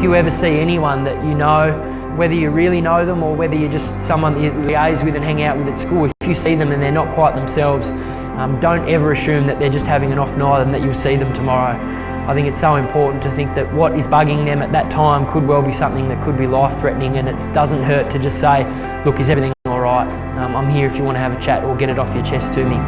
you ever see anyone that you know, whether you really know them or whether you're just someone that you liaise with and hang out with at school, if you see them and they're not quite themselves, don't ever assume that they're just having an off night and that you'll see them tomorrow. I think it's so important to think that what is bugging them at that time could well be something that could be life-threatening, and it doesn't hurt to just say, look, is everything all right? I'm here if you want to have a chat or get it off your chest to me.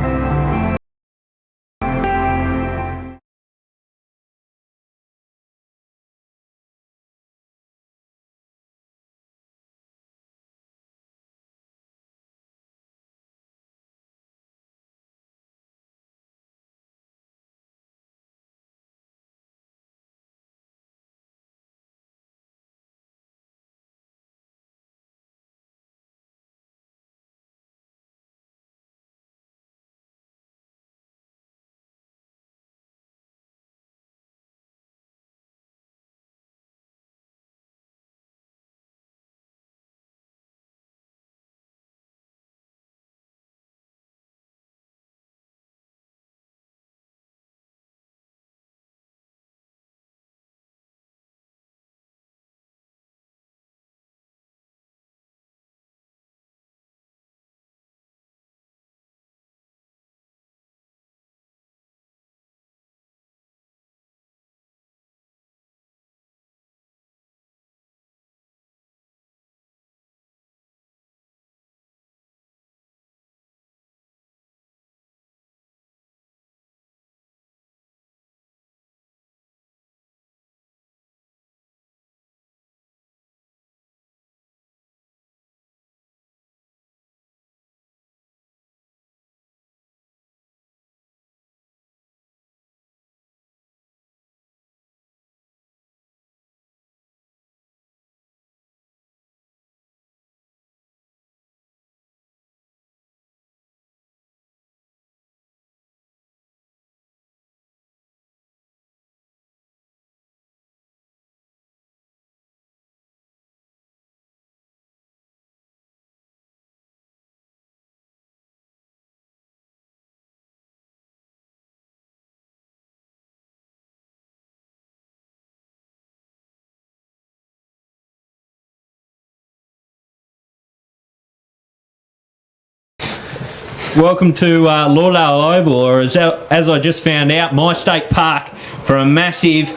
Welcome to Lauderdale Oval, or as I just found out, my state park, for a massive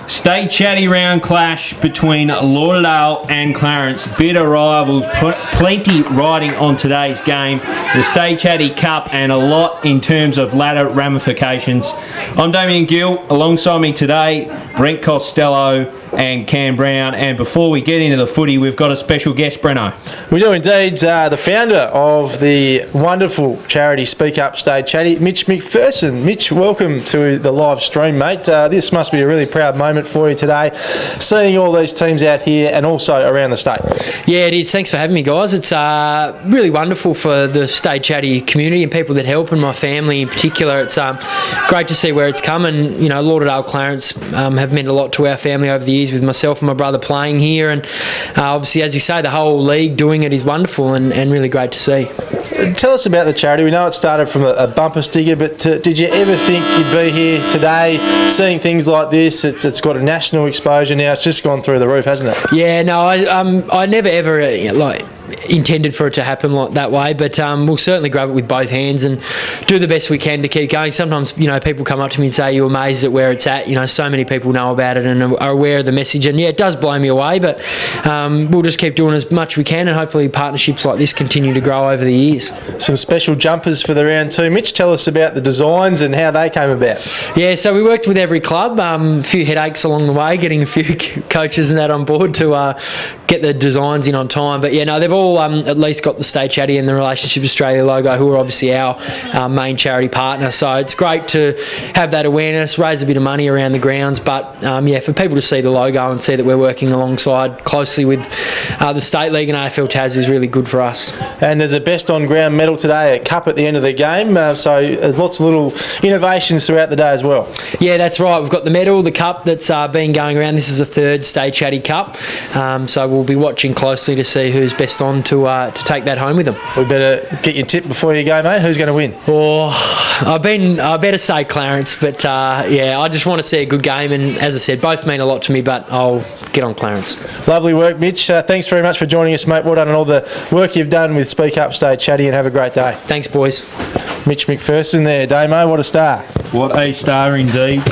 state chatty round clash between Lauderdale and Clarence. Bitter rivals, plenty riding on today's game. The State Chatty Cup and a lot in terms of ladder ramifications. I'm Damien Gill. Alongside me today, Brent Costello and Cam Brown. And before we get into the footy, we've got a special guest, Breno. We do indeed. The founder of the wonderful charity Speak Up State Chatty, Mitch McPherson. Mitch, welcome to the live stream, mate. This must be a really proud moment for you today, seeing all these teams out here and also around the state. Yeah, it is. Thanks for having me, guys. It's really wonderful for the State Chatty community and people that help, and my family in particular. It's great to see where it's come, and you know, Lauderdale Clarence have meant a lot to our family over the years, with myself and my brother playing here, and obviously, as you say, the whole league doing it is wonderful and really great to see. Tell us about the charity. We know it started from a bumper sticker, but did you ever think you'd be here today seeing things like this? It's got a national exposure now. It's just gone through the roof, hasn't it? Yeah, no, I never ever intended for it to happen like that way, but we'll certainly grab it with both hands and do the best we can to keep going. Sometimes, you know, people come up to me and say you're amazed at where it's at. You know, so many people know about it and are aware of the message, and yeah, it does blow me away, but we'll just keep doing as much we can, and hopefully partnerships like this continue to grow over the years. Some special jumpers for the round two. Mitch, tell us about the designs and how they came about. Yeah, so we worked with every club, a few headaches along the way, getting a few coaches and that on board to get the designs in on time, but yeah, no, they've all at least got the State Chatty and the Relationship Australia logo, who are obviously our main charity partner. So it's great to have that awareness, raise a bit of money around the grounds, but yeah, for people to see the logo and see that we're working alongside closely with the State League and AFL Tas is really good for us. And there's a best on ground medal today, a cup at the end of the game, so there's lots of little innovations throughout the day as well. Yeah, that's right. We've got the medal, the cup that's been going around. This is the third State Chatty Cup, so we'll be watching closely to see who's best on on to take that home with them. We better get your tip before you go, mate. Who's going to win? Oh, I better say Clarence, but I just want to see a good game, and as I said, both mean a lot to me, but I'll get on Clarence. Lovely work, Mitch. Thanks very much for joining us, mate. Well done on all the work you've done with Speak Up, Stay Chatty, and have a great day. Thanks, boys. Mitch McPherson there, Damo. What a star. What a star indeed.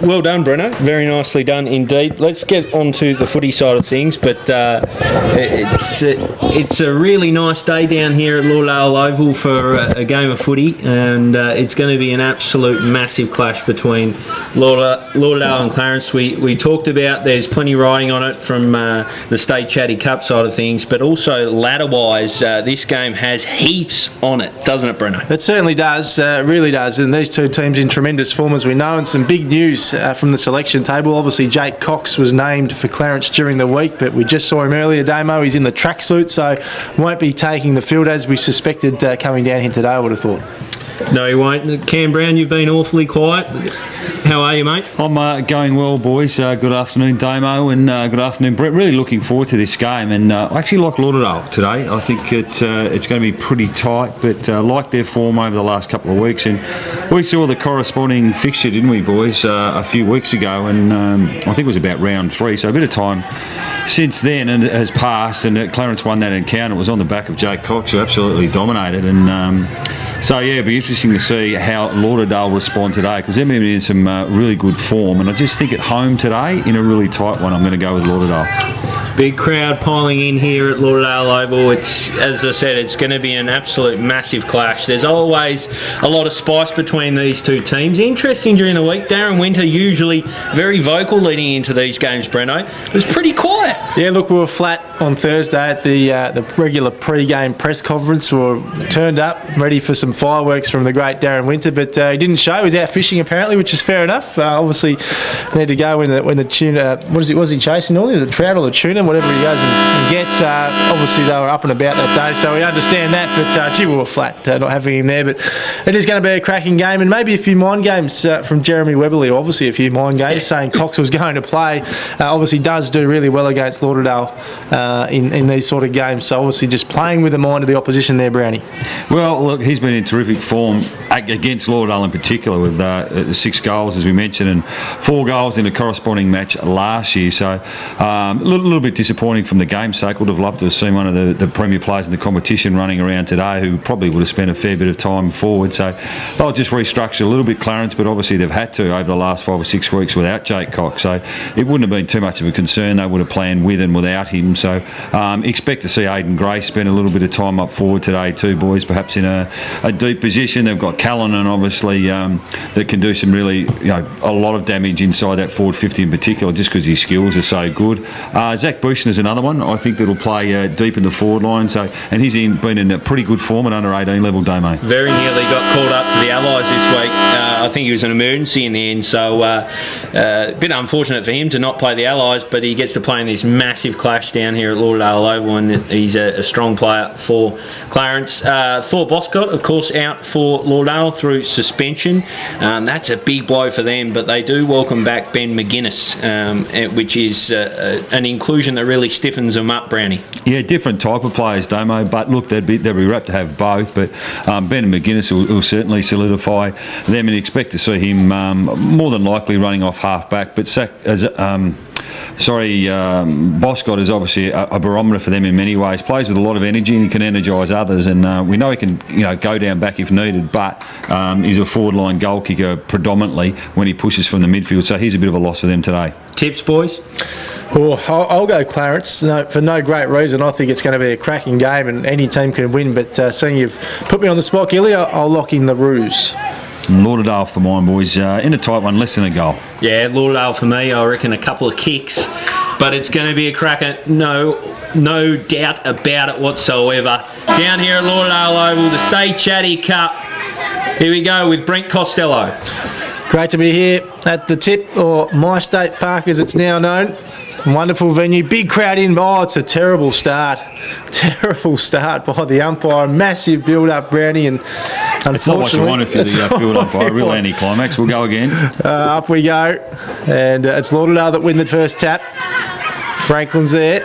Well done, Breno. Very nicely done indeed. Let's get on to the footy side of things, but it's a really nice day down here at Lauderdale Oval for a game of footy, and it's going to be an absolute massive clash between Lauderdale and Clarence. We talked about there's plenty riding on it from the State Chatty Cup side of things, but also ladder-wise, this game has heaps on it, doesn't it, Breno? It certainly does, really does, and these two teams in tremendous form, as we know, and some big news from the selection table. Obviously, Jake Cox was named for Clarence during the week, but we just saw him earlier, Damo. He's in the tracksuit, so won't be taking the field as we suspected coming down here today, I would have thought. No, he won't. Cam Brown, you've been awfully quiet. How are you, mate? I'm going well, boys. Good afternoon, Damo, and good afternoon, Brett. Really looking forward to this game, and I actually like Lauderdale today. I think it's going to be pretty tight, but like their form over the last couple of weeks, and we saw the corresponding fixture, didn't we, boys, a few weeks ago, and I think it was about round 3, so a bit of time since then and it has passed, and Clarence won that encounter. It was on the back of Jake Cox, who absolutely dominated, and so yeah, it'll be interesting to see how Lauderdale respond today, because they've been in some really good form, and I just think at home today, in a really tight one, I'm going to go with Lauderdale. Big crowd piling in here at Lauderdale Oval. It's, as I said, it's going to be an absolute massive clash. There's always a lot of spice between these two teams. Interesting during the week, Darren Winter usually very vocal leading into these games, Breno. It was pretty quiet. Yeah, look, we were flat on Thursday at the regular pre-game press conference. We were turned up, ready for some fireworks from the great Darren Winter, but he didn't show. He was out fishing apparently, which is fair enough. Obviously, need to go when the tuna. Was he chasing all the trout or the tuna, whatever he goes and gets. Obviously, they were up and about that day, so we understand that. But gee, we were flat not having him there. But it is going to be a cracking game, and maybe a few mind games from Jeremy Webberley. Obviously, a few mind games saying Cox was going to play. Obviously, does do really well against Lauderdale in these sort of games. So obviously, just playing with the mind of the opposition there, Brownie. Well, look, he's been in terrific form against Lauderdale in particular, with 6 goals, as we mentioned, and 4 goals in a corresponding match last year. So a little bit disappointing from the game's sake. Would have loved to have seen one of the premier players in the competition running around today, who probably would have spent a fair bit of time forward. So they'll just restructure a little bit, Clarence, but obviously they've had to over the last 5 or 6 weeks without Jake Cox. So it wouldn't have been too much of a concern. They would have planned with and without him. So expect to see Aiden Gray spend a little bit of time up forward today too, boys, perhaps in a deep position. They've got Callanan, obviously, that can do some really, a lot of damage inside that forward 50 in particular, just because his skills are so good. Zach Bushner's another one, I think, that'll play deep in the forward line. So, and he's been in a pretty good form at under 18 level, Damo. Very nearly got called up to the Allies this week. I think it was an emergency in the end, so a bit unfortunate for him to not play the Allies, but he gets to play in this massive clash down here at Lauderdale Oval, and he's a strong player for Clarence. Thor Boscott, of course, out for Lauderdale through suspension. That's a big blow for them, but they do welcome back Ben McGuinness, which is an inclusion that really stiffens them up, Brownie. Yeah, different type of players, Damo, but look, they'd be rapt to have both, but Ben and McGuinness will certainly solidify them, and expect to see him more than likely running off half-back, but Boscott is obviously a barometer for them in many ways. Plays with a lot of energy and he can energise others, and we know he can go down back if needed, but he's a forward line goal kicker predominantly when he pushes from the midfield, so he's a bit of a loss for them today. Tips, boys? Oh, I'll go Clarence for no great reason. I think it's going to be a cracking game and any team can win, but seeing you've put me on the spot, Gilly, I'll lock in the Roos. Lauderdale for mine, boys. In a tight one, less than a goal. Yeah, Lauderdale for me. I reckon a couple of kicks, but it's going to be a cracker. No doubt about it whatsoever. Down here at Lauderdale Oval, the Stay Chatty Cup. Here we go with Brent Costello. Great to be here at the Tip, or My State Park as it's now known. Wonderful venue, big crowd in. Oh, it's a terrible start by the umpire. Massive build-up, Brownie, and it's not what you want if you're the field umpire. Real anti-climax. We'll go again. Up we go, and it's Lauderdale that win the first tap. Franklin's there,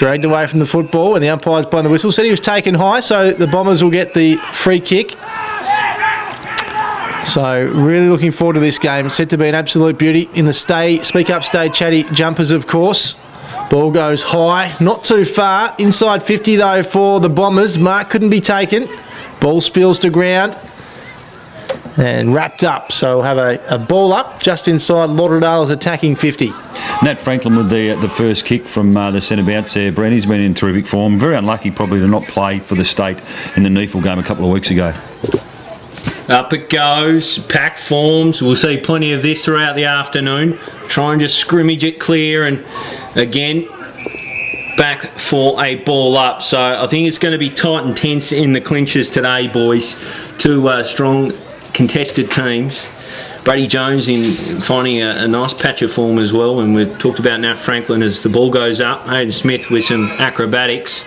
dragged away from the football, and the umpire's blown the whistle. Said he was taken high, so the Bombers will get the free kick. So really looking forward to this game. Set to be an absolute beauty in the Speak Up, Stay Chatty jumpers, of course. Ball goes high, not too far. Inside 50 though for the Bombers. Mark couldn't be taken. Ball spills to ground and wrapped up. So we'll have a ball up just inside Lauderdale's attacking 50. Nat Franklin with the first kick from the centre bounce there. Brent, he's been in terrific form. Very unlucky probably to not play for the state in the Neefle game a couple of weeks ago. Up it goes, pack forms. We'll see plenty of this throughout the afternoon. Try and just scrimmage it clear, and again, back for a ball up. So I think it's going to be tight and tense in the clinches today, boys. Two strong contested teams. Brady Jones in finding a nice patch of form as well, and we've talked about Nat Franklin as the ball goes up. Hayden Smith with some acrobatics,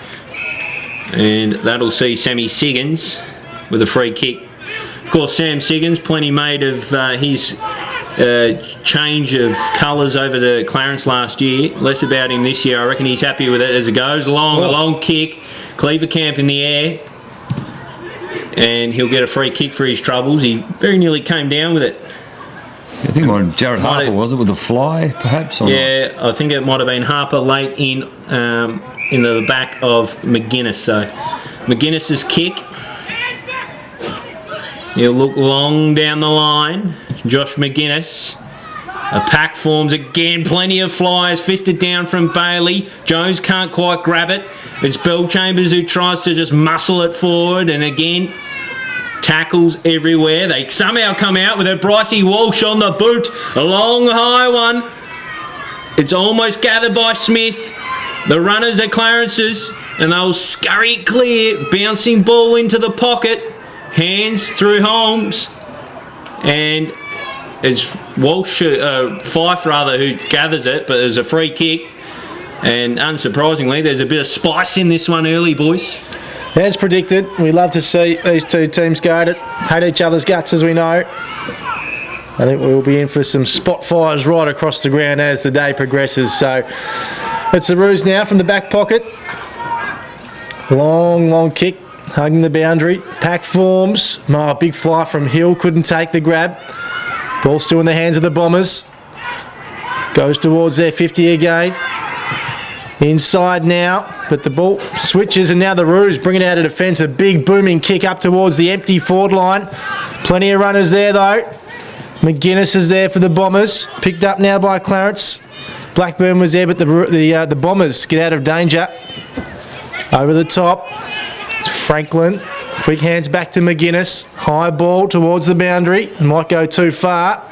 and that'll see Sammy Siggins with a free kick. Of course, Sam Siggins, plenty made of his change of colours over to Clarence last year. Less about him this year. I reckon he's happy with it as it goes along. A long kick, Cleaver Camp in the air, and he'll get a free kick for his troubles. He very nearly came down with it. I think Jared Harper, was it, with the fly, perhaps? Yeah, I think it might have been Harper late in the back of McGuinness. So McGuinness's kick. He'll look long down the line. Josh McGuinness. A pack forms again. Plenty of flyers fisted down from Bailey. Jones can't quite grab it. It's Bellchambers who tries to just muscle it forward, and again, tackles everywhere. They somehow come out with a Brycey Walsh on the boot. A long high one. It's almost gathered by Smith. The runners are Clarence's, and they'll scurry it clear. Bouncing ball into the pocket. Hands through Holmes, and it's Fife who gathers it, but there's a free kick, and unsurprisingly there's a bit of spice in this one early, boys. As predicted, we love to see these two teams go at it, hate each other's guts, as we know. I think we'll be in for some spot fires right across the ground as the day progresses. So it's the Roos now from the back pocket. Long kick. Hugging the boundary. Pack forms. Oh, big fly from Hill. Couldn't take the grab. Ball still in the hands of the Bombers. Goes towards their 50 again. Inside now. But the ball switches, and now the Roos bring it out of defence. A big booming kick up towards the empty forward line. Plenty of runners there though. McGuinness is there for the Bombers. Picked up now by Clarence. Blackburn was there, but the Bombers get out of danger. Over the top. Franklin, quick hands back to McGuinness, high ball towards the boundary, might go too far,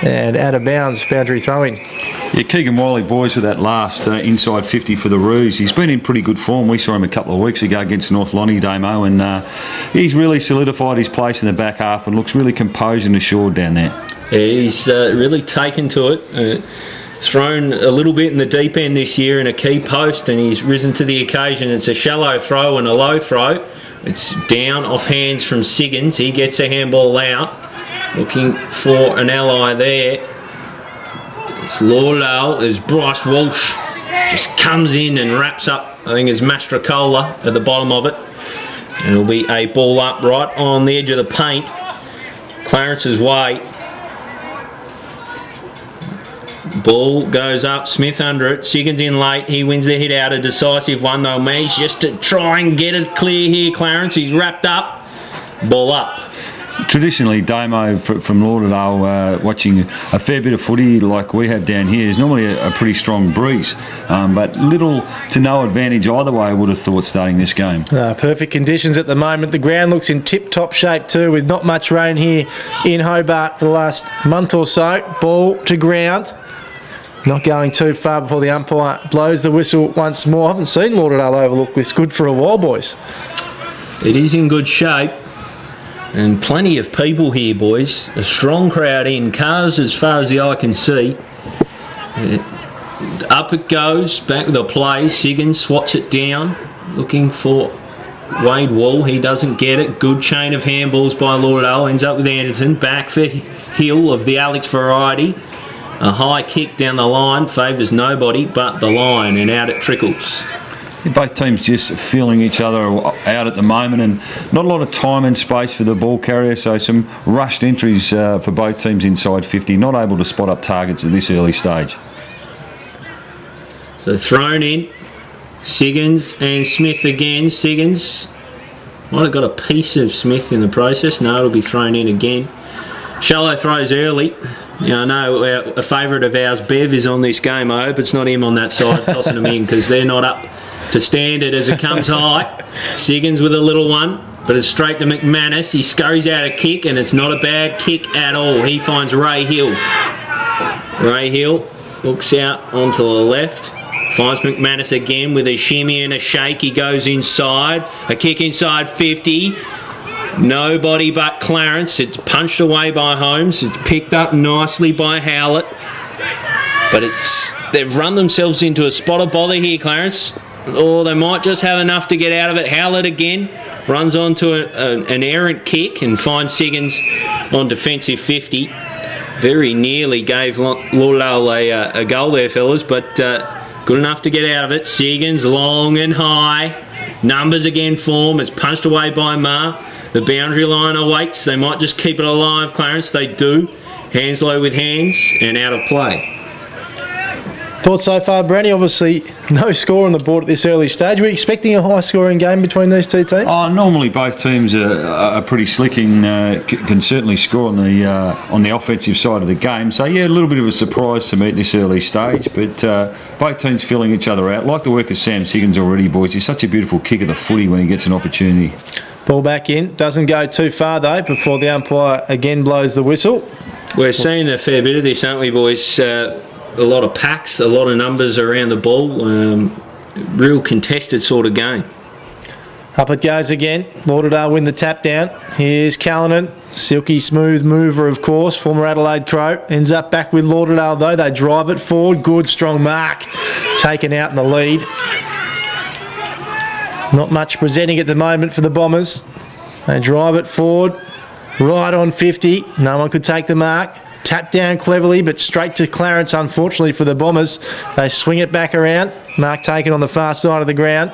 and out of bounds, boundary throw-in. Yeah, Keegan Wiley, boys, with that last inside 50 for the Roos. He's been in pretty good form. We saw him a couple of weeks ago against North Lonnie, Damo, and he's really solidified his place in the back half and looks really composed and assured down there. Yeah, he's really taken to it. Thrown a little bit in the deep end this year in a key post, and he's risen to the occasion. It's a shallow throw and a low throw. It's down off hands from Siggins. He gets a handball out, looking for an ally there. It's Lauderdale as Bryce Walsh just comes in and wraps up, I think it's Mastrocola at the bottom of it. And it'll be a ball up right on the edge of the paint. Clarence's way. Ball goes up, Smith under it, Siggins in late, he wins the hit out, a decisive one though, managed just to try and get it clear here, Clarence, he's wrapped up, ball up. Traditionally, Damo from Lauderdale, watching a fair bit of footy like we have down here, is normally a pretty strong breeze, but little to no advantage either way, I would have thought, starting this game. Perfect conditions at the moment. The ground looks in tip-top shape too, with not much rain here in Hobart for the last month or so. Ball to ground. Not going too far before the umpire blows the whistle once more. I haven't seen Lauderdale overlook this good for a while, boys. It is in good shape. And plenty of people here, boys. A strong crowd in. Cars as far as the eye can see. Up it goes. Back with the play. Siggins swats it down. Looking for Wade Wall. He doesn't get it. Good chain of handballs by Lauderdale. Ends up with Anderton. Back for Hill of the Alex variety. A high kick down the line. Favours nobody but the line. And out it trickles. Both teams just feeling each other out at the moment, and not a lot of time and space for the ball carrier, so some rushed entries for both teams inside 50, not able to spot up targets at this early stage. So thrown in, Siggins and Smith again. Siggins might have got a piece of Smith in the process. No, it'll be thrown in again. Shallow throws early. I know a favourite of ours, Bev, is on this game. I hope it's not him on that side tossing them in, because they're not up to standard as it comes high. Siggins with a little one, but it's straight to McManus. He scurries out a kick, and it's not a bad kick at all. He finds Ray Hill. Ray Hill looks out onto the left. Finds McManus again with a shimmy and a shake. He goes inside. A kick inside 50. Nobody but Clarence. It's punched away by Holmes. It's picked up nicely by Howlett. But they've run themselves into a spot of bother here, Clarence. Or they might just have enough to get out of it. Howlett again runs onto an errant kick and finds Siggins on defensive 50. Very nearly gave Lauderdale a goal there, fellas, but good enough to get out of it. Siggins long and high. Numbers again form. It's punched away by Ma. The boundary line awaits. They might just keep it alive, Clarence. They do. Hanslow with hands and out of play. Thoughts so far, Brandy? Obviously, no score on the board at this early stage. We're expecting a high-scoring game between these two teams? Normally both teams are pretty slick and can certainly score on the offensive side of the game. So, yeah, a little bit of a surprise to me at this early stage. But both teams filling each other out. Like the work of Sam Siggins already, boys. He's such a beautiful kick of the footy when he gets an opportunity. Ball back in. Doesn't go too far, though, before the umpire again blows the whistle. We're seeing a fair bit of this, aren't we, boys? A lot of packs, a lot of numbers around the ball. Real contested sort of game. Up it goes again. Lauderdale win the tap down. Here's Callanan. Silky smooth mover, of course. Former Adelaide Crow. Ends up back with Lauderdale, though. They drive it forward. Good, strong mark. Taken out in the lead. Not much presenting at the moment for the Bombers. They drive it forward. Right on 50. No one could take the mark. Tapped down cleverly, but straight to Clarence, unfortunately for the Bombers. They swing it back around. Mark taken on the far side of the ground.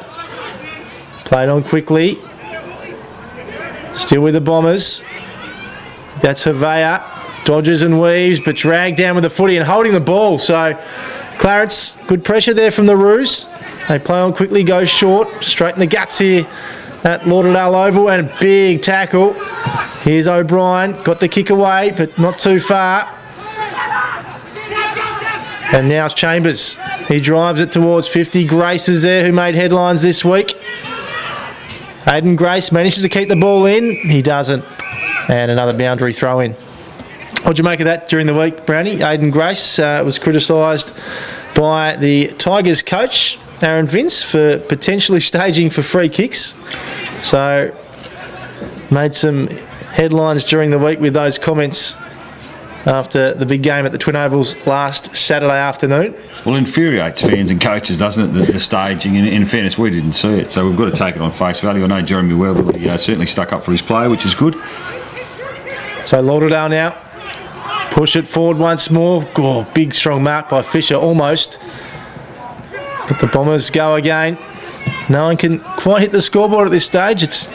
Played on quickly. Still with the Bombers. That's Havea. Dodges and weaves, but dragged down with the footy and holding the ball. So Clarence, good pressure there from the Roos. They play on quickly, go short. Straight in the guts here at Lauderdale Oval, and a big tackle. Here's O'Brien, got the kick away, but not too far. And now it's Chambers. He drives it towards 50. Grace is there, who made headlines this week. Aiden Grace manages to keep the ball in. He doesn't. And another boundary throw in. What'd you make of that during the week, Brownie? Aiden Grace was criticised by the Tigers coach, Aaron Vince, for potentially staging for free kicks. So, made some headlines during the week with those comments after the big game at the Twin Ovals last Saturday afternoon. Well, it infuriates fans and coaches, doesn't it, the staging? And in fairness, we didn't see it, so we've got to take it on face value. I know Jeremy Webb certainly stuck up for his player, which is good. So Lauderdale now push it forward once more. Oh, big strong mark by Fisher, almost. But the Bombers go again. No one can quite hit the scoreboard at this stage. It's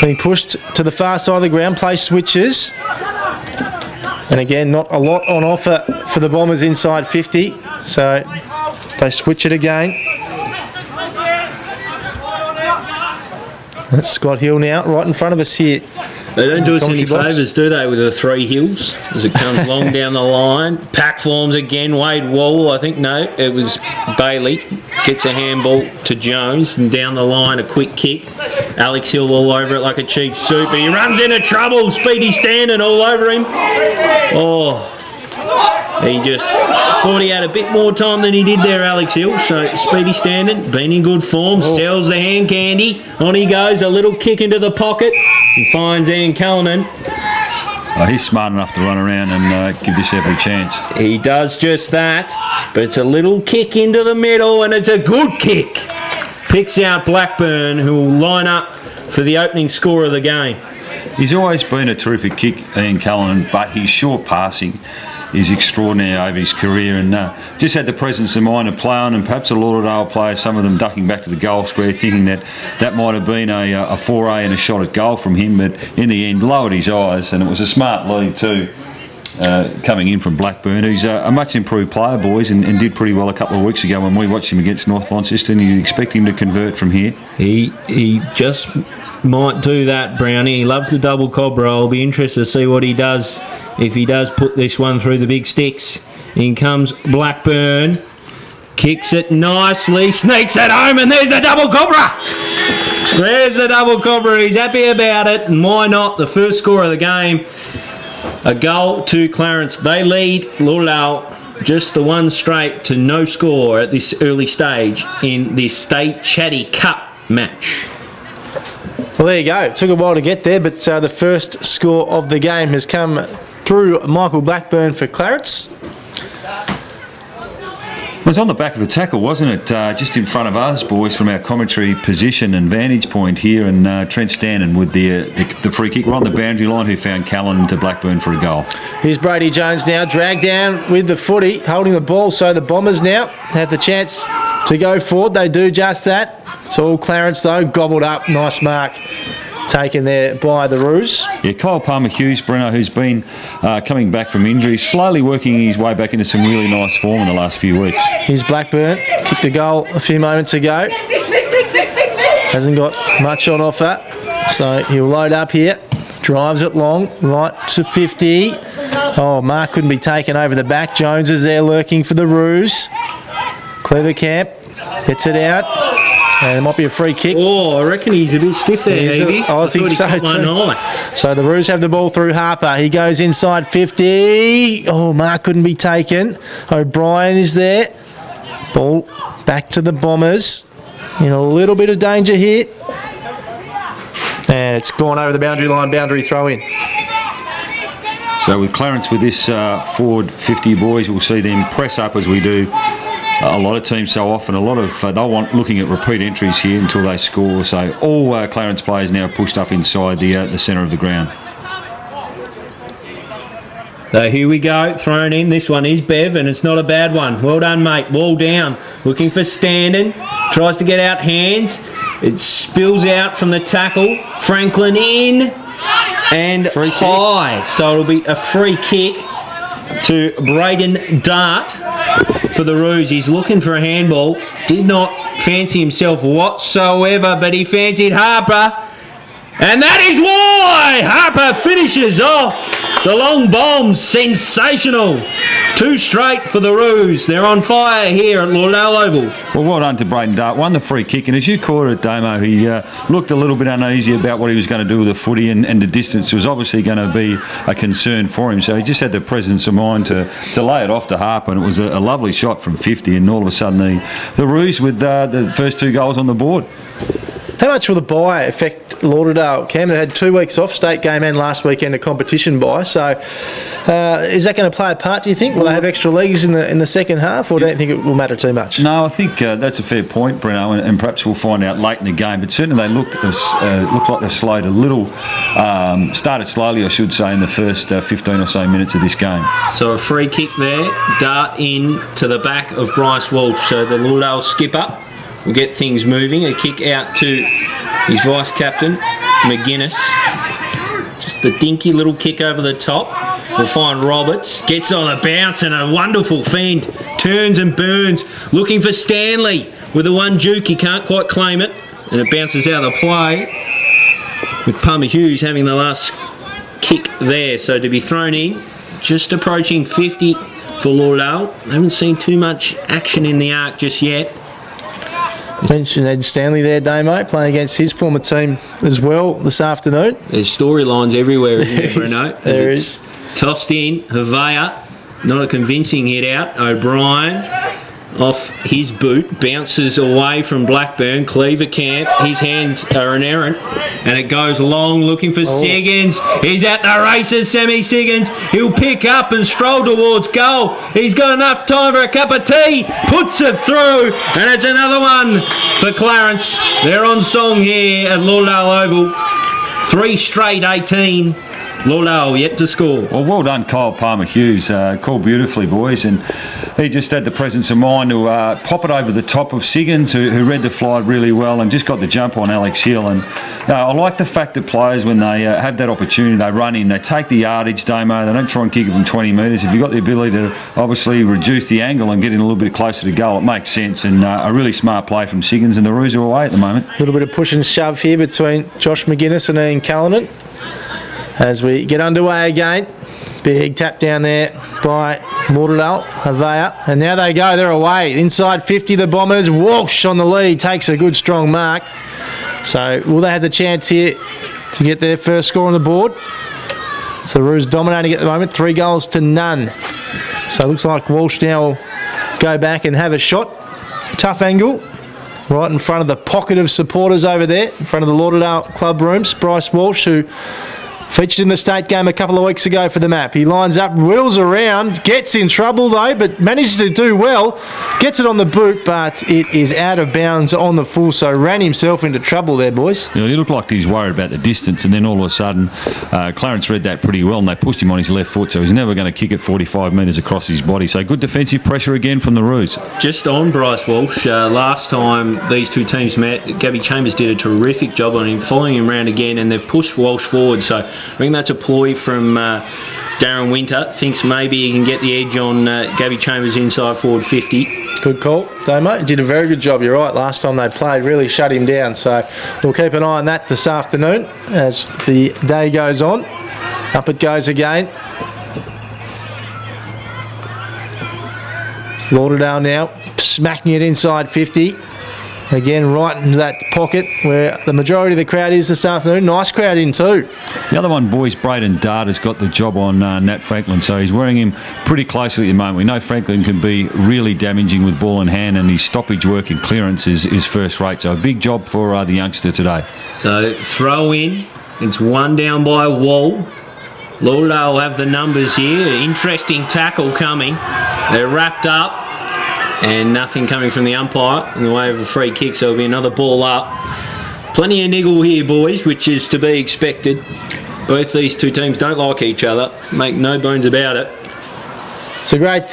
being pushed to the far side of the ground. Play switches. And again, not a lot on offer for the Bombers inside 50. So they switch it again. That's Scott Hill now, right in front of us here. They don't do us any favours, do they, with the three hills as it comes long down the line. Pack forms again. Wade Wall, I think. No, it was Bailey. Gets a handball to Jones and down the line, a quick kick. Alex Hill all over it like a cheap super. He runs into trouble. Speedy standing all over him. Oh, he just thought he had a bit more time than he did there, Alex Hill. So Speedy standing, been in good form, sells the hand candy. On he goes, a little kick into the pocket. He finds Ian Callanan. He's smart enough to run around and give this every chance. He does just that, but it's a little kick into the middle, and it's a good kick. Picks out Blackburn, who will line up for the opening score of the game. He's always been a terrific kick, Ian Callanan, but his short passing is extraordinary over his career, and just had the presence of mind to play on, and perhaps the Lauderdale players, some of them ducking back to the goal square, thinking that might have been a foray and a shot at goal from him, but in the end lowered his eyes, and it was a smart lead too. Coming in from Blackburn, who's a much improved player, boys, and did pretty well a couple of weeks ago when we watched him against North Launceston. You expect him to convert from here? He just might do that, Brownie. He loves the double cobra. I'll be interested to see what he does if he does put this one through the big sticks. In comes Blackburn, kicks it nicely, sneaks it home, and there's the double cobra. There's the double cobra. He's happy about it, and why not? The first score of the game. A goal to Clarence. They lead Lauderdale just the one straight to no score at this early stage in this State ChatTY Cup match. Well, there you go. It took a while to get there, but the first score of the game has come through Michael Blackburn for Clarence. It was on the back of a tackle, wasn't it? Just in front of us, boys, from our commentary position and vantage point here, and Trent Stanton with the free kick. We're on the boundary line, who found Callan to Blackburn for a goal. Here's Brady Jones now, dragged down with the footy, holding the ball, so the Bombers now have the chance to go forward. They do just that. It's all Clarence, though, gobbled up. Nice mark taken there by the Roos. Yeah, Kyle Palmer-Hughes, Breno, who's been coming back from injury, slowly working his way back into some really nice form in the last few weeks. Here's Blackburn, kicked the goal a few moments ago. Hasn't got much on offer, so he'll load up here. Drives it long, right to 50. Oh, Mark couldn't be taken over the back. Jones is there lurking for the Roos. Clever Camp gets it out. And it might be a free kick. Oh, I reckon he's a bit stiff there, Evie. I think so too. So the Roos have the ball through Harper. He goes inside 50. Oh, Mark couldn't be taken. O'Brien is there. Ball back to the Bombers. In a little bit of danger here. And it's gone over the boundary line. Boundary throw in. So with Clarence with this forward 50, boys, we'll see them press up as we do a lot of teams so often. A lot of they'll want looking at repeat entries here until they score. So all Clarence players now pushed up inside the centre of the ground. So here we go, thrown in. This one is Bev, and it's not a bad one. Well done, mate. Wall down. Looking for Standen. Tries to get out hands. It spills out from the tackle. Franklin in. And free high. Kick. So it'll be a free kick to Braden Dart for the Roos. He's looking for a handball. Did not fancy himself whatsoever, but he fancied Harper. And that is why Harper finishes off the long bomb. Sensational. 2 straight for the Roos. They're on fire here at Lauderdale Oval. Well, well done to Braden Dart. Won the free kick, and as you called it, Damo, he looked a little bit uneasy about what he was going to do with the footy, and the distance was obviously going to be a concern for him. So he just had the presence of mind to lay it off to Harper, and it was a lovely shot from 50, and all of a sudden the Roos with the first 2 goals on the board. How much will the bye affect Lauderdale? Cam, they had 2 weeks off, state game and last weekend a competition bye. So is that going to play a part, do you think? Will they have extra legs in the second half, or do you think it will matter too much? No, I think that's a fair point, Breno, and perhaps we'll find out late in the game. But certainly they looked like they've slowed a little, started slowly, I should say, in the first 15 or so minutes of this game. So a free kick there, Dart in to the back of Bryce Walsh. So the Lauderdale skipper will get things moving. A kick out to his vice-captain, McGuinness. Just a dinky little kick over the top. We'll find Roberts. Gets on a bounce and a wonderful fend. Turns and burns. Looking for Stanley with the one juke. He can't quite claim it. And it bounces out of the play. With Palmer-Hughes having the last kick there. So to be thrown in. Just approaching 50 for Lauderdale. Haven't seen too much action in the arc just yet. Mentioned Ed Stanley there, Damo, playing against his former team as well this afternoon. There's storylines everywhere, isn't there, Bruno? There is. Tossed in, Havea, not a convincing hit out. O'Brien off his boot, bounces away from Blackburn. Cleaver Camp, his hands are an errant, and it goes long, looking for Siggins. He's at the races, Sammy Siggins. He'll pick up and stroll towards goal. He's got enough time for a cup of tea, puts it through, and it's another one for Clarence. They're on song here at Lauderdale Oval. 3 straight 18. Lauderdale yet to score. Well done, Kyle Palmer-Hughes. Called beautifully, boys. And he just had the presence of mind to pop it over the top of Siggins, who read the flight really well and just got the jump on Alex Hill. And I like the fact that players, when they have that opportunity, they run in, they take the yardage, Damo. They don't try and kick it from 20 metres. If you've got the ability to obviously reduce the angle and get in a little bit closer to goal, it makes sense. And a really smart play from Siggins, and the Roos are away at the moment. A little bit of push and shove here between Josh McGuinness and Ian Callanan as we get underway again. Big tap down there by Lauderdale, Havea, and now they go, they're away. Inside 50, the Bombers. Walsh on the lead, takes a good strong mark. So will they have the chance here to get their first score on the board? So Roos dominating at the moment, 3 goals to none. So it looks like Walsh now will go back and have a shot. Tough angle, right in front of the pocket of supporters over there, in front of the Lauderdale club rooms. Bryce Walsh, who featured in the state game a couple of weeks ago for the map. He lines up, whirls around, gets in trouble though, but manages to do well. Gets it on the boot, but it is out of bounds on the full, so ran himself into trouble there, boys. Yeah, he looked like he's worried about the distance, and then all of a sudden, Clarence read that pretty well, and they pushed him on his left foot, so he's never going to kick it 45 metres across his body. So good defensive pressure again from the Roos. Just on Bryce Walsh, last time these two teams met, Gabby Chambers did a terrific job on him, following him around again, and they've pushed Walsh forward. So I think that's a ploy from Darren Winter. Thinks maybe he can get the edge on Gabby Chambers inside forward 50. Good call, Damo. Did a very good job. You're right. Last time they played, really shut him down. So we'll keep an eye on that this afternoon as the day goes on. Up it goes again. It's Lauderdale now, smacking it inside 50. Again, right into that pocket where the majority of the crowd is this afternoon. Nice crowd in too. The other one, boys, Braden Dart has got the job on Nat Franklin, so he's wearing him pretty closely at the moment. We know Franklin can be really damaging with ball in hand, and his stoppage work and clearance is first rate. So a big job for the youngster today. So throw in. It's one down by Wall. Lauderdale will have the numbers here. Interesting tackle coming. They're wrapped up. And nothing coming from the umpire in the way of a free kick, so it'll be another ball up. Plenty of niggle here, boys, which is to be expected. Both these two teams don't like each other, make no bones about it. It's a great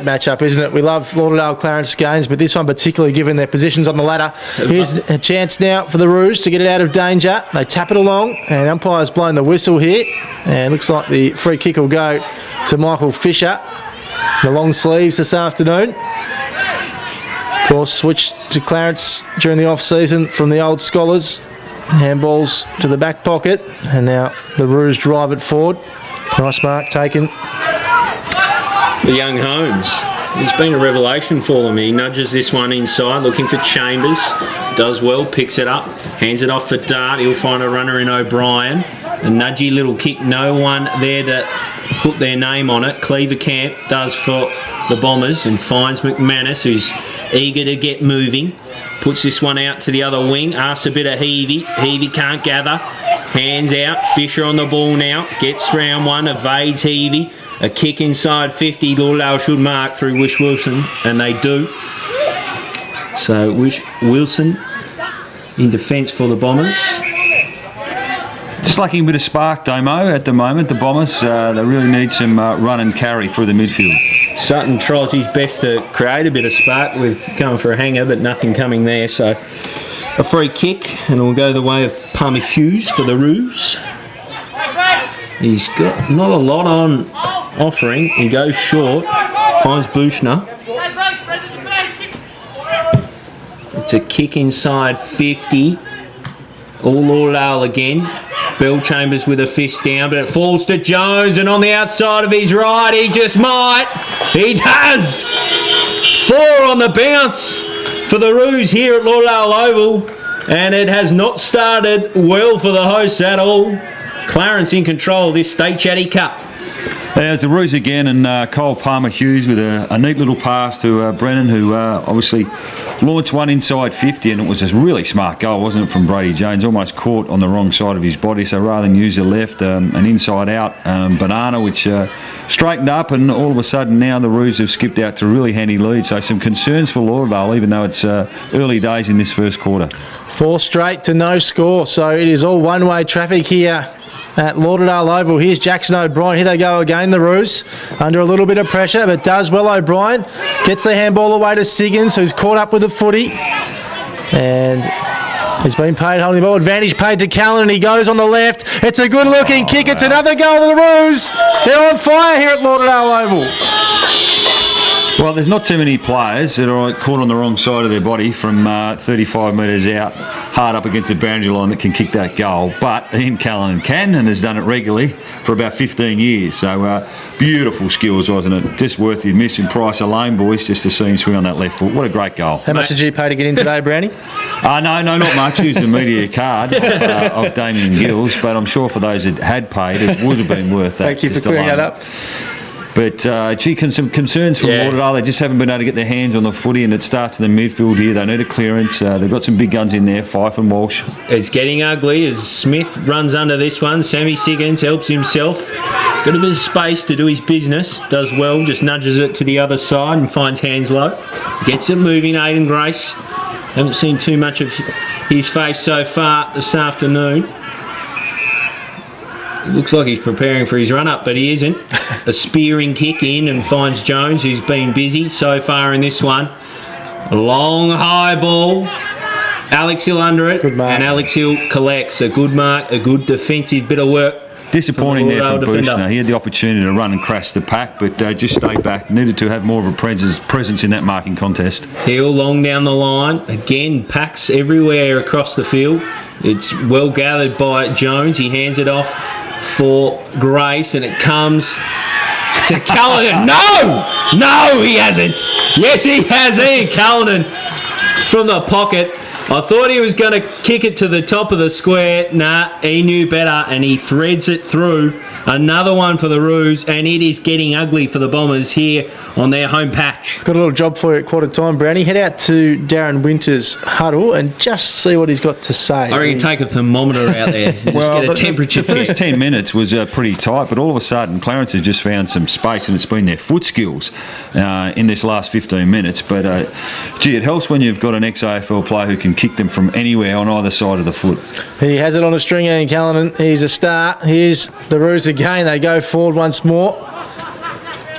matchup, isn't it? We love Lauderdale Clarence games, but this one particularly, given their positions on the ladder. Here's a chance now for the Roos to get it out of danger. They tap it along, and umpire's blown the whistle here. And looks like the free kick will go to Michael Fisher. The long sleeves this afternoon. Of course, switched to Clarence during the off-season from the old Scholars. Handballs to the back pocket, and now the Roos drive it forward. Nice mark taken. The young Holmes. He's been a revelation for them. He nudges this one inside, looking for Chambers. Does well, picks it up, hands it off for Dart. He'll find a runner in O'Brien. A nudgy little kick, no one there to put their name on it. Cleaver Camp does for the Bombers and finds McManus, who's eager to get moving. Puts this one out to the other wing, asks a bit of Heavey. Heavey can't gather. Hands out, Fisher on the ball now. Gets round one, evades Heavey. A kick inside 50. Lauderdale should mark through Wish Wilson, and they do. So Wish Wilson in defence for the Bombers. Just lacking a bit of spark, Damo, at the moment. The Bombers, they really need some run and carry through the midfield. Sutton tries his best to create a bit of spark with going for a hanger, but nothing coming there. So a free kick, and it will go the way of Palmer-Hughes for the Roos. He's got not a lot on offering. He goes short, finds Bushner. It's a kick inside 50. All Lauderdale again. Bell Chambers with a fist down, but it falls to Jones, and on the outside of his right, he just might. He does! 4 on the bounce for the Roos here at Lauderdale Oval, and it has not started well for the hosts at all. Clarence in control of this State Chatty Cup. There's the Roos again, and Cole Palmer-Hughes with a neat little pass to Brennan, who obviously launched one inside 50, and it was a really smart goal, wasn't it, from Brady Jones? Almost caught on the wrong side of his body, so rather than use the left, an inside-out banana, which straightened up, and all of a sudden now the Roos have skipped out to a really handy lead. So some concerns for Lauderdale, even though it's early days in this first quarter. 4 straight to no score, so it is all one-way traffic here at Lauderdale Oval. Here's Jackson O'Brien. Here they go again, the Roos. Under a little bit of pressure, but does well, O'Brien. Gets the handball away to Siggins, who's caught up with the footy. And he's been paid holding the ball. Advantage paid to Callan, and he goes on the left. It's a good-looking kick. It's another goal to the Roos. They're on fire here at Lauderdale Oval. Well, there's not too many players that are caught on the wrong side of their body from 35 metres out, hard up against the boundary line, that can kick that goal. But Ian Callan can, and has done it regularly for about 15 years. So beautiful skills, wasn't it? Just worth the admission price alone, boys, just to see him swing on that left foot. What a great goal. How much did you pay to get in today, Brownie? No, not much. Used the media card of Damien Gills, but I'm sure for those that had paid, it would have been worth that. Thank you for just clearing alone. that up. But, some concerns from Lauderdale. They just haven't been able to get their hands on the footy, and it starts in the midfield here. They need a clearance. They've got some big guns in there, Fife and Walsh. It's getting ugly as Smith runs under this one. Sammy Siggins helps himself. He's got a bit of space to do his business. Does well, just nudges it to the other side and finds Hanslow. Gets it moving, Aidan Grace. Haven't seen too much of his face so far this afternoon. It looks like he's preparing for his run-up, but he isn't. A spearing kick in and finds Jones, who's been busy so far in this one. A long, high ball. Alex Hill under it. Good mark. And Alex Hill collects a good mark, a good defensive bit of work. Disappointing there for defender. Bushner. He had the opportunity to run and crash the pack, but just stayed back. Needed to have more of a presence in that marking contest. Hill long down the line. Again, packs everywhere across the field. It's well gathered by Jones. He hands it off for Grace, and it comes to Callanan. No, he hasn't. Yes, he has. Ian Callanan from the pocket. I thought he was going to kick it to the top of the square. Nah, he knew better, and he threads it through. Another one for the Roos, and it is getting ugly for the Bombers here on their home patch. Got a little job for you at quarter time, Brownie. Head out to Darren Winter's huddle and just see what he's got to say. I reckon take a thermometer out there and just get a temperature The first check. 10 minutes was pretty tight, but all of a sudden Clarence has just found some space, and it's been their foot skills in this last 15 minutes. But, it helps when you've got an ex-AFL player who can kick them from anywhere on either side of the foot. He has it on a string, Ian Callanan. He's a star. Here's the Roos again. They go forward once more,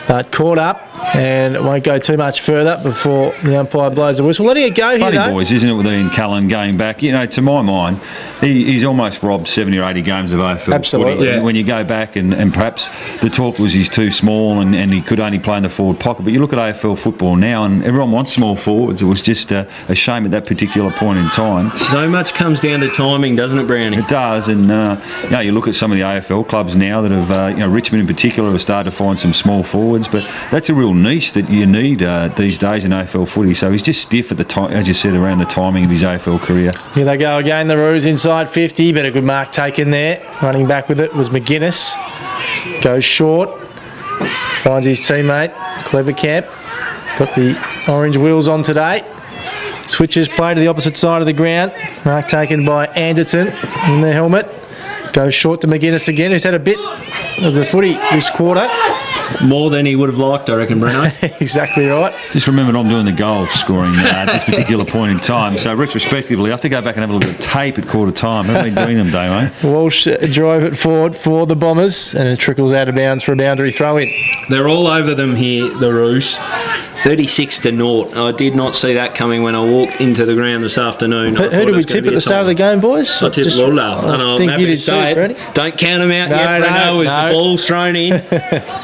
but caught up, and it won't go too much further before the umpire blows the whistle. Letting it go Funny, here, though. boys, isn't it, with Ian Callan going back? You know, to my mind, he's almost robbed 70 or 80 games of AFL Absolutely. footy. Yeah. When you go back, and perhaps the talk was he's too small and he could only play in the forward pocket. But you look at AFL football now, and everyone wants small forwards. It was just a shame at that particular point in time. So much comes down to timing, doesn't it, Brownie? It does, and you look at some of the AFL clubs now that have, Richmond in particular, have started to find some small forwards, but that's a real niche that you need these days in AFL footy. So he's just stiff at the time, as you said, around the timing of his AFL career. Here they go again. The Roos inside 50, but a good mark taken there. Running back with it was McGuinness. Goes short. Finds his teammate, Clevercamp. Got the orange wheels on today. Switches play to the opposite side of the ground. Mark taken by Anderton in the helmet. Goes short to McGuinness again, who's had a bit of the footy this quarter. More than he would have liked, I reckon, Bruno. Exactly right. Just remember, I'm doing the goal scoring at this particular point in time. So retrospectively, I have to go back and have a look at tape at quarter time. Haven't been doing them, Damo. Walsh drove it forward for the Bombers, and it trickles out of bounds for a boundary throw-in. They're all over them here, the Roos. 36-0. I did not see that coming when I walked into the ground this afternoon. Who did we tip at the start of the game, boys? I tipped Lauderdale. And I'm think happy you to did say too, it. Brady. Don't count them out No, yet, Bruno, as no. the ball's thrown in.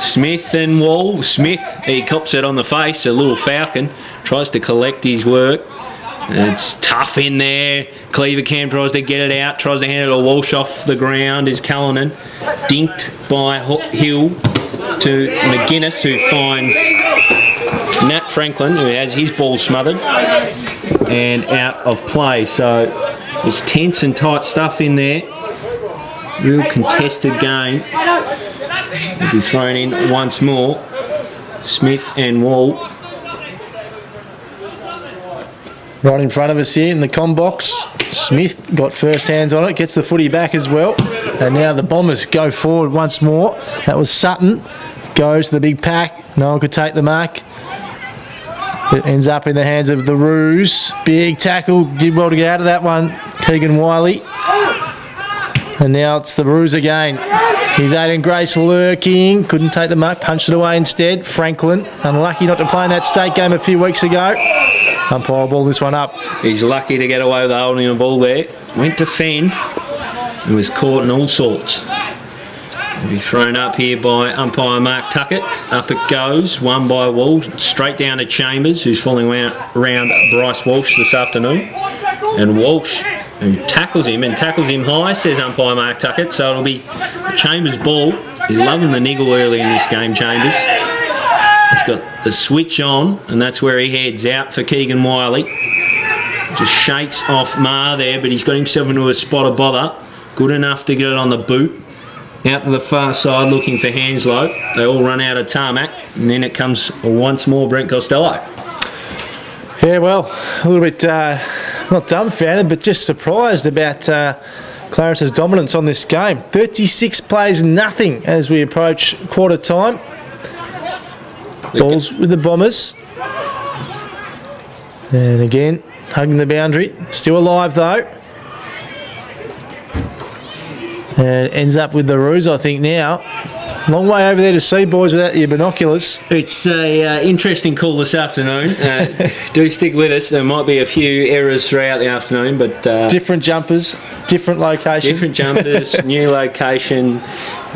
Smith and Wall. Smith, he cops it on the face. A little falcon. Tries to collect his work. It's tough in there. Clevercamp tries to get it out. Tries to hand it to Walsh off the ground. Is Callanan. Dinked by Hill to McGuinness, who finds Nat Franklin, who has his ball smothered and out of play. So there's tense and tight stuff in there. Real contested game. Will be thrown in once more. Smith and Wall. Right in front of us here in the com box. Smith got first hands on it, gets the footy back as well. And now the Bombers go forward once more. That was Sutton. Goes to the big pack. No one could take the mark. It ends up in the hands of the Roos. Big tackle. Did well to get out of that one. Keegan Wiley. And now it's the Roos again. He's Aiden Grace lurking. Couldn't take the mark. Punched it away instead. Franklin, unlucky not to play in that state game a few weeks ago. Umpire ball this one up. He's lucky to get away with holding the ball there. Went to fend and was caught in all sorts. Will be thrown up here by umpire Mark Tuckett. Up it goes, won by Wall, straight down to Chambers, who's falling around Bryce Walsh this afternoon. And Walsh, who tackles him high, says umpire Mark Tuckett. So it'll be Chambers' ball. He's loving the niggle early in this game, Chambers. He's got the switch on, and that's where he heads out for Keegan Wiley. Just shakes off Ma there, but he's got himself into a spot of bother. Good enough to get it on the boot. Out to the far side looking for Hanslow. They all run out of tarmac, and then it comes once more Brent Costello. Yeah, well, a little bit not dumbfounded, but just surprised about Clarence's dominance on this game. 36 plays nothing as we approach quarter time. Balls with the Bombers. And again, hugging the boundary. Still alive though. And ends up with the Roos, I think, now. Long way over there to see, boys, without your binoculars. It's a interesting call this afternoon. Do stick with us. There might be a few errors throughout the afternoon, but... different jumpers, different location. Different jumpers, new location.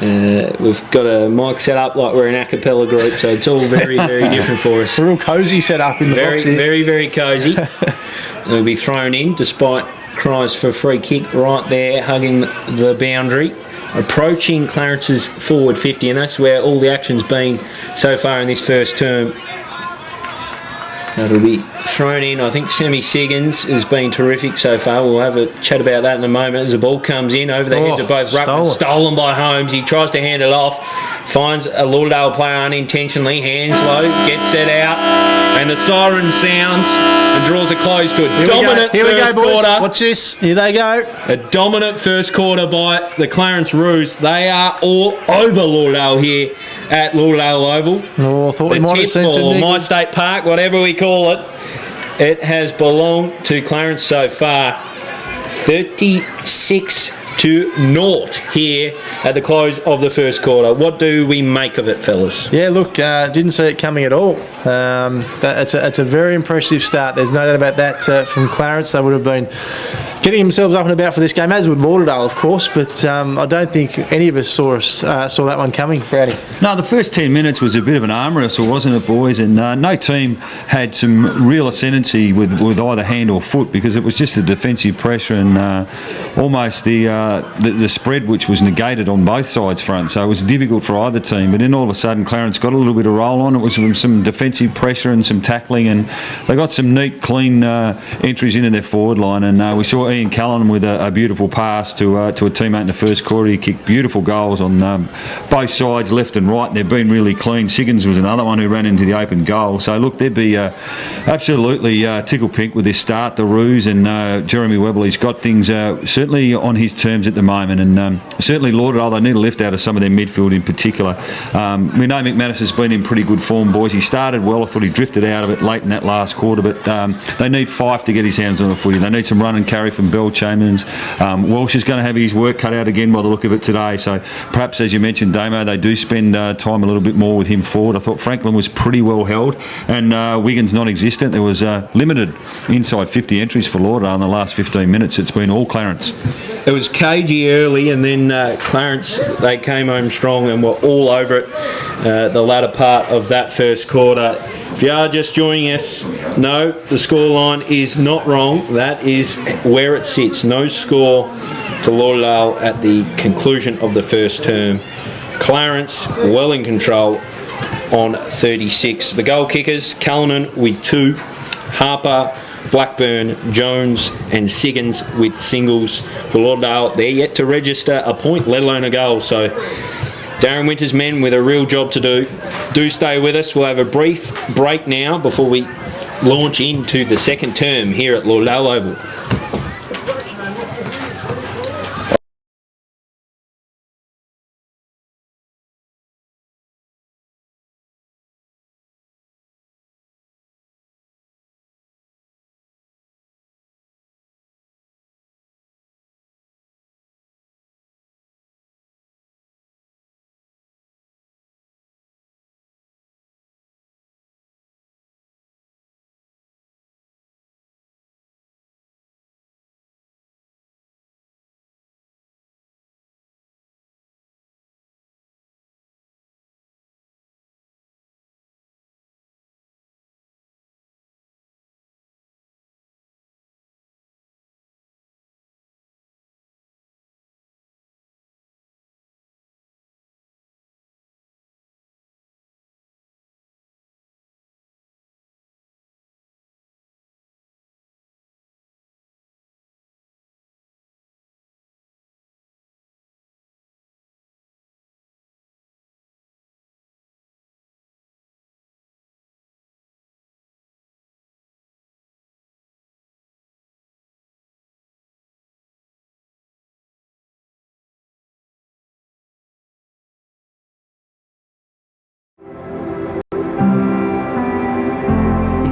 We've got a mic set up like we're an a cappella group, so it's all very, very different for us. A real cosy setup in the box here. Very, very cosy. It'll be thrown in despite cries for free kick right there, hugging the boundary. Approaching Clarence's forward 50, and that's where all the action's been so far in this first term. So it'll be thrown in. I think Sammy Siggins has been terrific so far. We'll have a chat about that in a moment as the ball comes in over the heads of both Ruckman. Stolen by Holmes. He tries to hand it off. Finds a Lauderdale player unintentionally. Hanslow gets it out. And the siren sounds and draws a close to a dominant first quarter. Watch this. Here they go. A dominant first quarter by the Clarence Roos. They are all over Lauderdale here at Lauderdale Oval. Oh, I thought we might have seen some or My State Park, whatever we call it. It has belonged to Clarence so far. 36-0 here at the close of the first quarter. What do we make of it, fellas? Yeah, look, didn't see it coming at all. It's a very impressive start. There's no doubt about that from Clarence. They would have been getting themselves up and about for this game, as would Lauderdale, of course, but I don't think any of us saw that one coming, Brownie. No, the first 10 minutes was a bit of an arm wrestle, wasn't it, boys? And no team had some real ascendancy with either hand or foot, because it was just the defensive pressure and almost the spread, which was negated on both sides' front. So it was difficult for either team. But then all of a sudden, Clarence got a little bit of roll on. It was from some defensive pressure and some tackling, and they got some neat, clean entries into their forward line. And we saw Ian Callan with a beautiful pass to a teammate in the first quarter. He kicked beautiful goals on both sides, left and right, and they've been really clean. Siggins was another one who ran into the open goal. So look, they'd be absolutely tickle pink with this start. The Roos and Jeremy Webley's got things certainly on his terms at the moment, and certainly Lauderdale, they need a lift out of some of their midfield in particular. We know McManus has been in pretty good form, boys. He started well. I thought he drifted out of it late in that last quarter, but they need Fife to get his hands on the footy. They need some run and carry from Bell Chambers. Walsh is going to have his work cut out again by the look of it today. So perhaps, as you mentioned, Damo, they do spend time a little bit more with him forward. I thought Franklin was pretty well held, and Wiggins non-existent. There was limited inside 50 entries for Lauderdale in the last 15 minutes. It's been all Clarence. It was cagey early, and then Clarence, they came home strong and were all over it the latter part of that first quarter. If you are just joining us, no, the scoreline is not wrong. That is where it sits. No score to Lauderdale at the conclusion of the first term. Clarence well in control on 36. The goal kickers, Callanan with 2, Harper, Blackburn, Jones and Siggins with singles for Lauderdale. They're yet to register a point, let alone a goal. So Darren Winter's men with a real job to do. Do stay with us. We'll have a brief break now before we launch into the second term here at Lauderdale Oval.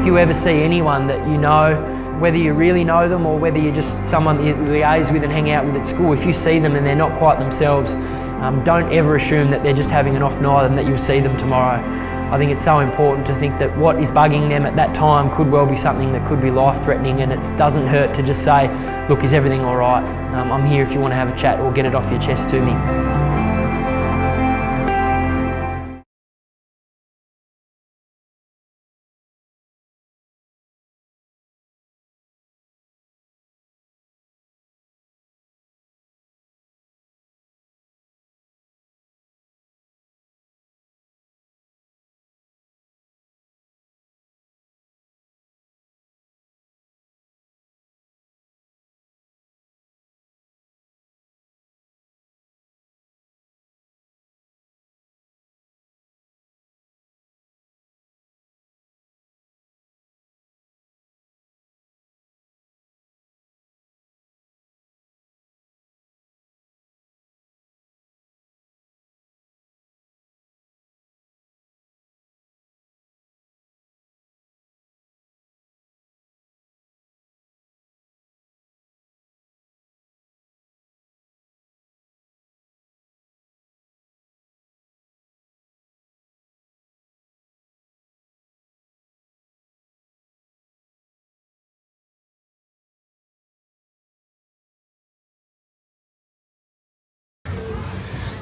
if you ever see anyone that you know, whether you really know them or whether you're just someone that you liaise with and hang out with at school, if you see them and they're not quite themselves, don't ever assume that they're just having an off night and that you'll see them tomorrow. I think it's so important to think that what is bugging them at that time could well be something that could be life-threatening, and it doesn't hurt to just say, look, is everything all right? I'm here if you want to have a chat or get it off your chest to me.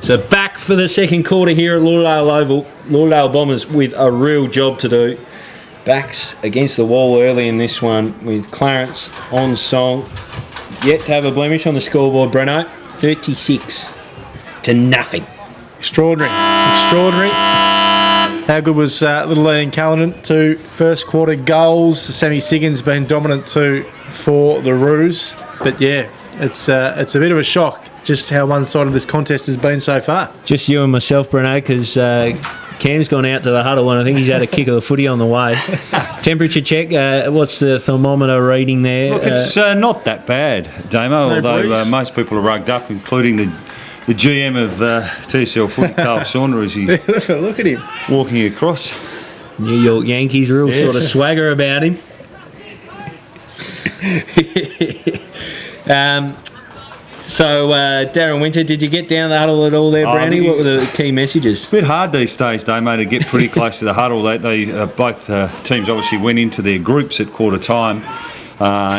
So back for the second quarter here at Lauderdale Oval. Lauderdale Bombers with a real job to do. Backs against the wall early in this one with Clarence on song. Yet to have a blemish on the scoreboard, Breno. 36-0. Extraordinary. How good was little Ian Callanan? 2 first quarter goals. Sammy Siggins been dominant too for the Roos. But yeah, it's a bit of a shock just how one-sided this contest has been so far. Just you and myself, Breno, because Cam's gone out to the huddle and I think he's had a kick of the footy on the way. Temperature check, what's the thermometer reading there? Look, it's not that bad, Damo, although most people are rugged up, including the GM of TSL footy, Carl Saunders, as he's Look at him walking across. New York Yankees, real sort of swagger about him. So, Darren Winter, did you get down the huddle at all there, Brownie? What were the key messages? A bit hard these days, Damo, to get pretty close to the huddle. They both teams obviously went into their groups at quarter time,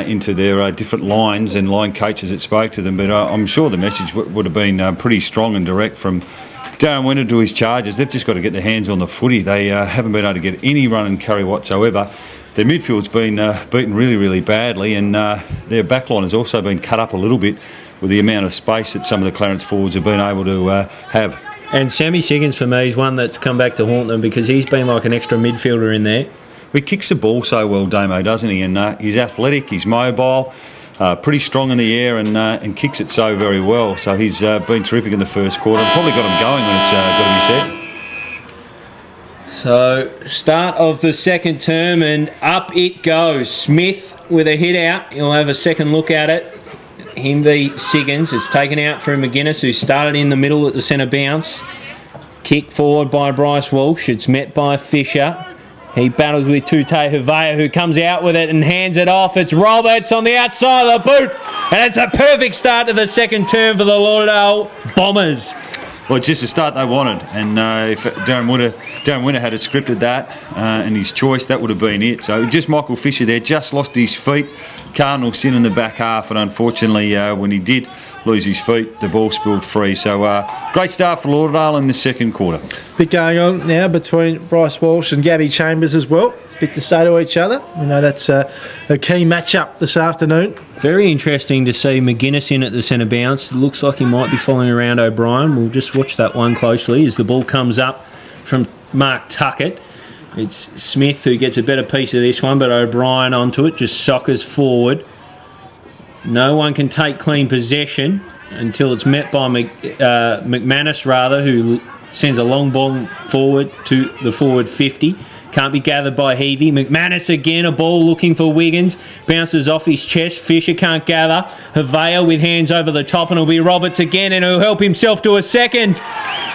into their different lines and line coaches that spoke to them. But I'm sure the message would have been pretty strong and direct from Darren Winter to his Chargers. They've just got to get their hands on the footy. They haven't been able to get any run and carry whatsoever. Their midfield's been beaten really, really badly, and their backline has also been cut up a little bit with the amount of space that some of the Clarence forwards have been able to have. And Sammy Siggins, for me, is one that's come back to haunt them because he's been like an extra midfielder in there. He kicks the ball so well, Damo, doesn't he? And he's athletic, he's mobile, pretty strong in the air, and kicks it so very well. So he's been terrific in the first quarter. Probably got him going when it's got to be said. So, start of the second term, and up it goes. Smith with a hit out. He'll have a second look at it. Him v Siggins. It's taken out from McGuinness, who started in the middle at the centre bounce. Kick forward by Bryce Walsh. It's met by Fisher. He battles with Tute Havea, who comes out with it and hands it off. It's Roberts on the outside of the boot. And it's a perfect start to the second term for the Lauderdale Bombers. Well, it's just the start they wanted, and if Darren Winter had scripted that and his choice, that would have been it. So just Michael Fisher there, just lost his feet. Cardinal sin in the back half, and unfortunately when he did lose his feet, the ball spilled free. So great start for Lauderdale in the second quarter. Bit going on now between Bryce Walsh and Gabby Chambers as well. Bit to say to each other. We know that's a key matchup this afternoon. Very interesting to see McGuinness in at the centre bounce. Looks like he might be following around O'Brien. We'll just watch that one closely as the ball comes up from Mark Tuckett. It's Smith who gets a better piece of this one, but O'Brien onto it, just soccers forward. No one can take clean possession until it's met by McManus, who sends a long ball forward to the forward 50. Can't be gathered by Heavey. McManus again, a ball looking for Wiggins. Bounces off his chest. Fisher can't gather. Havea with hands over the top, and it'll be Roberts again, and he'll help himself to a second.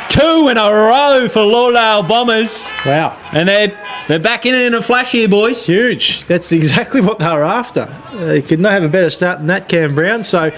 2 in a row for Lauderdale Bombers. Wow. And they're They're back in a flash here, boys. Huge. That's exactly what they were after. They could not have a better start than that, Cam Brown. So,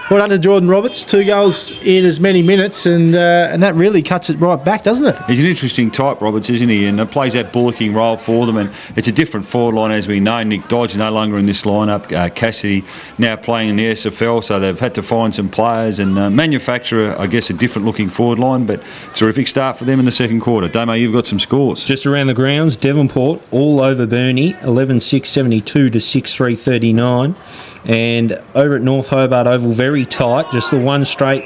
well done to Jordan Roberts. 2 goals in as many minutes, and that really cuts it right back, doesn't it? He's an interesting type, Roberts, isn't he? And plays that bullocking role for them. And it's a different forward line, as we know. Nick Dodge no longer in this lineup. Cassidy now playing in the SFL, so they've had to find some players and manufacture, I guess, a different looking forward line. But terrific start for them in the second quarter. Damo, you've got some scores. Just around the grounds, Devonport all over Burnie, 11-6-72 to 6-3-39. And over at North Hobart Oval, very tight, just the one straight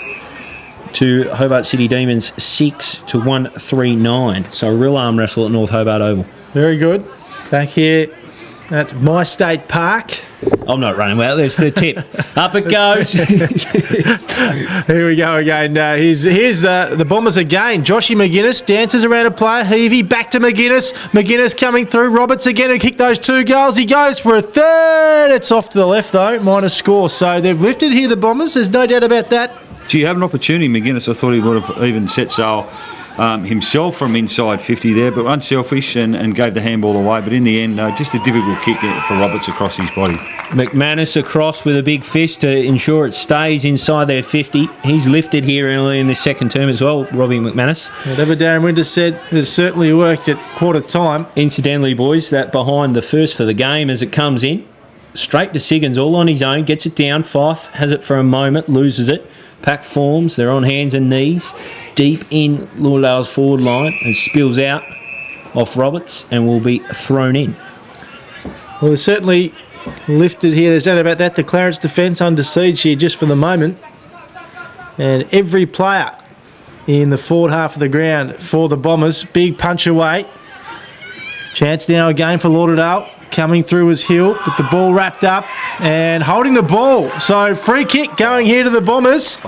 to Hobart City Demons, 6-139. So a real arm wrestle at North Hobart Oval. Very good. Back here at My State Park. I'm not running well. There's the tip. Up it goes. Here we go again. Here's the Bombers again. Joshy McGuinness dances around a player. Heavey back to McGuinness. McGuinness coming through. Roberts again who kicked those 2 goals. He goes for a third. It's off to the left though. Minus score. So they've lifted here, the Bombers. There's no doubt about that. Do you have an opportunity, McGuinness? I thought he would have even set sail himself from inside 50 there, but unselfish and gave the handball away. But in the end, just a difficult kick for Roberts across his body. McManus across with a big fist to ensure it stays inside their 50. He's lifted here early in the second term as well, Robbie McManus. Whatever Darren Winter said, has certainly worked at quarter time. Incidentally, boys, that behind the first for the game as it comes in. Straight to Siggins, all on his own, gets it down. Fife has it for a moment, loses it. Pack forms, they're on hands and knees. Deep in Lauderdale's forward line and spills out off Roberts and will be thrown in. Well, they're certainly lifted here. There's no doubt about that. The Clarence defence under siege here just for the moment. And every player in the forward half of the ground for the Bombers. Big punch away. Chance now again for Lauderdale. Coming through his Hill, but the ball wrapped up and holding the ball. So free kick going here to the Bombers.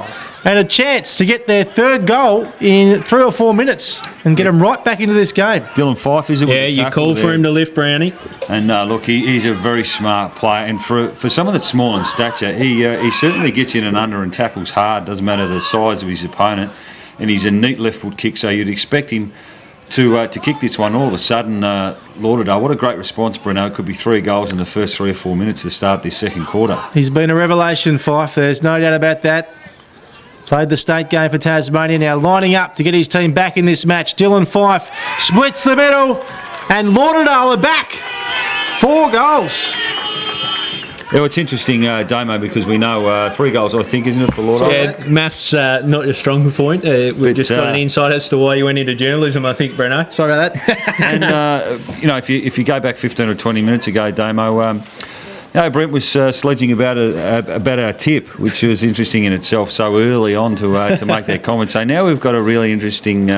And a chance to get their 3rd goal in 3 or 4 minutes and get them right back into this game. Dylan Fife, is it? Yeah, you called for him to lift, Brownie. And look, he's a very smart player. And for someone that's small in stature, he certainly gets in and under and tackles hard. Doesn't matter the size of his opponent. And he's a neat left foot kick, so you'd expect him to kick this one. All of a sudden, Lauderdale, what a great response, Bruno. It could be 3 goals in the first 3 or 4 minutes to start this second quarter. He's been a revelation, Fife. There's no doubt about that. Played the state game for Tasmania, now lining up to get his team back in this match. Dylan Fife splits the middle, and Lauderdale are back. 4 goals. Yeah, it's interesting, Damo, because we know 3 goals, I think, isn't it, for Lauderdale? Yeah, maths not your strong point. We've just got an insight as to why you went into journalism, I think, Breno. Sorry about that. And, if you go back 15 or 20 minutes ago, Damo, Brent was sledging about our tip, which was interesting in itself so early on to make that comment. So now we've got a really interesting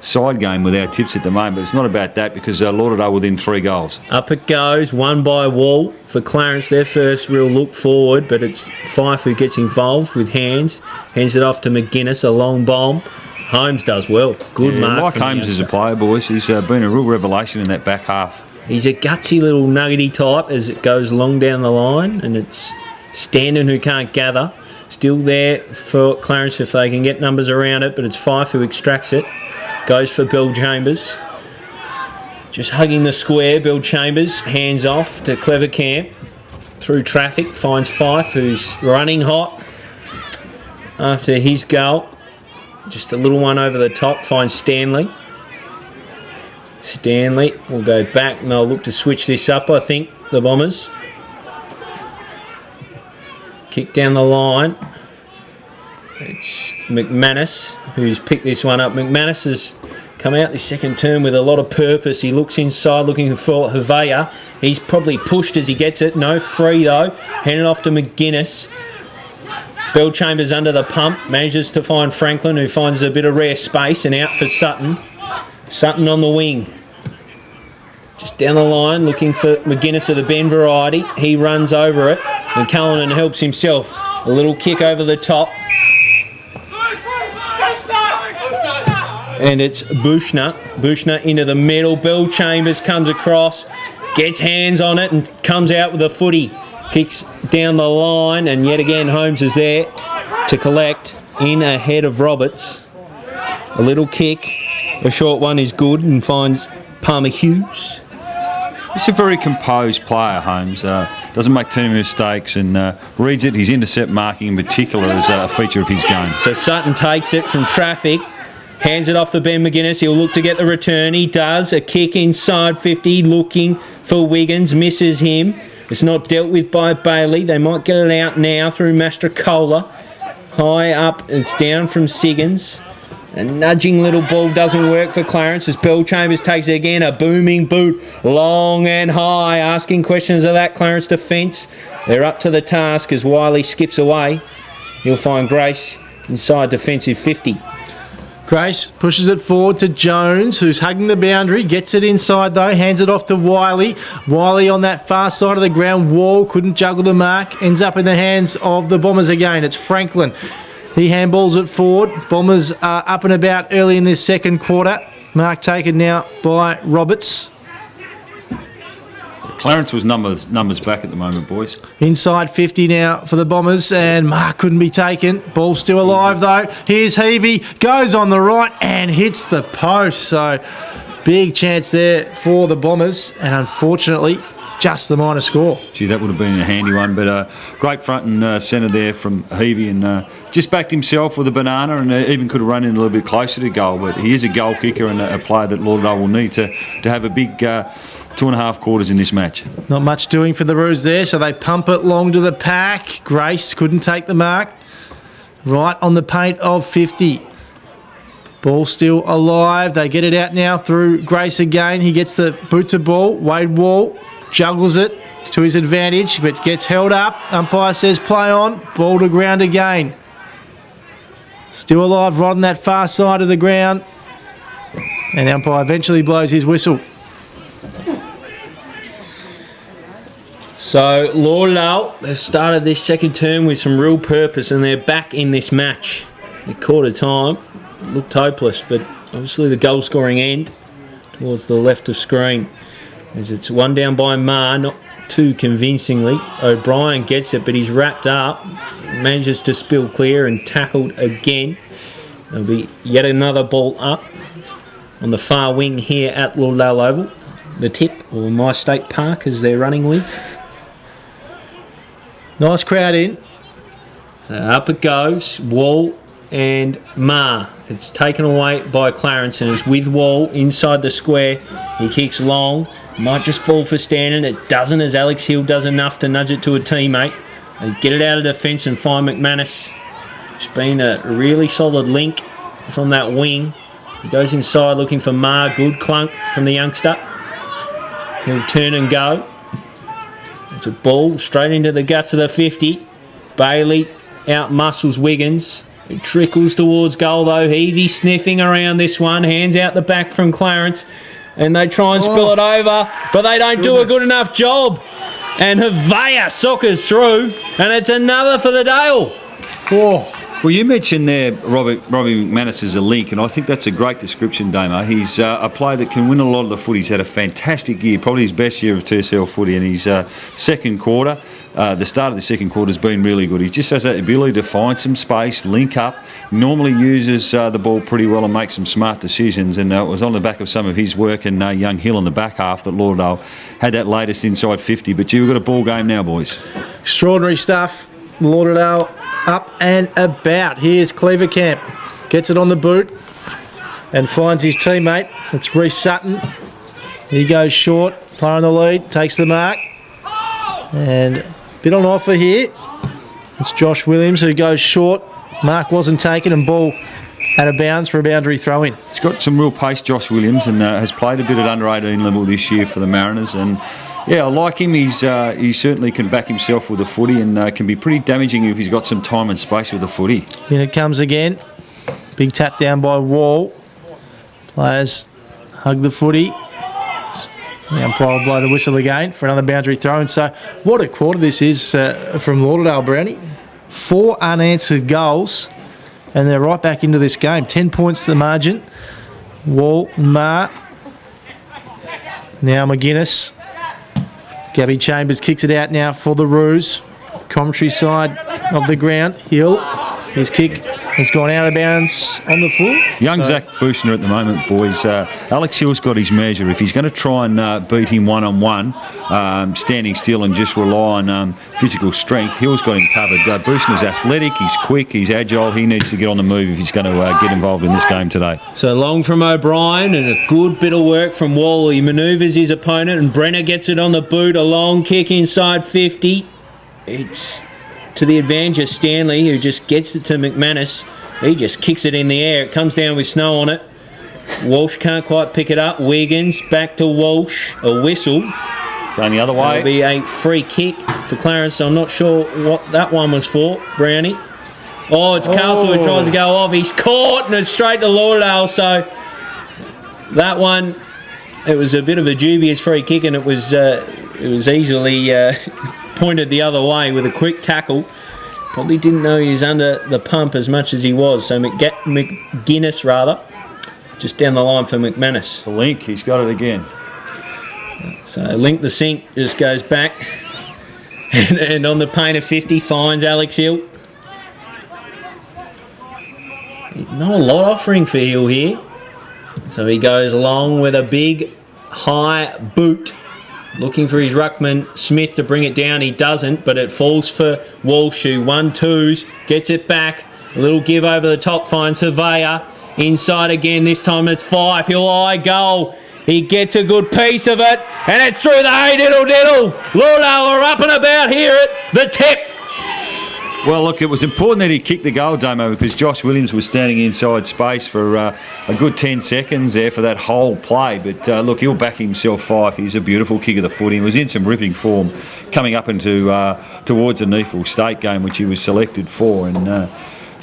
side game with our tips at the moment. But it's not about that because Lauderdale within 3 goals. Up it goes, one by Wall for Clarence, their first real look forward, but it's Fife who gets involved with hands it off to McGuinness, a long bomb. Holmes does well. Good mark. Like Holmes as a player, boys. He's been a real revelation in that back half. He's a gutsy little nuggety type as it goes long down the line, and it's Standen who can't gather. Still there for Clarence if they can get numbers around it, but it's Fife who extracts it. Goes for Bill Chambers. Just hugging the square, Bill Chambers, hands off to Clever Camp. Through traffic, finds Fife who's running hot after his goal. Just a little one over the top, finds Stanley. Stanley will go back and they'll look to switch this up, I think, the Bombers. Kick down the line. It's McManus who's picked this one up. McManus has come out this second term with a lot of purpose. He looks inside looking for Havea. He's probably pushed as he gets it. No free though. Handed off to McGuinness. Bell Chambers under the pump. Manages to find Franklin who finds a bit of rare space and out for Sutton. Sutton on the wing. Just down the line looking for McGuinness of the Ben variety. He runs over it and Cullinan helps himself. A little kick over the top. And it's Bushner. Bushner into the middle. Bell Chambers comes across, gets hands on it and comes out with a footy. Kicks down the line and yet again Holmes is there to collect in ahead of Roberts. A little kick. A short one is good and finds Palmer Hughes. He's a very composed player, Holmes. Doesn't make too many mistakes and reads it. His intercept marking in particular is a feature of his game. So Sutton takes it from traffic, hands it off for Ben McGuinness. He'll look to get the return. He does. A kick inside 50, looking for Wiggins. Misses him. It's not dealt with by Bailey. They might get it out now through Mastrocola. High up, it's down from Siggins. A nudging little ball doesn't work for Clarence as Bell Chambers takes it again. A booming boot, long and high. Asking questions of that Clarence defence. They're up to the task as Wiley skips away. He'll find Grace inside defensive 50. Grace pushes it forward to Jones, who's hugging the boundary. Gets it inside, though. Hands it off to Wiley. Wiley on that far side of the ground. Wall couldn't juggle the mark. Ends up in the hands of the Bombers again. It's Franklin. He handballs it forward. Bombers are up and about early in this second quarter. Mark taken now by Roberts. Clarence was numbers back at the moment, boys. Inside 50 now for the Bombers, and Mark couldn't be taken. Ball still alive, though. Here's Heavey. Goes on the right and hits the post. So, big chance there for the Bombers, and unfortunately, just the minor score. Gee, that would have been a handy one, but great front and centre there from Heavey, and just backed himself with a banana, and even could have run in a little bit closer to goal. But he is a goal kicker and a player that Lauderdale will need to have a big 2.5 quarters in this match. Not much doing for the Roos there, so they pump it long to the pack. Grace couldn't take the mark. Right on the paint of 50. Ball still alive. They get it out now through Grace again. He gets the boot to ball. Wade Wall juggles it to his advantage, but gets held up. Umpire says play on. Ball to ground again. Still alive right on that far side of the ground. And the umpire eventually blows his whistle. So Lauderdale, they've started this second term with some real purpose, and they're back in this match. At quarter time, it looked hopeless, but obviously the goal scoring end towards the left of screen. As it's one down by Ma, not too convincingly. O'Brien gets it, but he's wrapped up. Manages to spill clear and tackled again. There'll be yet another ball up on the far wing here at Lauderdale Oval. The tip, or My State Park as they're running with. Nice crowd in. So up it goes. Wall and Ma. It's taken away by Clarence, and it's with Wall inside the square. He kicks long. Might just fall for standing. It doesn't, as Alex Hill does enough to nudge it to a teammate. They get it out of defence and find McManus. It's been a really solid link from that wing. He goes inside looking for Ma. Good clunk from the youngster. He'll turn and go. It's a ball straight into the guts of the 50. Bailey out-muscles Wiggins. It trickles towards goal, though. Heavey sniffing around this one. Hands out the back from Clarence. And they try and spill it over, but they don't do a good enough job. And Havea soccers through, and it's another for the Dale. Oh. Well, you mentioned there Robbie McManus as a link, and I think that's a great description, Damo. He's a player that can win a lot of the footy. He's had a fantastic year, probably his best year of TSL footy, and his second quarter, the start of the second quarter has been really good. He just has that ability to find some space, link up, normally uses the ball pretty well and makes some smart decisions, and it was on the back of some of his work and young Hill in the back half that Lauderdale had that latest inside 50. But we've got a ball game now, boys. Extraordinary stuff. Lauderdale up and about. Here's Cleavercamp. Gets it on the boot and finds his teammate. It's Reece Sutton. He goes short. Player on the lead. Takes the mark. And a bit on offer here. It's Josh Williams who goes short. Mark wasn't taken and ball out of bounds for a boundary throw in. He's got some real pace, Josh Williams, and has played a bit at under 18 level this year for the Mariners. And yeah, I like him. He certainly can back himself with the footy and can be pretty damaging if he's got some time and space with the footy. In it comes again. Big tap down by Wall. Players hug the footy. The umpire will blow the whistle again for another boundary throw. And so what a quarter this is from Lauderdale, Brownie. 4 unanswered goals and they're right back into this game. 10 points to the margin. Wall and Ma. Now McGuinness. Gabby Chambers kicks it out now for the Roos. Commentary side of the ground. Hill His kick has gone out of bounds on the floor. Young Zach Bushner at the moment, boys. Alex Hill's got his measure. If he's going to try and beat him one-on-one, standing still and just rely on physical strength, Hill's got him covered. Bushner's athletic, he's quick, he's agile. He needs to get on the move if he's going to get involved in this game today. So long from O'Brien and a good bit of work from Wall. He manoeuvres his opponent and Brenner gets it on the boot. A long kick inside 50. It's to the advantage of Stanley, who just gets it to McManus. He just kicks it in the air. It comes down with snow on it. Walsh can't quite pick it up. Wiggins back to Walsh. A whistle. Going the other way. It'll be a free kick for Clarence. I'm not sure what that one was for, Brownie. Oh, it's Castle who tries to go off. He's caught and it's straight to Lauderdale. So that one, it was a bit of a dubious free kick, and it was easily pointed the other way with a quick tackle. Probably didn't know he was under the pump as much as he was. So McGuinness, just down the line for McManus. The link, he's got it again. So Link the Sink just goes back and on the paint of 50 finds Alex Hill. Not a lot offering for Hill here. So he goes along with a big high boot, looking for his ruckman Smith to bring it down. He doesn't, but it falls for Walsh, who 1-2s, gets it back. A little give over the top, finds Surveyor. Inside again, this time it's 5. He'll eye goal. He gets a good piece of it, and it's through the hey-diddle-diddle. Lauderdale are up and about here at the tip. Well, look, it was important that he kicked the goal, Damo, because Josh Williams was standing inside space for a good 10 seconds there for that whole play. But, look, he'll back himself 5. He's a beautiful kick of the foot. He was in some ripping form coming up into towards the Neefle State game, which he was selected for. And,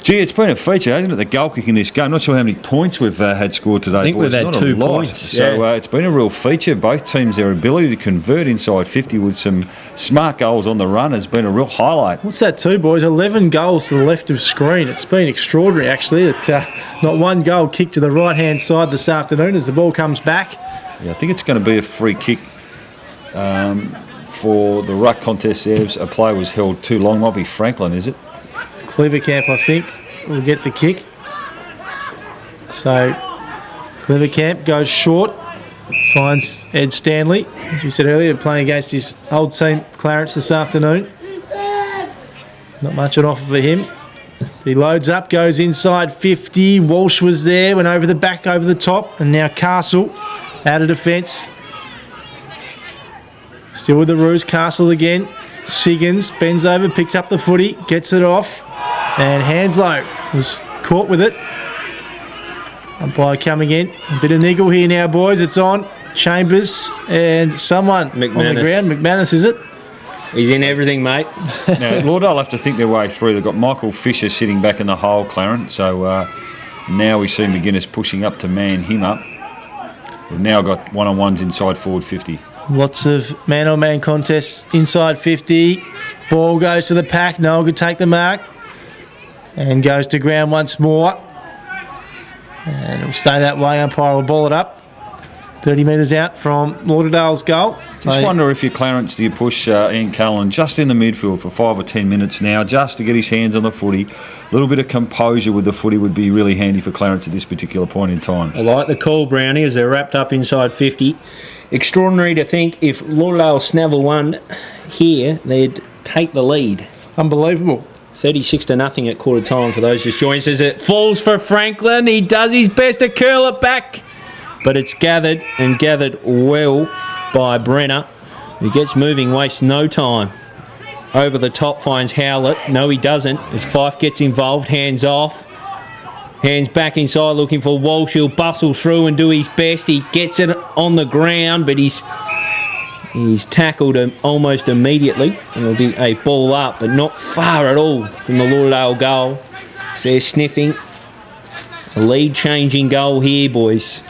gee, it's been a feature, hasn't it, the goal kick in this game? Not sure how many points we've had scored today. I think boys. we've had Not 2 a lot. points. So it's been a real feature. Both teams, their ability to convert inside 50 with some smart goals on the run has been a real highlight. What's that too, boys? 11 goals to the left of screen. It's been extraordinary, actually, that not one goal kicked to the right-hand side this afternoon as the ball comes back. Yeah, I think it's going to be a free kick for the ruck contest there. A play was held too long. Might be Franklin, is it? Clevercamp, I think, will get the kick. So Clevercamp goes short, finds Ed Stanley. As we said earlier, playing against his old team, Clarence, this afternoon. Not much on offer for him. He loads up, goes inside 50. Walsh was there, went over the back, over the top, and now Castle out of defence. Still with the Roos. Castle again. Siggins bends over, picks up the footy, gets it off, and Hanslow was caught with it. Umpire coming in. A bit of niggle here now, boys. It's on. Chambers and someone on the ground. McManus, is it? He's in everything, mate. Now, Lauderdale have to think their way through. They've got Michael Fisher sitting back in the hole, Clarence. So now we see McGuinness pushing up to man him up. We've now got one-on-ones inside forward 50. Lots of man-on-man contests inside 50. Ball goes to the pack. Noel could take the mark. And goes to ground once more. And it'll stay that way. Umpire will ball it up. 30 metres out from Lauderdale's goal. Just wonder if you Clarence, do you push Ian Cullen just in the midfield for 5 or 10 minutes now, just to get his hands on the footy. A little bit of composure with the footy would be really handy for Clarence at this particular point in time. I like the call, Brownie, as they're wrapped up inside 50. Extraordinary to think if Lauderdale snavel one here, they'd take the lead. Unbelievable. 36-0 at quarter time for those just joining us. As it falls for Franklin, he does his best to curl it back, but it's gathered and gathered well by Brenner, who gets moving, wastes no time. Over the top finds Howlett. No, he doesn't, as Fife gets involved. Hands off. Hands back inside looking for Walsh. He'll bustle through and do his best. He gets it on the ground, but he's tackled him almost immediately. And it'll be a ball up, but not far at all from the Lauderdale goal. So they're sniffing a lead-changing goal here, boys.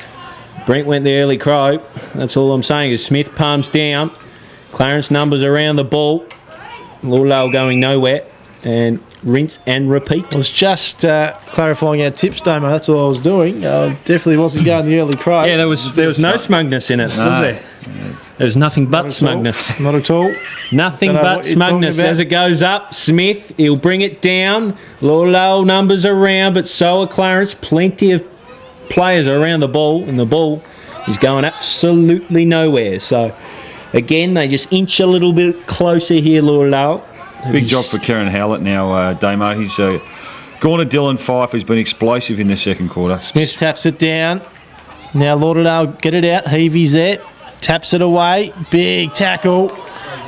Brent went the early crow. That's all I'm saying is Smith palms down. Clarence numbers around the ball. Lauderdale going nowhere. And rinse and repeat. I was just clarifying our tips, Damo. That's all I was doing. Definitely wasn't going the early crow. Yeah, there was no smugness in it, was there? There's nothing but Not at all. smugness. Not at all. Nothing Don't know but what you're talking smugness. about. As it goes up, Smith, he'll bring it down. Lauderdale numbers around, but so are Clarence. Plenty of players around the ball, and the ball is going absolutely nowhere. So, again, they just inch a little bit closer here, Lauderdale. Big job for Kieran Howlett now, Damo. He's gone to Dylan Fife, who's been explosive in the second quarter. Smith taps it down. Now Lauderdale get it out. Heavey's there. Taps it away. Big tackle.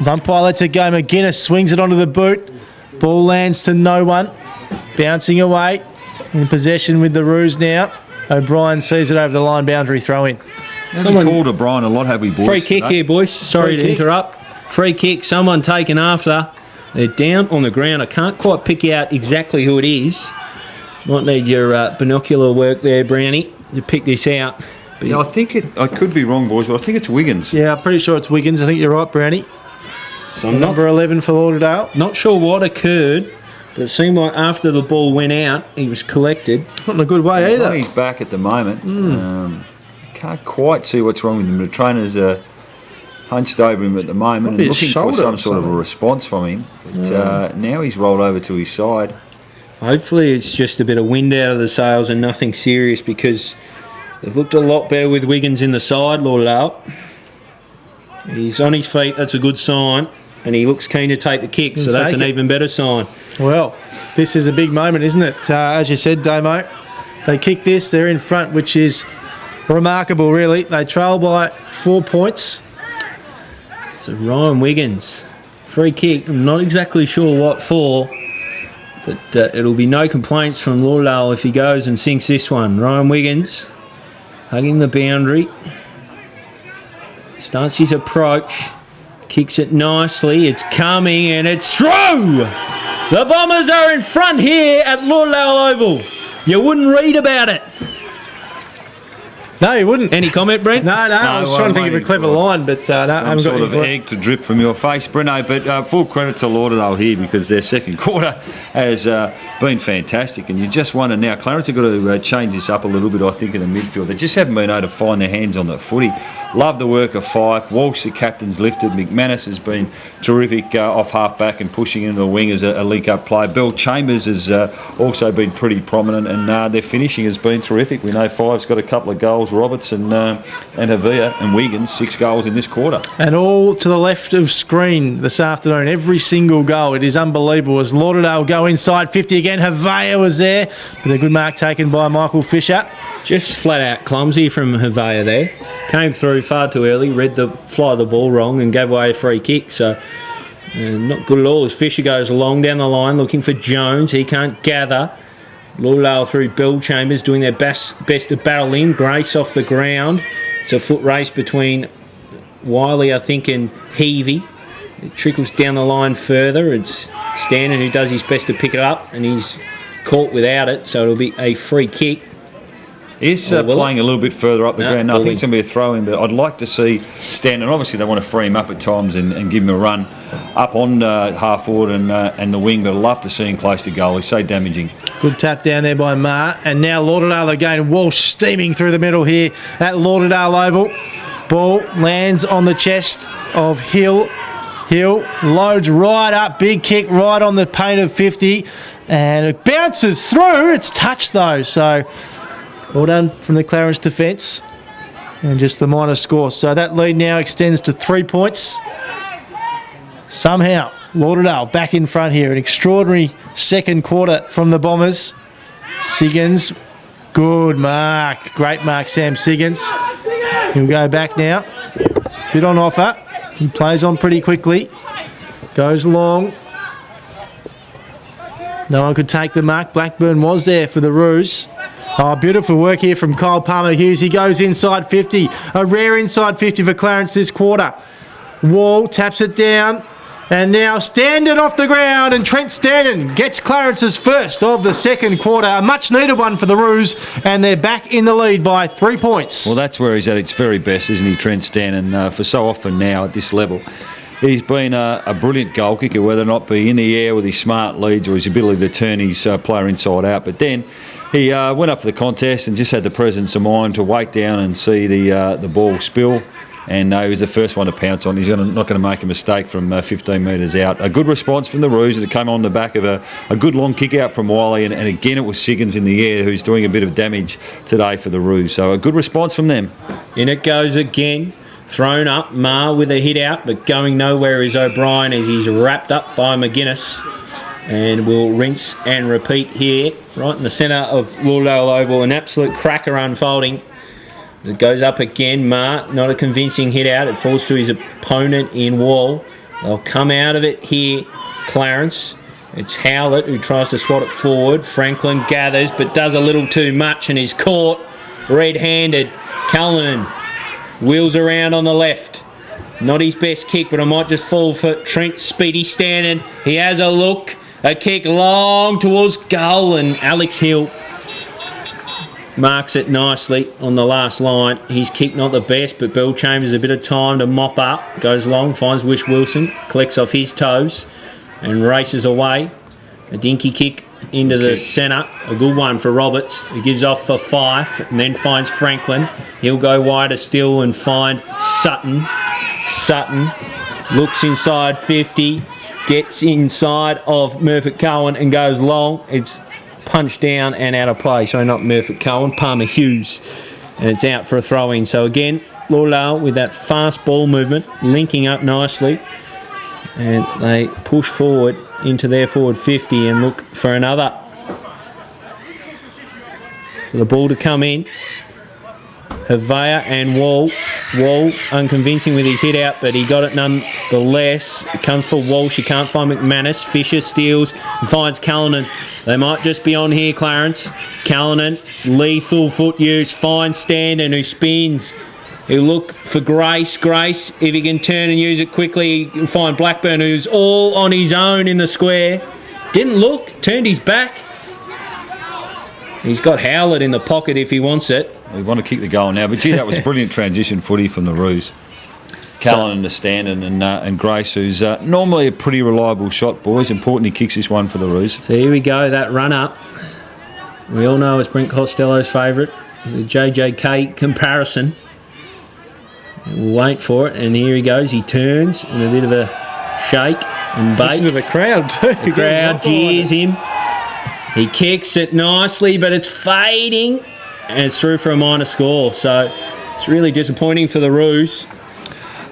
Umpire lets it go. McGuinness swings it onto the boot. Ball lands to no one. Bouncing away. In possession with the Roos now. O'Brien sees it over the line. Boundary throw in. Someone called O'Brien a lot, have we, boys? Free kick today? here, boys. Sorry Free to kick. interrupt. Free kick. Someone taken after. They're down on the ground. I can't quite pick out exactly who it is. Might need your binocular work there, Brownie, to pick this out. But Yeah, I could be wrong, boys, but I think it's Wiggins. Yeah, I'm pretty sure it's Wiggins. I think you're right, Brownie. so I'm Number 11 for Lauderdale. not sure what occurred, but it seemed like after the ball went out, he was collected. Not in a good way He's on either. his back at the moment. Can't quite see what's wrong with him. The trainer's hunched over him at the moment Probably and his looking for shoulder some or sort of a something. response from him. But now he's rolled over to his side. Hopefully it's just a bit of wind out of the sails and nothing serious, because they've looked a lot better with Wiggins in the side, Lauderdale. He's on his feet, that's a good sign, and he looks keen to take the kick, so He'll that's take an it. even better sign. Well, this is a big moment, isn't it? As you said, Damo, they kick this, they're in front, which is remarkable, really. They trail by 4 points. So Ryan Wiggins, free kick. I'm not exactly sure what for, but it'll be no complaints from Lauderdale if he goes and sinks this one. Ryan Wiggins, hugging the boundary. Starts his approach, kicks it nicely. It's coming and it's through! The Bombers are in front here at Lauderdale Oval. You wouldn't read about it. No, you wouldn't. Any comment, Brent? No, I was well, trying to think of a waiting clever for line, but no, I Some haven't got sort any of for it. egg to drip from your face, Bruno. But full credit to Lauderdale here, because their second quarter has been fantastic. And you just wonder now, Clarence have got to change this up a little bit, I think, in the midfield. They just haven't been able to find their hands on the footy. Love the work of Fife. Walsh, the captain's lifted. McManus has been terrific off half-back and pushing into the wing as a link-up play. Bill Chambers has also been pretty prominent, and their finishing has been terrific. We know Five's got a couple of goals. Roberts and Havia and Wiggins, 6 goals in this quarter. And all to the left of screen this afternoon, every single goal. It is unbelievable as Lauderdale go inside 50 again. Havea was there, but a good mark taken by Michael Fisher. Just flat out clumsy from Havea there. Came through far too early, read the fly of the ball wrong and gave away a free kick. So not good at all as Fisher goes along down the line looking for Jones. He can't gather. Lauderdale through Bill Chambers doing their best to battle in. Grace off the ground. It's a foot race between Wiley, I think, and Heavey. It trickles down the line further. It's Stanton who does his best to pick it up, and he's caught without it, so it'll be a free kick. Is will playing a little bit further up the No, ground. No, I will think it's going to be a throw-in, but I'd like to see Stanton. Obviously, they want to free him up at times and give him a run up on half forward and the wing, but I'd love to see him close to goal. He's so damaging. Good tap down there by Ma. And now Lauderdale again. Walsh steaming through the middle here at Lauderdale Oval. Ball lands on the chest of Hill. Hill loads right up. Big kick right on the paint of 50. And it bounces through. It's touched though. So well done from the Clarence defence. And just the minor score. So that lead now extends to 3 points. Somehow, Lauderdale back in front here. An extraordinary second quarter from the Bombers. Siggins, good mark. Great mark, Sam Siggins. He'll go back now. Bit on offer. He plays on pretty quickly. Goes long. No one could take the mark. Blackburn was there for the Roos. Oh, beautiful work here from Kyle Palmer-Hughes. He goes inside 50. A rare inside 50 for Clarence this quarter. Wall taps it down. And now Stanton off the ground, and Trent Stanton gets Clarence's first of the second quarter. A much needed one for the Roos, and they're back in the lead by 3 points. Well, that's where he's at its very best, isn't he, Trent Stanton? For so often now at this level, he's been a brilliant goal kicker, whether or not be in the air with his smart leads or his ability to turn his player inside out. But then he went up for the contest and just had the presence of mind to wait down and see the ball spill and he was the first one to pounce on. He's not going to make a mistake from 15 metres out. A good response from the Roos that came on the back of a good long kick out from Wiley, and again it was Siggins in the air who's doing a bit of damage today for the Roos. So a good response from them. In it goes again. Thrown up, Marr with a hit out, but going nowhere is O'Brien as he's wrapped up by McGuinness. And we'll rinse and repeat here, right in the centre of Lauderdale Oval. An absolute cracker unfolding. As it goes up again, Marr, not a convincing hit out. It falls to his opponent in Wall. They'll come out of it here, Clarence. It's Howlett who tries to swat it forward. Franklin gathers, but does a little too much and is caught red-handed. Cullinan wheels around on the left. Not his best kick, but I might just fall for Trent Speedy Stannon. He has a look. A kick long towards goal, and Alex Hill marks it nicely on the last line. His kick not the best, but Bell Chambers a bit of time to mop up. Goes long, finds Wish Wilson, collects off his toes and races away. A dinky kick into the centre. A good one for Roberts. He gives off for Fife and then finds Franklin. He'll go wider still and find Sutton. Sutton looks inside 50. Gets inside of Murphy Cohen and goes long. It's punched down and out of play. So not Murphy Cohen, Palmer Hughes. And it's out for a throw-in. So again, Lauderdale with that fast ball movement, linking up nicely. And they push forward into their forward 50 and look for another. So the ball to come in. Havea and Wall. Wall unconvincing with his hit out, but he got it nonetheless. It comes for Walsh. He can't find McManus. Fisher steals and finds Cullinan. They might just be on here, Clarence. Cullinan, lethal foot use, finds Standen who spins. He'll look for Grace. Grace, if he can turn and use it quickly, he'll find Blackburn who's all on his own in the square. Didn't look, turned his back. He's got Howlett in the pocket if he wants it. We want to kick the goal now, but gee, that was brilliant transition footy from the Roos. Cullinan to Stanton and Grace, who's normally a pretty reliable shot, boys. Important he kicks this one for the Roos. So here we go, that run up. We all know it's Brent Costello's favourite, the JJK comparison. We'll wait for it, and here he goes. He turns and a bit of a shake and bake. Listen to the crowd too. The crowd jeers him. He kicks it nicely, but it's fading, and it's through for a minor score. So it's really disappointing for the Roos.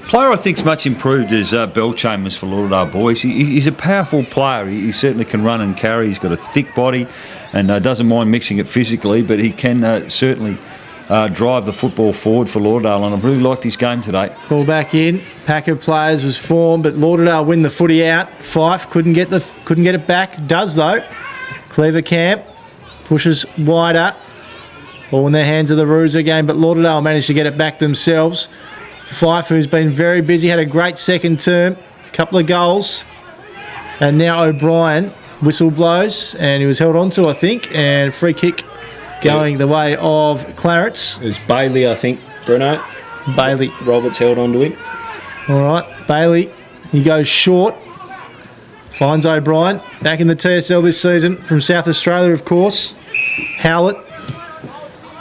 Player I think's much improved is Bell Chambers for Lauderdale boys. He's a powerful player. He certainly can run and carry. He's got a thick body and doesn't mind mixing it physically, but he can certainly drive the football forward for Lauderdale, and I've really liked his game today. Ball back in. Pack of players was formed, but Lauderdale win the footy out. Fife couldn't get it back. Does though. Clever Camp pushes wider. All in their hands of the Roos again, but Lauderdale managed to get it back themselves. Fife, who's been very busy, had a great second term, couple of goals, and now O'Brien whistle blows, and he was held onto, I think, and free kick going the way of Clarence. It was Bailey, I think, Bruno. Bailey. Roberts held onto him. All right, Bailey, he goes short. Finds O'Brien, back in the TSL this season, from South Australia, of course. Howlett,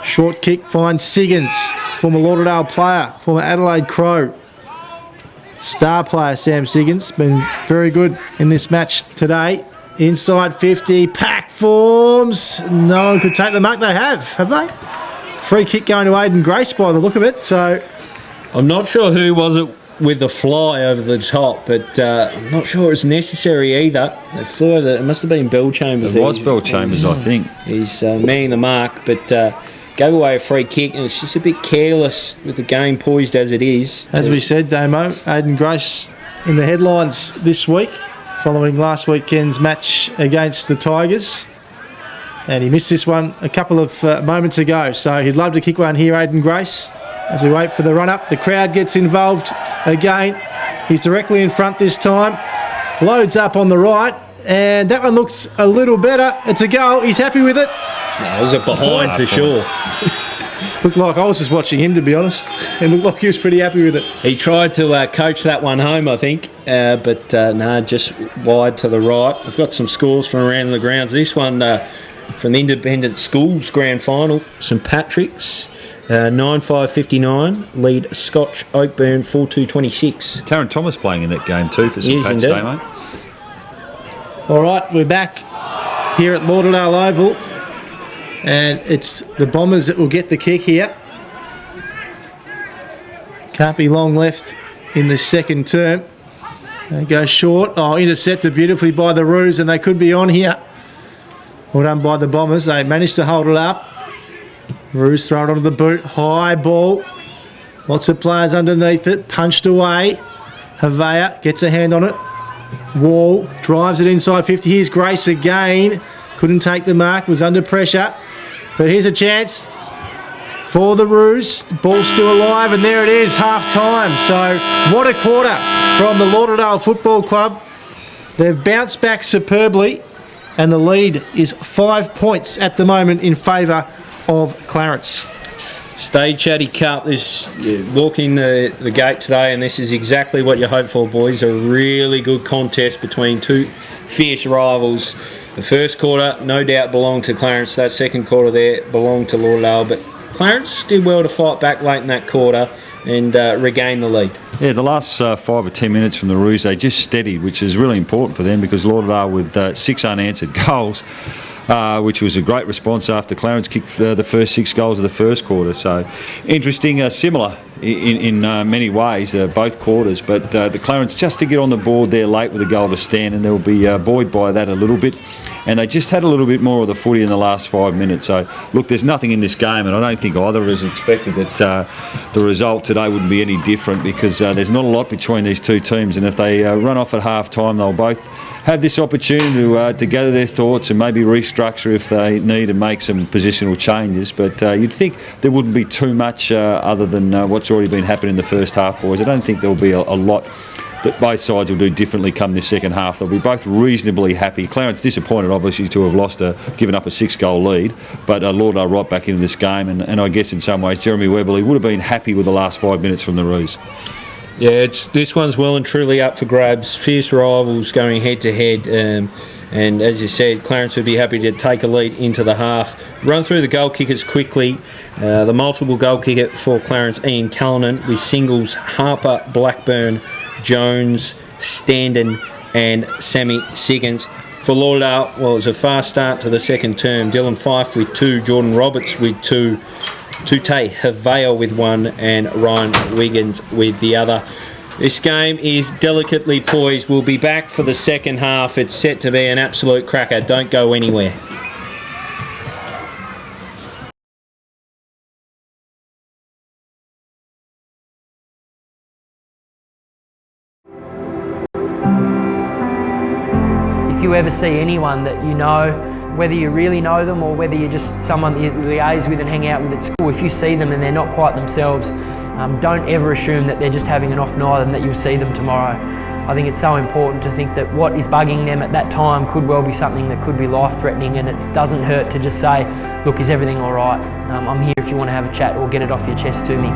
short kick, finds Siggins, former Lauderdale player, former Adelaide Crow. Star player Sam Siggins, been very good in this match today. Inside 50, pack forms. No one could take the mark. They have they? Free kick going to Aidan Grace by the look of it. So I'm not sure who was it with the fly over the top, but I'm not sure it's necessary either. They flew over. It must have been Bell Chambers. It was Bell Chambers, I think. He's manning the mark, but gave away a free kick, and it's just a bit careless with the game poised as it is. As we said, Damo, Aidan Grace in the headlines this week, following last weekend's match against the Tigers. And he missed this one a couple of moments ago, so he'd love to kick one here, Aidan Grace. As we wait for the run-up, the crowd gets involved again. He's directly in front this time. Loads up on the right, and that one looks a little better. It's a goal. He's happy with it. No, it was a behind for sure. Looked like I was just watching him, to be honest. It looked like he was pretty happy with it. He tried to coach that one home, I think, but no, just wide to the right. I've got some scores from around the grounds. This one, from the Independent Schools Grand Final, St Patrick's. 9-5-59, lead Scotch Oakburn 4-2-26. Taron Thomas playing in that game too for St Yes, Pat's indeed. Day, mate. All right, we're back here at Lauderdale Oval, and it's the Bombers that will get the kick here. Can't be long left in the second term. They go short. Oh, intercepted beautifully by the Roos, and they could be on here. Well done by the Bombers. They managed to hold it up. Roos throw it onto the boot. High ball. Lots of players underneath it. Punched away. Havea gets a hand on it. Wall drives it inside 50. Here's Grace again. Couldn't take the mark. Was under pressure. But here's a chance for the Roos. The ball's still alive, and there it is, half time. So what a quarter from the Lauderdale Football Club. They've bounced back superbly, and the lead is 5 points at the moment in favour of Clarence. Stay Chatty Cup is walking the gate today, and this is exactly what you hope for, boys. A really good contest between two fierce rivals. The first quarter, no doubt, belonged to Clarence. That second quarter there belonged to Lauderdale, but Clarence did well to fight back late in that quarter and regain the lead. Yeah, the last 5 or 10 minutes from the Roos, they just steadied, which is really important for them because Lauderdale with 6 unanswered goals, which was a great response after Clarence kicked the first 6 goals of the first quarter. So interesting, similar in many ways, both quarters. But the Clarence just to get on the board there late with a goal to stand, and they'll be buoyed by that a little bit. And they just had a little bit more of the footy in the last 5 minutes. So, look, there's nothing in this game, and I don't think either of us expected that the result today wouldn't be any different because there's not a lot between these two teams. And if they run off at half-time, they'll both have this opportunity to gather their thoughts and maybe restructure if they need and make some positional changes. But you'd think there wouldn't be too much other than what's already been happening in the first half, boys. I don't think there'll be a lot that both sides will do differently come this second half. They'll be both reasonably happy. Clarence disappointed, obviously, to have given up a 6-goal lead, but Lauderdale right back into this game, and I guess in some ways Jeremy Webberley would have been happy with the last 5 minutes from the Roos. Yeah, this one's well and truly up for grabs. Fierce rivals going head to head. And as you said, Clarence would be happy to take a lead into the half. Run through the goal kickers quickly. The multiple goal kicker for Clarence, Ian Cullinan, with singles Harper, Blackburn, Jones, Standen and Sammy Siggins. For Lauderdale, well, it was a fast start to the second term. Dylan Fife with 2, Jordan Roberts with 2, Tute Havea with 1 and Ryan Wiggins with the other. This game is delicately poised. We'll be back for the second half. It's set to be an absolute cracker. Don't go anywhere. If you ever see anyone that you know, whether you really know them or whether you're just someone that you liaise with and hang out with at school, if you see them and they're not quite themselves, don't ever assume that they're just having an off night and that you'll see them tomorrow. I think it's so important to think that what is bugging them at that time could well be something that could be life-threatening, and it doesn't hurt to just say, look, is everything all right? I'm here if you want to have a chat or get it off your chest to me.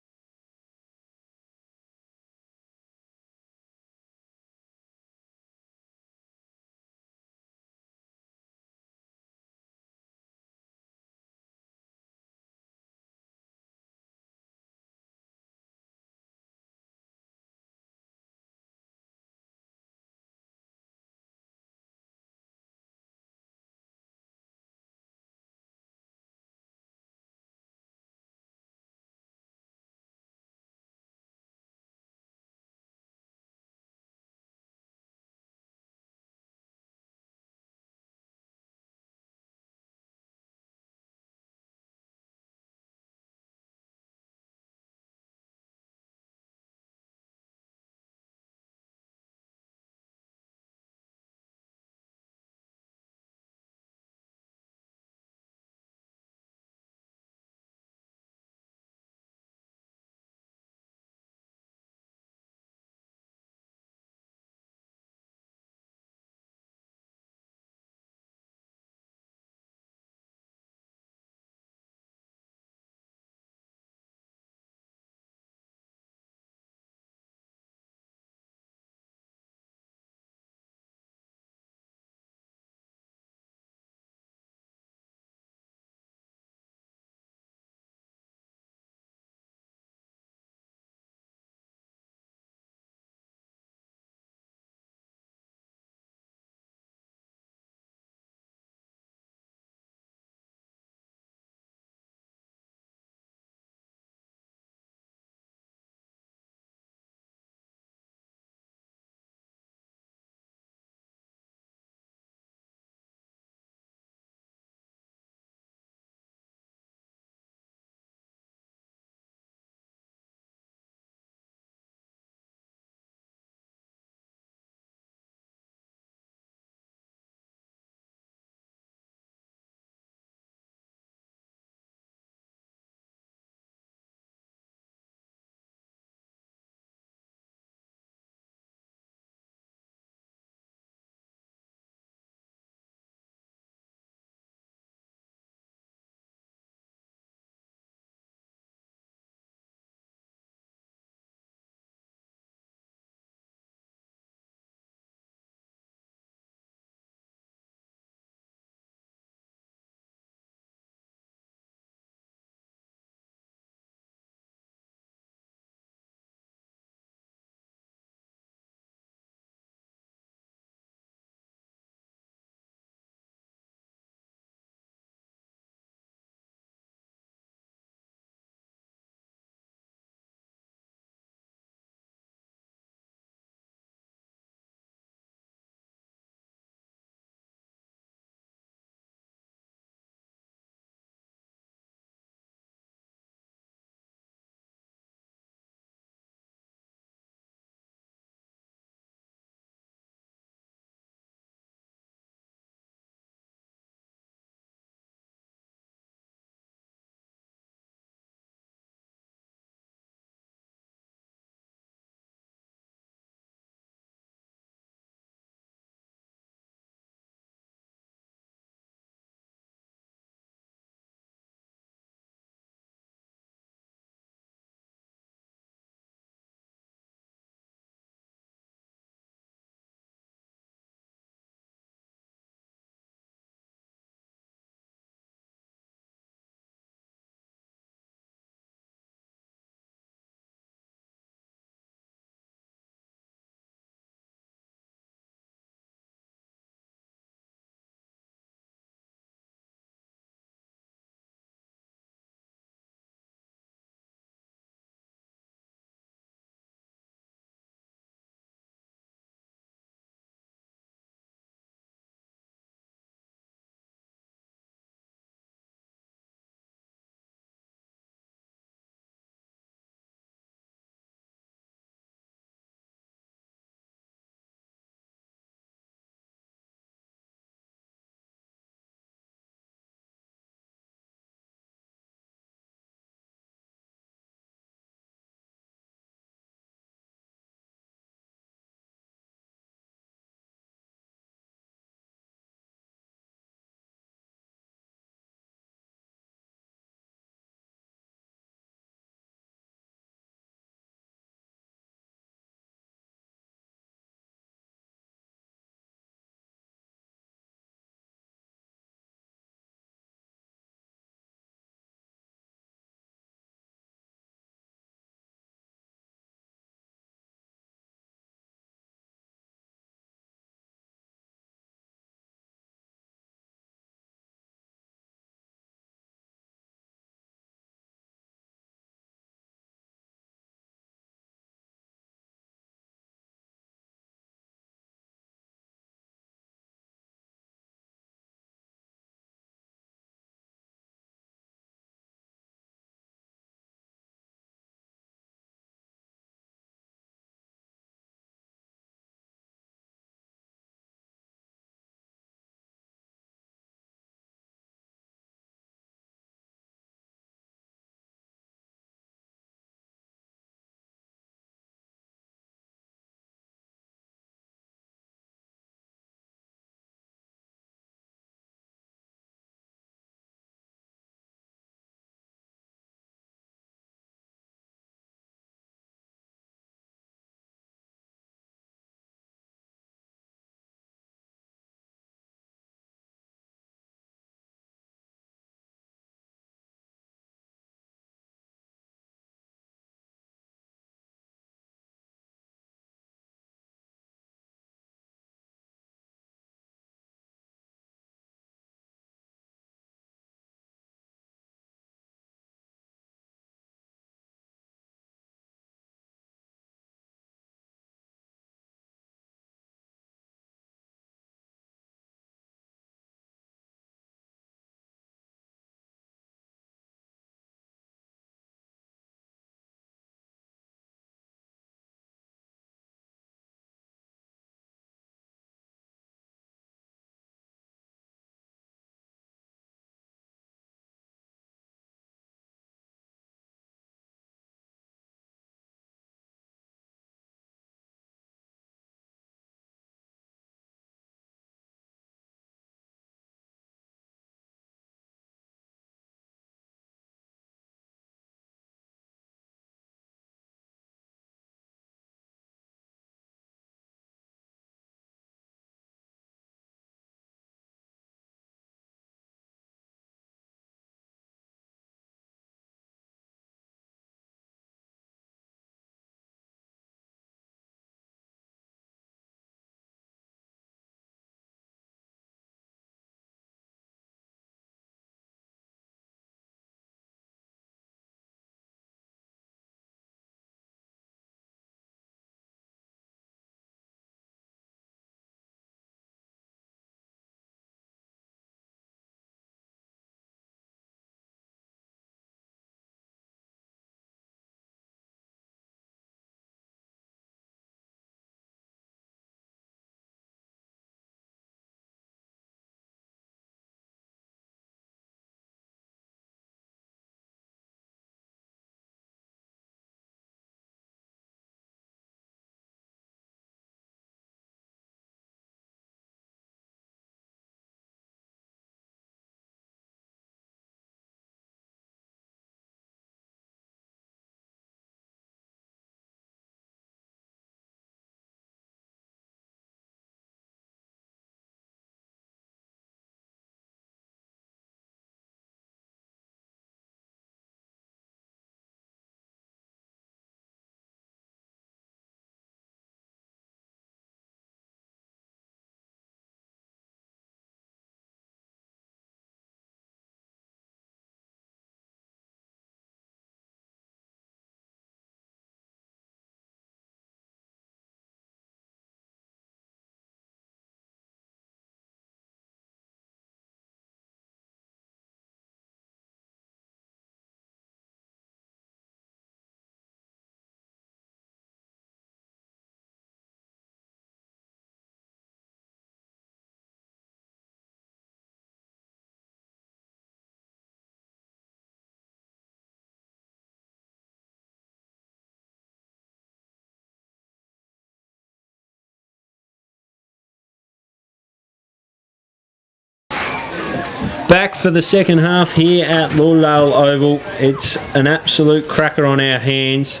back for the second half here at Lauderdale Oval. It's an absolute cracker on our hands.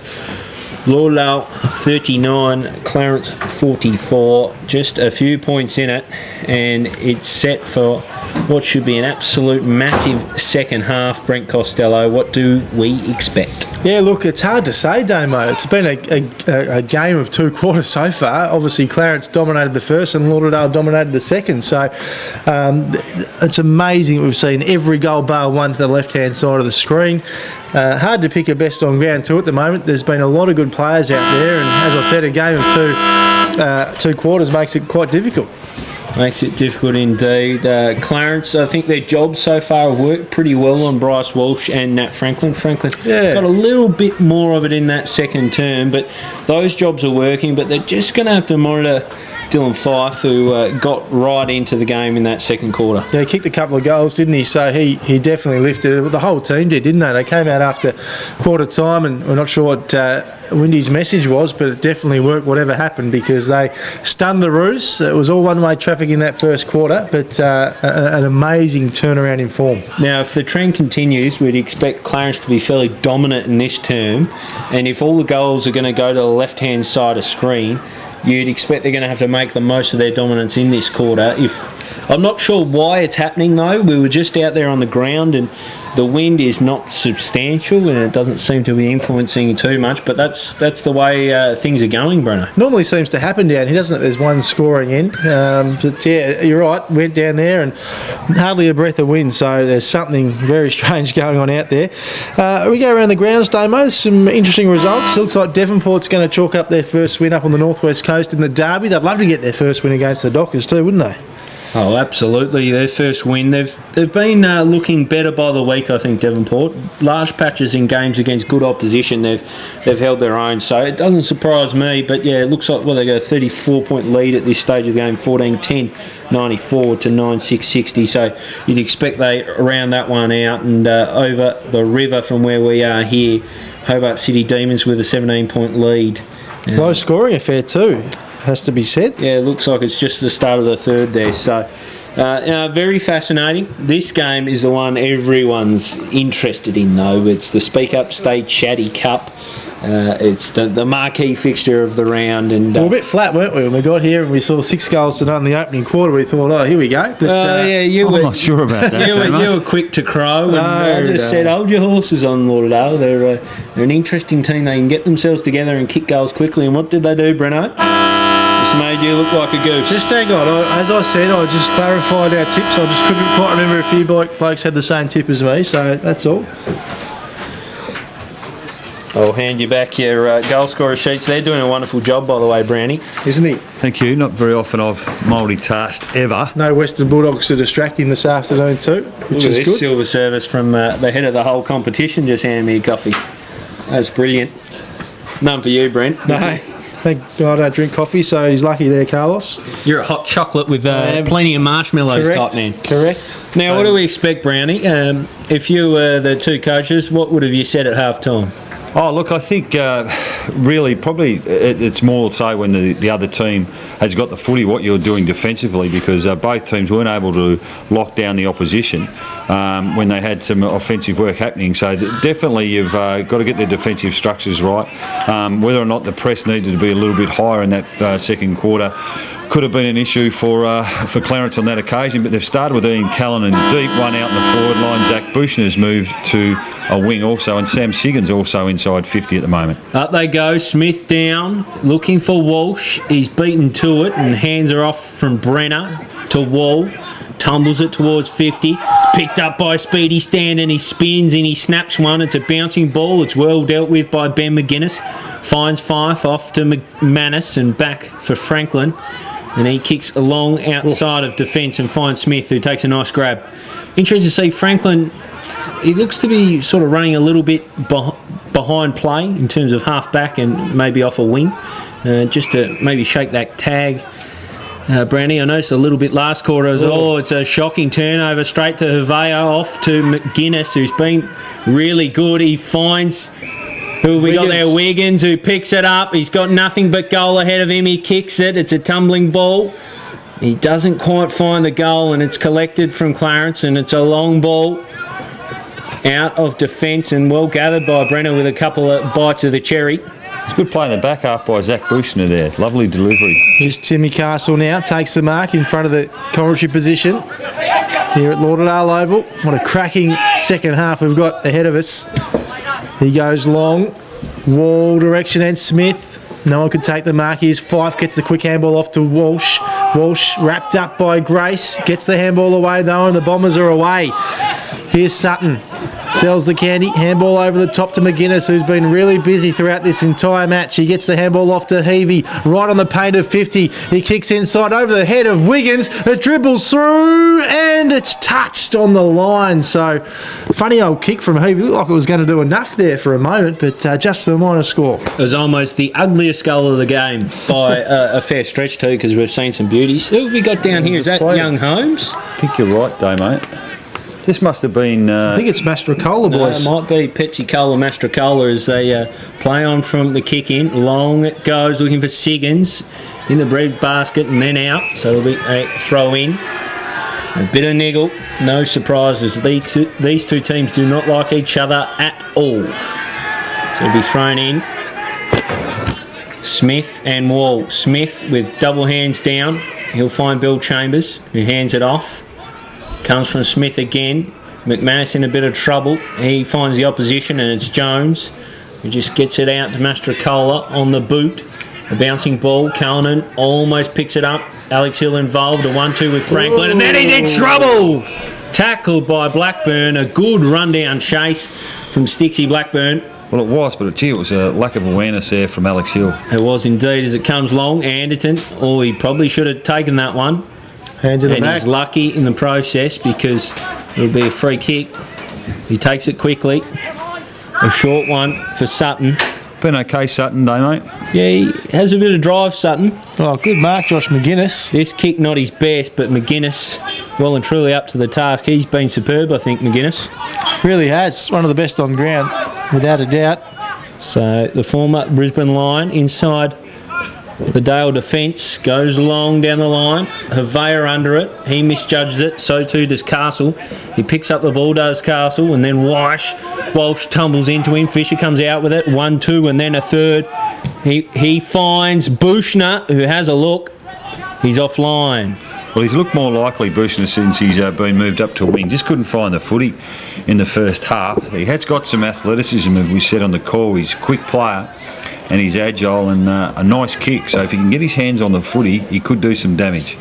Lauderdale 39, Clarence 44, just a few points in it, and it's set for what should be an absolute massive second half. Brent Costello, what do we expect? Yeah, look, it's hard to say, Damo. It's been a game of two quarters so far. Obviously, Clarence dominated the first and Lauderdale dominated the second. So it's amazing we've seen every goal bar one to the left-hand side of the screen. Hard to pick a best on ground two at the moment. There's been a lot of good players out there, and as I said, a game of two quarters makes it quite difficult. Makes it difficult indeed. Clarence, I think their jobs so far have worked pretty well on Bryce Walsh and Nat Franklin. Franklin got a little bit more of it in that second term, but those jobs are working, but they're just going to have to monitor Dylan Fife, who got right into the game in that second quarter. Yeah, he kicked a couple of goals, didn't he? So he definitely lifted it. The whole team did, didn't they? They came out after quarter time, and we're not sure what Windy's message was, but it definitely worked whatever happened, because they stunned the Roos. It was all one-way traffic in that first quarter, but an amazing turnaround in form. Now, if the trend continues, we'd expect Clarence to be fairly dominant in this term, and if all the goals are going to go to the left-hand side of screen, you'd expect they're going to have to make the most of their dominance in this quarter. I'm not sure why it's happening, though. We were just out there on the ground, and the wind is not substantial, and it doesn't seem to be influencing too much, but that's the way things are going, Brenner. Normally seems to happen down here, doesn't it? There's one scoring end. But yeah, you're right. Went down there and hardly a breath of wind, so there's something very strange going on out there. We go around the grounds, Damo. Some interesting results. Looks like Devonport's going to chalk up their first win up on the northwest coast in the derby. They'd love to get their first win against the Dockers too, wouldn't they? Oh, absolutely. Their first win. They've been looking better by the week, I think, Devonport. Large patches in games against good opposition. They've held their own, so it doesn't surprise me. But yeah, it looks like they got a 34-point lead at this stage of the game, 14-10, 94 to 9-6-60. So you'd expect they round that one out, and over the river from where we are here, Hobart City Demons with a 17-point lead. Low scoring affair too, has to be said. Yeah, it looks like it's just the start of the third there. So, very fascinating. This game is the one everyone's interested in, though. It's the Speak Up, Stay Chatty Cup. It's the marquee fixture of the round. And we were a bit flat, weren't we? When we got here and we saw 6 goals to none in the opening quarter, we thought, oh, here we go. But, I'm not sure about that. You were quick to crow, and I just said, hold your horses on Lauderdale. They're an interesting team. They can get themselves together and kick goals quickly. And what did they do, Breno? Just made you look like a goose. Just hang on. As I said, I just clarified our tips. I just couldn't quite remember if you blokes had the same tip as me, so that's all. I'll hand you back your goal scorer sheets. They're doing a wonderful job, by the way, Brownie. Isn't he? Thank you. Not very often I've multitasked ever. No Western Bulldogs to distract him this afternoon too, which is good. Silver service from the head of the whole competition just handed me a coffee. That's brilliant. None for you, Brent. No. Thank God I don't drink coffee, so he's lucky there, Carlos. You're a hot chocolate with plenty of marshmallows type man. Correct. Now, what do we expect, Brownie? If you were the two coaches, what would have you said at half-time? Oh, look, I think really probably it's more so when the other team has got the footy, what you're doing defensively, because both teams weren't able to lock down the opposition when they had some offensive work happening. So definitely you've got to get their defensive structures right. Whether or not the press needed to be a little bit higher in that second quarter could have been an issue for Clarence on that occasion, but they've started with Ian Callan and deep one out in the forward line. Zach Bushner's moved to a wing also, and Sam Siggins also inside 50 at the moment. Up they go, Smith down, looking for Walsh. He's beaten to it and hands her off from Brenner to Wall. Tumbles it towards 50. It's picked up by Speedy Stand and he spins and he snaps one. It's a bouncing ball. It's well dealt with by Ben McGuinness. Finds Fife off to McManus and back for Franklin. And he kicks along outside of defence and finds Smith, who takes a nice grab. Interesting to see Franklin. He looks to be sort of running a little bit behind play in terms of half back and maybe off a wing, just to maybe shake that tag. Brownie, I noticed a little bit last quarter. It's a shocking turnover straight to Havea, off to McGuinness, who's been really good. He finds, who have we got there? Wiggins, who picks it up. He's got nothing but goal ahead of him. He kicks it. It's a tumbling ball. He doesn't quite find the goal, and it's collected from Clarence, and it's a long ball out of defence and well gathered by Brenner with a couple of bites of the cherry. It's a good play in the back half by Zach Bushner there. Lovely delivery. Just Timmy Castle now takes the mark in front of the commentary position here at Lauderdale Oval. What a cracking second half we've got ahead of us. He goes long, Wall direction and Smith. No one could take the mark. Here's Fife, gets the quick handball off to Walsh. Walsh wrapped up by Grace, gets the handball away though, and the Bombers are away. Here's Sutton. Sells the candy, handball over the top to McGuinness, who's been really busy throughout this entire match. He gets the handball off to Heavey, right on the paint of 50. He kicks inside over the head of Wiggins. It dribbles through and it's touched on the line. So, funny old kick from Heavey. Looked like it was going to do enough there for a moment, but just the minor score. It was almost the ugliest goal of the game by a fair stretch too, because we've seen some beauties. Who have we got down here? Is that Young Holmes? I think you're right, though, mate. This must have been... I think it's Mastrocola, boys. It might be Pepsi Cola, Mastrocola as they play on from the kick in. Long it goes, looking for Siggins in the bread basket and then out. So it'll be a throw in. A bit of niggle, no surprises. These two teams do not like each other at all. So it'll be thrown in. Smith and Wall. Smith with double hands down. He'll find Bill Chambers, who hands it off. Comes from Smith again. McManus in a bit of trouble. He finds the opposition and it's Jones who just gets it out to Mastrocola on the boot. A bouncing ball. Cullinan almost picks it up. Alex Hill involved. A 1-2 with Franklin. And then he's in trouble! Tackled by Blackburn. A good rundown chase from Stixie Blackburn. Well, it was, but it was a lack of awareness there from Alex Hill. It was indeed as it comes long. Anderton, he probably should have taken that one. Hands in the back. And he's lucky in the process because it'll be a free kick. He takes it quickly. A short one for Sutton. Been okay, Sutton, though, mate. Yeah, he has a bit of drive, Sutton. Oh, good mark, Josh McGuinness. This kick not his best, but McGuinness well and truly up to the task. He's been superb, I think, McGuinness. Really has. One of the best on ground, without a doubt. So the former Brisbane line inside the Dale defence goes long down the line. Havea under it. He misjudges it. So too does Castle. He picks up the ball, does Castle, and then Walsh tumbles into him. Fisher comes out with it. 1-2 and then a third. He finds Bushner, who has a look. He's offline. Well, he's looked more likely, Bushner, since he's been moved up to a wing. Just couldn't find the footy in the first half. He has got some athleticism, as we said on the call. He's a quick player. And he's agile and a nice kick. So if he can get his hands on the footy, he could do some damage.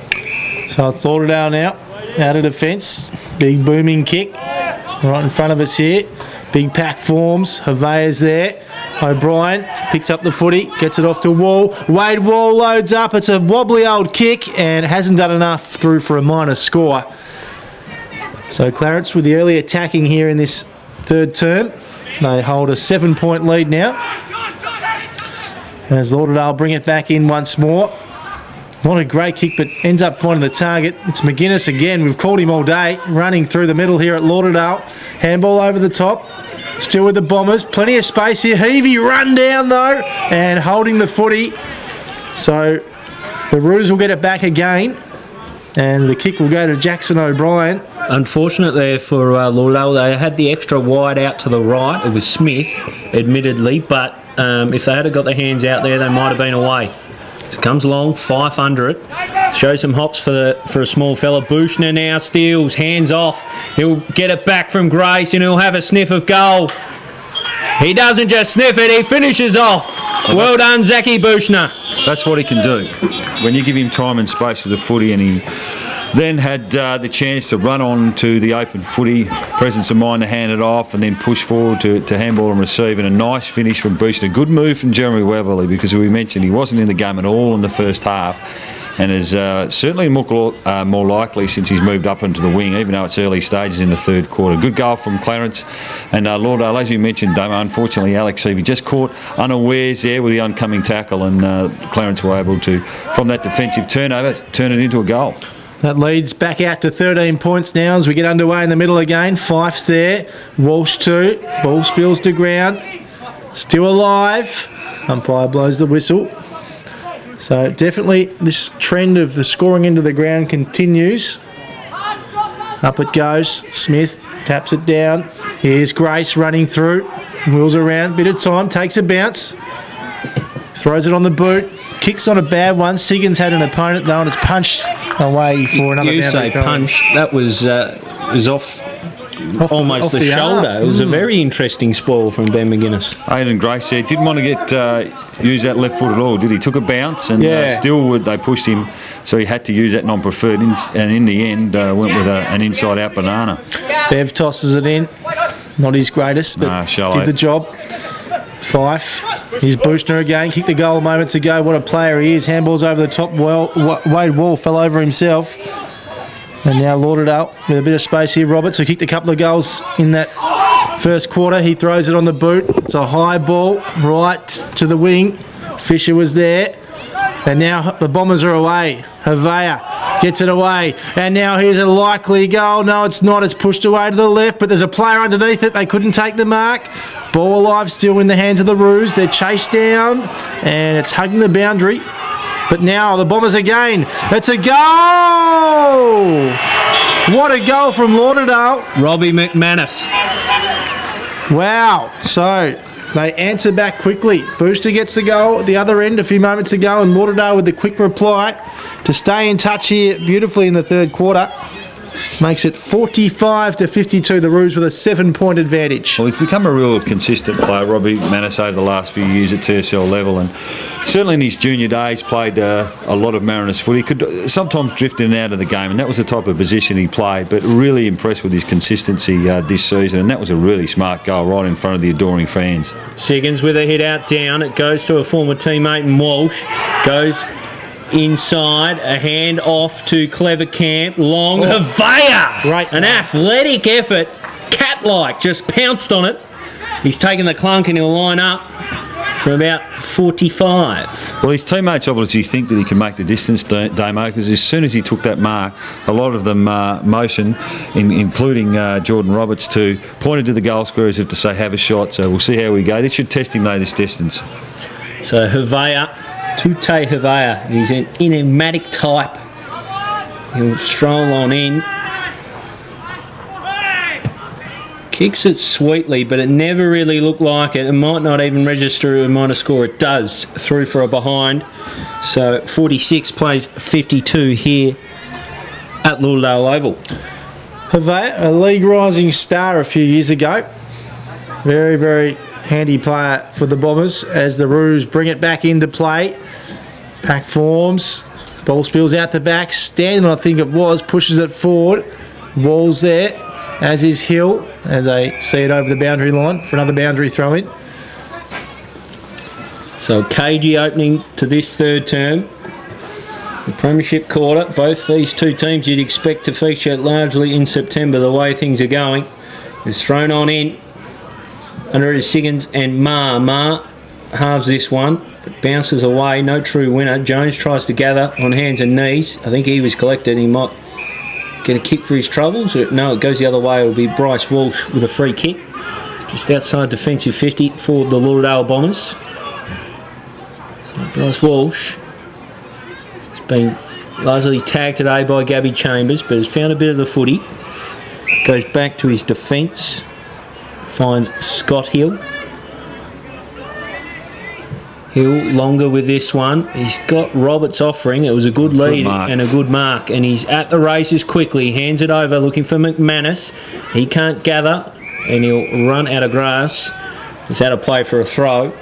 So it's Lauderdale now, out of defence. Big booming kick right in front of us here. Big pack forms. Havea's there. O'Brien picks up the footy, gets it off to Wall. Wade Wall loads up. It's a wobbly old kick and hasn't done enough through for a minor score. So Clarence with the early attacking here in this third term. They hold a 7-point lead now. As Lauderdale bring it back in once more. Not a great kick, but ends up finding the target. It's McGuinness again. We've called him all day. Running through the middle here at Lauderdale. Handball over the top. Still with the Bombers. Plenty of space here. Heavey run down though. And holding the footy. So the Roos will get it back again. And the kick will go to Jackson O'Brien. Unfortunate there for Lauderdale. They had the extra wide out to the right. It was Smith, admittedly, but if they had got their hands out there, they might have been away. So it comes along, Fife under it. Show some hops for a small fella. Bushner now steals, hands off. He'll get it back from Grace and he'll have a sniff of goal. He doesn't just sniff it, he finishes off. Well done, Zachy Bushner. That's what he can do. When you give him time and space with the footy, and he then had the chance to run on to the open footy, presence of mind to hand it off and then push forward to handball and receive, and a nice finish from Bushner. Good move from Jeremy Weberly, because we mentioned he wasn't in the game at all in the first half and is certainly more likely since he's moved up into the wing, even though it's early stages in the third quarter. Good goal from Clarence. And Lauderdale, as you mentioned, Damo, unfortunately Alex Heavey just caught unawares there with the oncoming tackle, and Clarence were able to, from that defensive turnover, turn it into a goal. That leads back out to 13 points now as we get underway in the middle again. Fife's there. Walsh too. Ball spills to ground. Still alive. Umpire blows the whistle. So definitely this trend of the scoring into the ground continues. Up it goes. Smith taps it down. Here's Grace running through. Wheels around. Bit of time. Takes a bounce. Throws it on the boot. Kicks on a bad one. Siggins had an opponent though, and it's punched away for another You boundary say throw. punched. That was off almost off the the shoulder. arm. It was a very interesting spoil from Ben McGuinness. Aidan Grace there didn't want to use that left foot at all, did he? Took a bounce and they pushed him, so he had to use that non-preferred, and in the end went with an inside-out banana. Bev tosses it in. Not his greatest, but shallow. did the job. Fife. He's Bushner again. Kicked the goal moments ago. What a player he is. Handballs over the top. Wade Wall fell over himself. And now Lauderdale with a bit of space here. Roberts, who kicked a couple of goals in that first quarter. He throws it on the boot. It's a high ball right to the wing. Fisher was there. And now the Bombers are away. Havea gets it away. And now here's a likely goal. No, it's not. It's pushed away to the left, but there's a player underneath it. They couldn't take the mark. Ball alive still in the hands of the Roos. They're chased down, and it's hugging the boundary. But now the Bombers again. It's a goal! What a goal from Lauderdale. Robbie McManus. Wow. So they answer back quickly. Booster gets the goal at the other end a few moments ago, and Lauderdale with the quick reply to stay in touch here beautifully in the third quarter. Makes it 45-52. The Roos with a 7-point advantage. Well, he's become a real consistent player, Robbie Manus, over the last few years at TSL level, and certainly in his junior days played a lot of Mariners footy. He could sometimes drift in and out of the game, and that was the type of position he played, but really impressed with his consistency this season, and that was a really smart goal right in front of the adoring fans. Siggins with a hit out down. It goes to a former teammate in Walsh. Goes inside, a hand off to Clever Camp. Long Havea! Right. An athletic effort. Cat-like, just pounced on it. He's taken the clunk and he'll line up for about 45. Well, his teammates obviously think that he can make the distance, Damo, because as soon as he took that mark, a lot of them motion, including Jordan Roberts, pointed to the goal square as if to say, have a shot. So we'll see how we go. This should test him, though, this distance. So Havea, Tute Havea, he's an enigmatic type. He'll stroll on in. Kicks it sweetly, but it never really looked like it. It might not even register a minor score. It does, through for a behind. So 46 plays 52 here at Lauderdale Oval. Havea, a league rising star a few years ago. Very, very handy player for the Bombers as the Roos bring it back into play. Pack forms. Ball spills out the back. Stanton, I think it was, pushes it forward. Wall's there, as is Hill, and they see it over the boundary line for another boundary throw in. So cagey opening to this third term. The Premiership quarter, both these two teams you'd expect to feature largely in September, the way things are going. It's thrown on in. Under it is Siggins and Ma halves this one. It bounces away, no true winner. Jones tries to gather on hands and knees. I think he was collected. He might get a kick for his troubles. No, it goes the other way. It'll be Bryce Walsh with a free kick. Just outside defensive 50 for the Lauderdale Bombers. So Bryce Walsh has been largely tagged today by Gabby Chambers, but has found a bit of the footy. Goes back to his defence. Finds Scott Hill. Hill longer with this one. He's got Roberts offering. It was a good lead and a good mark. And he's at the races quickly. Hands it over looking for McManus. He can't gather and he'll run out of grass. It's out of play for a throw.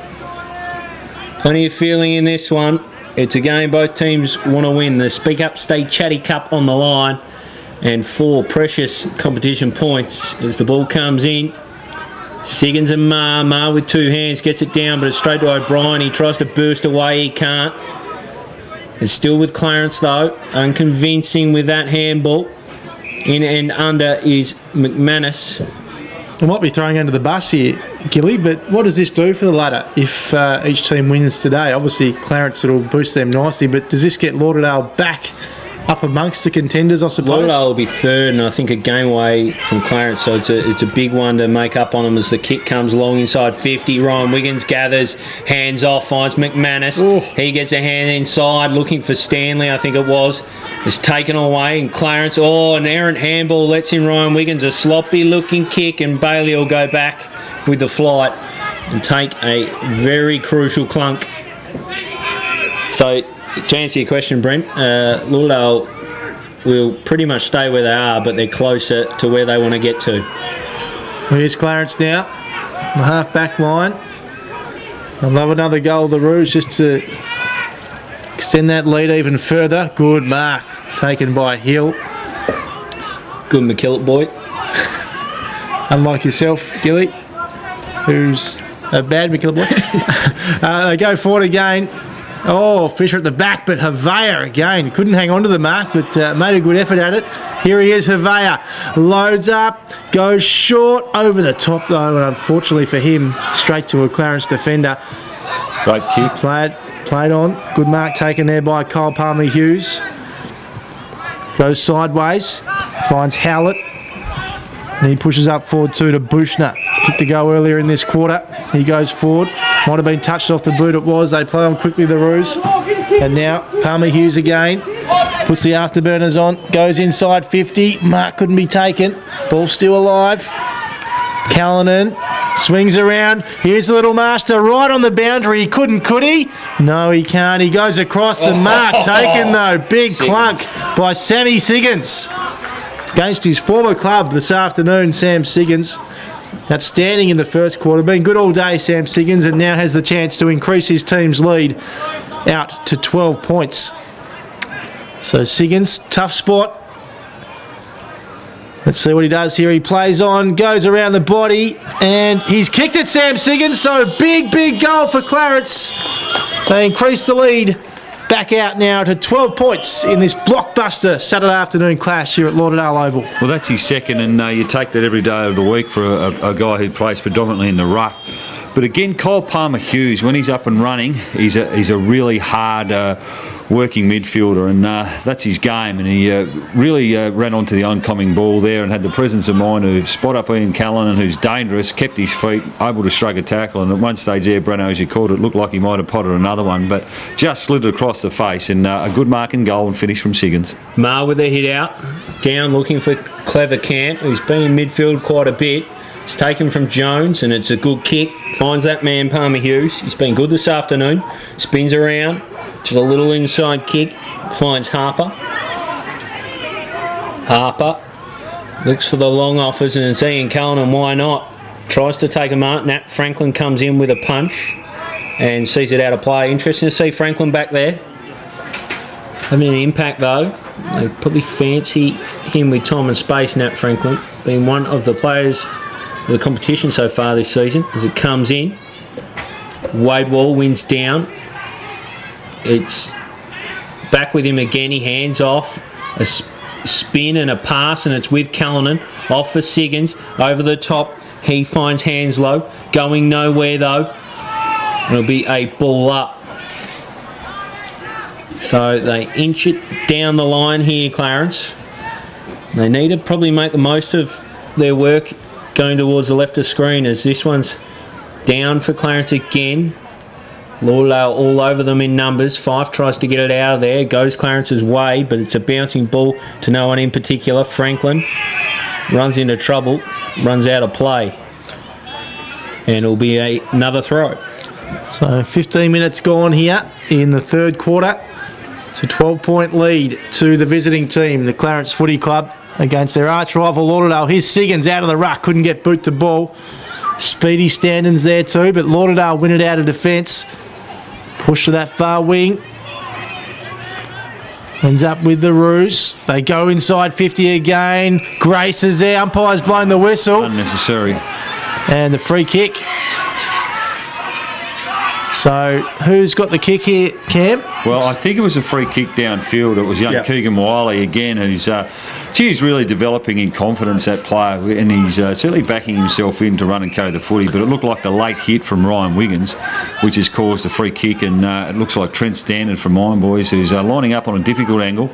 Plenty of feeling in this one. It's a game both teams want to win. The Speak Up Stay Chatty Cup on the line. And 4 precious competition points as the ball comes in. Siggins and Ma with 2 hands gets it down, but it's straight to O'Brien. He tries to burst away, he can't. It's still with Clarence though, unconvincing with that handball. In and under is McManus. I might be throwing under the bus here, Gilly, but what does this do for the ladder if each team wins today? Obviously, Clarence will boost them nicely, but does this get Lauderdale back up amongst the contenders, I suppose. Lauderdale will be third, and I think a game away from Clarence, so it's a big one to make up on them as the kick comes along inside 50. Ryan Wiggins gathers, hands off, finds McManus. Ooh. He gets a hand inside, looking for Stanley, I think it was. It's taken away, and Clarence, an errant handball lets in Ryan Wiggins, a sloppy-looking kick, and Bailey will go back with the flight and take a very crucial clunk. So, to answer your question, Brent, Lauderdale will pretty much stay where they are, but they're closer to where they want to get to. Here's Clarence now, the half-back line. I'd love another goal of the Rouge just to extend that lead even further. Good mark taken by Hill. Good McKillop boy. Unlike yourself, Gilly, who's a bad McKillop boy. They go forward again. Fisher at the back, but Havea again couldn't hang on to the mark, but made a good effort at it. Here he is, Havea. Loads up, goes short, over the top though, and unfortunately for him, straight to a Clarence defender. Great kick. Played on. Good mark taken there by Kyle Palmer-Hughes. Goes sideways, finds Howlett. And he pushes up forward too to Bushner. Kick to go earlier in this quarter. He goes forward. Might have been touched off the boot, it was. They play on quickly, the Roos. And now Palmer-Hughes again. Puts the afterburners on. Goes inside 50. Mark couldn't be taken. Ball still alive. Callanan swings around. Here's the little master right on the boundary. He couldn't, could he? No, he can't. He goes across the mark. Taken though. Big clunk by Sammy Siggins. Against his former club this afternoon, Sam Siggins. Outstanding in the first quarter. Been good all day, Sam Siggins, and now has the chance to increase his team's lead out to 12 points. So Siggins, tough spot. Let's see what he does here. He plays on, goes around the body, and he's kicked it, Sam Siggins. So big goal for Clarence. They increase the lead. Back out now to 12 points in this blockbuster Saturday afternoon clash here at Lauderdale Oval. Well, that's his second, and you take that every day of the week for a guy who plays predominantly in the ruck. But again, Kyle Palmer-Hughes, when he's up and running, he's a really hard working midfielder, and that's his game. And he really ran onto the oncoming ball there and had the presence of mind to spot up Ian Callanan, who's dangerous, kept his feet, able to shrug a tackle. And at one stage there, Breno, as you called it, looked like he might have potted another one, but just slid it across the face. And a good mark and goal and finish from Siggins. Mar with a hit out, down looking for Clever Camp, who's been in midfield quite a bit. It's taken from Jones, and it's a good kick. Finds that man, Palmer-Hughes. He's been good this afternoon. Spins around. Just a little inside kick. Finds Harper. Harper looks for the long offers, and it's Ian Cullen, why not? Tries to take a mark. Nat Franklin comes in with a punch and sees it out of play. Interesting to see Franklin back there. Having an impact, though. They probably fancy him with time and space, Nat Franklin, being one of the players of the competition so far this season. As it comes in, Wade Wall wins down. It's back with him again. He hands off a spin and a pass, and it's with Callanan. Off for Siggins. Over the top. He finds Hanslow. Going nowhere, though. It'll be a ball up. So they inch it down the line here, Clarence. They need to probably make the most of their work going towards the left of screen, as this one's down for Clarence again. Lauderdale all over them in numbers. Fife tries to get it out of there. Goes Clarence's way, but it's a bouncing ball to no one in particular. Franklin runs into trouble, runs out of play. And it'll be another throw. So 15 minutes gone here in the third quarter. It's a 12-point lead to the visiting team, the Clarence Footy Club, against their arch rival Lauderdale. Here's Siggins out of the ruck, couldn't get boot to ball. Speedy Standens there too, but Lauderdale win it out of defence. Push to that far wing. Ends up with the Roos. They go inside 50 again. Grace is there. Umpire's blown the whistle. Unnecessary. And the free kick. So, who's got the kick here, Cam? Well, I think it was a free kick downfield. It was young Keegan Wiley again, and he's really developing in confidence, that player, and he's certainly backing himself in to run and carry the footy. But it looked like the late hit from Ryan Wiggins, which has caused the free kick, and it looks like Trent Standard from Mine Boys, who's lining up on a difficult angle.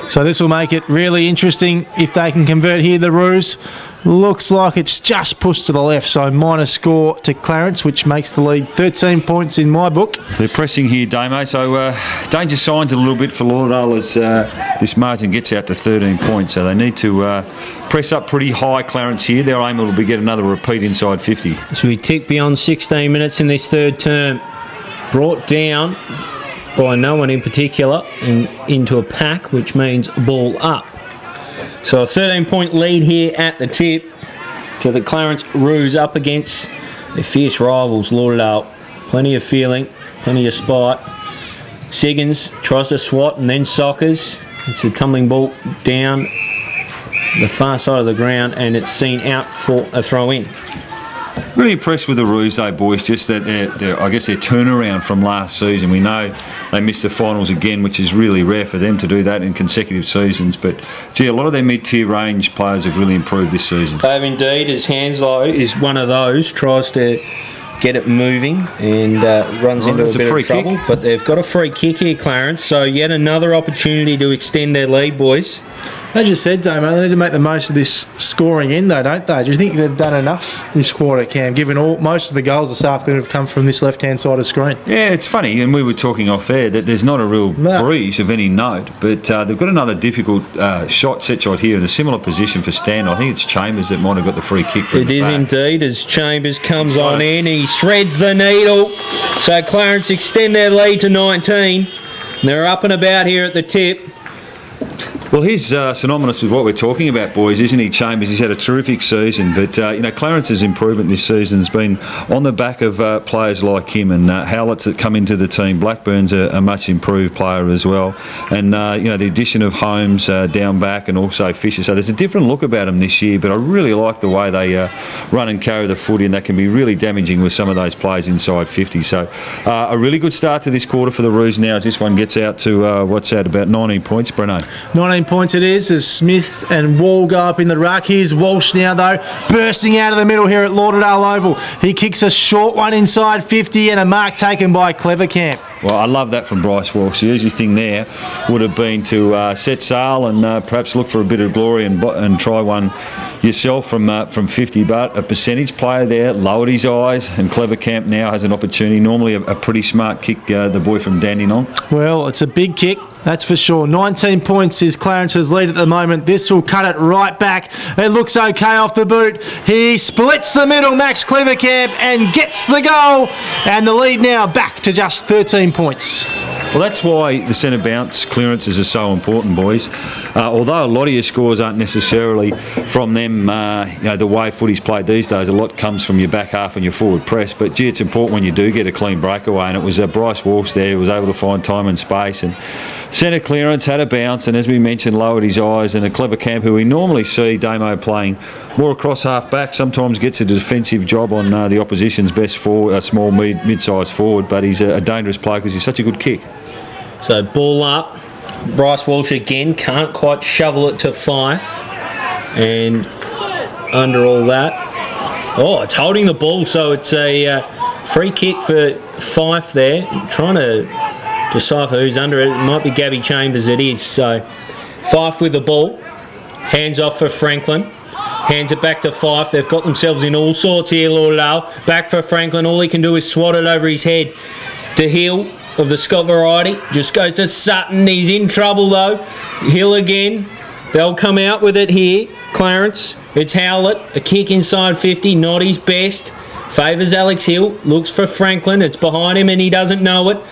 So this will make it really interesting if they can convert here. The Roos looks like it's just pushed to the left, so minus score to Clarence, which makes the lead 13 points in my book. They're pressing here, Damo, so danger signs a little bit for Lauderdale as this margin gets out to 13 points, so they need to press up pretty high, Clarence here. Their aim will be get another repeat inside 50. So we tick beyond 16 minutes in this third term. Brought down by no one in particular and into a pack, which means ball up. So a 13-point lead here at the tip to the Clarence Roos up against their fierce rivals, Lauderdale. Plenty of feeling, plenty of spite. Siggins tries to swat and then soccers. It's a tumbling ball down the far side of the ground and it's seen out for a throw-in. Really impressed with the Roos, though, boys. Just that I guess their turnaround from last season. We know they missed the finals again, which is really rare for them to do that in consecutive seasons. But gee, a lot of their mid-tier range players have really improved this season. They have indeed. As Hanslow is one of those, tries to get it moving and runs into a bit of trouble. Kick. But they've got a free kick here, Clarence. So yet another opportunity to extend their lead, boys. As you said, Damo, they need to make the most of this scoring in, though, don't they? Do you think they've done enough this quarter, Cam, given most of the goals this afternoon have come from this left-hand side of the screen? Yeah, it's funny, and we were talking off air that there's not a real breeze of any note, but they've got another difficult set shot here in a similar position for Stand. I think it's Chambers that might have got the free kick from the back. It is indeed, as Chambers comes on in. He shreds the needle. So Clarence extend their lead to 19. They're up and about here at the tip. Well, he's synonymous with what we're talking about, boys, isn't he, Chambers? He's had a terrific season, but Clarence's improvement this season has been on the back of players like him and Howlett's that come into the team. Blackburn's a much improved player as well, and the addition of Holmes down back and also Fisher. So there's a different look about him this year, but I really like the way they run and carry the footy, and that can be really damaging with some of those players inside 50. So a really good start to this quarter for the Roos now as this one gets out to about 19 points, Breno. 19 points it is as Smith and Wall go up in the ruck. Here's Walsh now, though, bursting out of the middle here at Lauderdale Oval. He kicks a short one inside 50 and a mark taken by Clever Camp. Well, I love that from Bryce Walsh. The easy thing there would have been to set sail and perhaps look for a bit of glory and try one yourself from 50. But a percentage player there lowered his eyes, and Clever Camp now has an opportunity. Normally a pretty smart kick, the boy from Dandenong. Well, it's a big kick. That's for sure. 19 points is Clarence's lead at the moment. This will cut it right back. It looks okay off the boot. He splits the middle, Max Clevercamp, and gets the goal. And the lead now back to just 13 points. Well, that's why the centre bounce clearances are so important, boys. Although a lot of your scores aren't necessarily from them, the way footy's played these days, a lot comes from your back half and your forward press. But, gee, it's important when you do get a clean breakaway. And it was Bryce Walsh there who was able to find time and space. And centre clearance had a bounce, and as we mentioned, lowered his eyes. And a Clever Camp, who we normally see Damo playing more across half back, sometimes gets a defensive job on the opposition's best forward, small mid-sized forward. But he's a dangerous player because he's such a good kick. So ball up. Bryce Walsh again can't quite shovel it to Fife. And under all that, it's holding the ball, so it's a free kick for Fife there. Trying to decipher who's under it. It might be Gabby Chambers, it is. So Fife with the ball. Hands off for Franklin. Hands it back to Fife. They've got themselves in all sorts here, Lauderdale. Back for Franklin. All he can do is swat it over his head. To Hill of the Scott variety. Just goes to Sutton. He's in trouble though. Hill again. They'll come out with it here. Clarence. It's Howlett. A kick inside 50. Not his best. Favours Alex Hill. Looks for Franklin. It's behind him and he doesn't know it.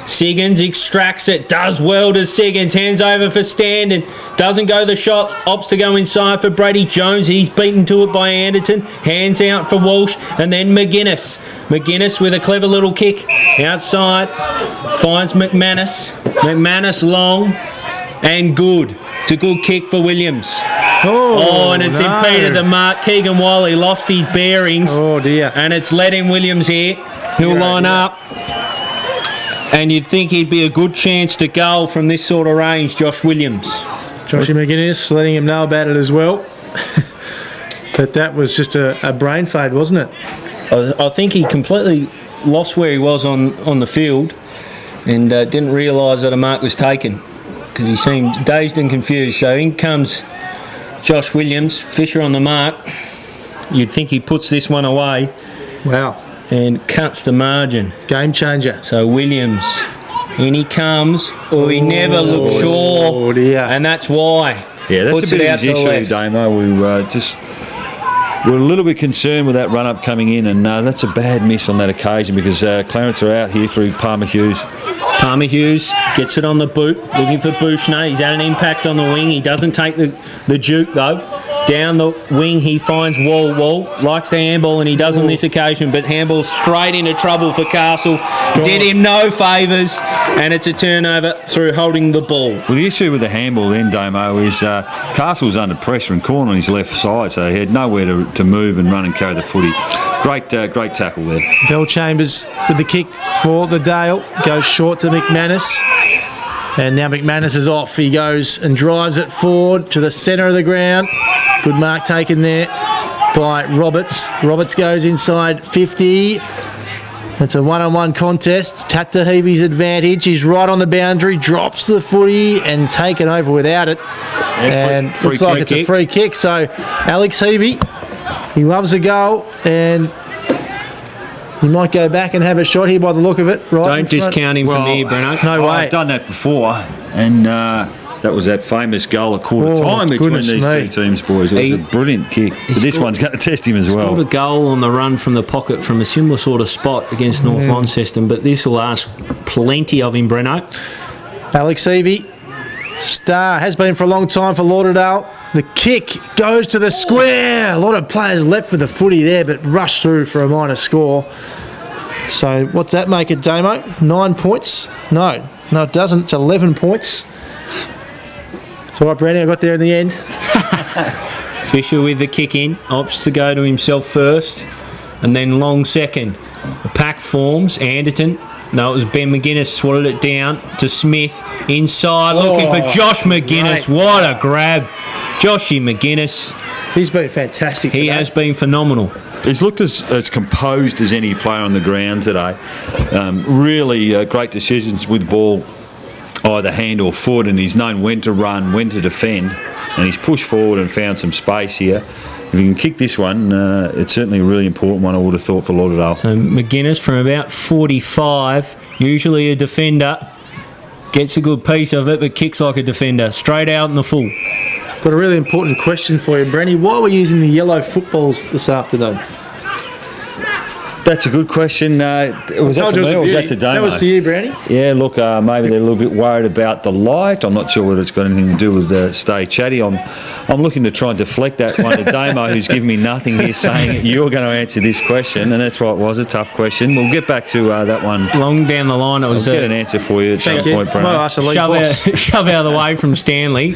Siggins extracts it. Does well to Siggins. Hands over for Stand and doesn't go the shot. Opts to go inside for Brady Jones. He's beaten to it by Anderton. Hands out for Walsh and then McGuinness. McGuinness with a clever little kick outside. Finds McManus. McManus long and good. It's a good kick for Williams. And it's impeded the mark. Keegan Wiley lost his bearings. Oh dear. And it's let in Williams here. He'll line up. And you'd think he'd be a good chance to goal from this sort of range, Josh Williams. Joshy McGuinness letting him know about it as well. But that was just a brain fade, wasn't it? I think he completely lost where he was on the field and didn't realise that a mark was taken. because he seemed dazed and confused. So in comes Josh Williams, Fisher on the mark. You'd think he puts this one away Wow. and cuts the margin. Game changer. So Williams, in he comes. Oh, he never looked sure. Oh, dear. And that's why. Yeah, that's Puts a bit it of out his to the issue, left. Damo. We're a little bit concerned with that run-up coming in, and that's a bad miss on that occasion because Clarence are out here through Palmer Hughes. Palmer Hughes gets it on the boot, looking for Bouchner. He's had an impact on the wing. He doesn't take the juke, though. Down the wing, he finds Wall. Likes the handball, and he does on this occasion, but handball straight into trouble for Castle. Did him no favours, and it's a turnover through holding the ball. Well, the issue with the handball then, Damo, is Castle was under pressure and corner on his left side, so he had nowhere to move and run and carry the footy. Great tackle there. Bell Chambers with the kick for the Dale. Goes short to McManus. And now McManus is off. He goes and drives it forward to the centre of the ground. Good mark taken there by Roberts. Roberts goes inside 50. It's a one-on-one contest. Tap to Heavey's advantage. He's right on the boundary, drops the footy and taken over without it. And free looks like it's a free kick. So Alex Heavey, he loves a goal and he might go back and have a shot here by the look of it. Right. Don't discount him from there, Breno. No way. I've done that before, and that was that famous goal at quarter time between goodness these me. two teams, boys. It was a brilliant kick. But this one's going to test him as well. Scored a goal on the run from the pocket from a similar sort of spot against North Launceston, but this will ask plenty of him, Breno. Alex Heavey, star, has been for a long time for Lauderdale. The kick goes to the square. A lot of players leapt for the footy there, but rushed through for a minor score. So what's that make it, Damo? 9 points? No, it doesn't. It's 11 points. It's all right, Brandy. I got there in the end. Fisher with the kick in, opts to go to himself first, and then long second. The pack forms. Anderton. No, it was Ben McGuinness swatted it down to Smith. Inside, looking for Josh McGuinness. Mate. What a grab. Joshy McGuinness. He's been fantastic He today. has been phenomenal. He's looked as composed as any player on the ground today. Really great decisions with ball, either hand or foot, and he's known when to run, when to defend, and he's pushed forward and found some space here. If he can kick this one, it's certainly a really important one, I would have thought, for Lauderdale. So McGuinness from about 45, usually a defender, gets a good piece of it, but kicks like a defender, straight out in the full. Got a really important question for you, Brandy. Why are we using the yellow footballs this afternoon? That's a good question. Was that to me or was that to Damo? That was to you, Brandy. Yeah, look, maybe they're a little bit worried about the light. I'm not sure whether it's got anything to do with Stay Chatty. I'm looking to try and deflect that one to Damo, who's giving me nothing here, saying you're going to answer this question, and that's why it was a tough question. We'll get back to that one. Long down the line, it was I'll get an answer for you at some point, Brandon. shove out of the way from Stanley.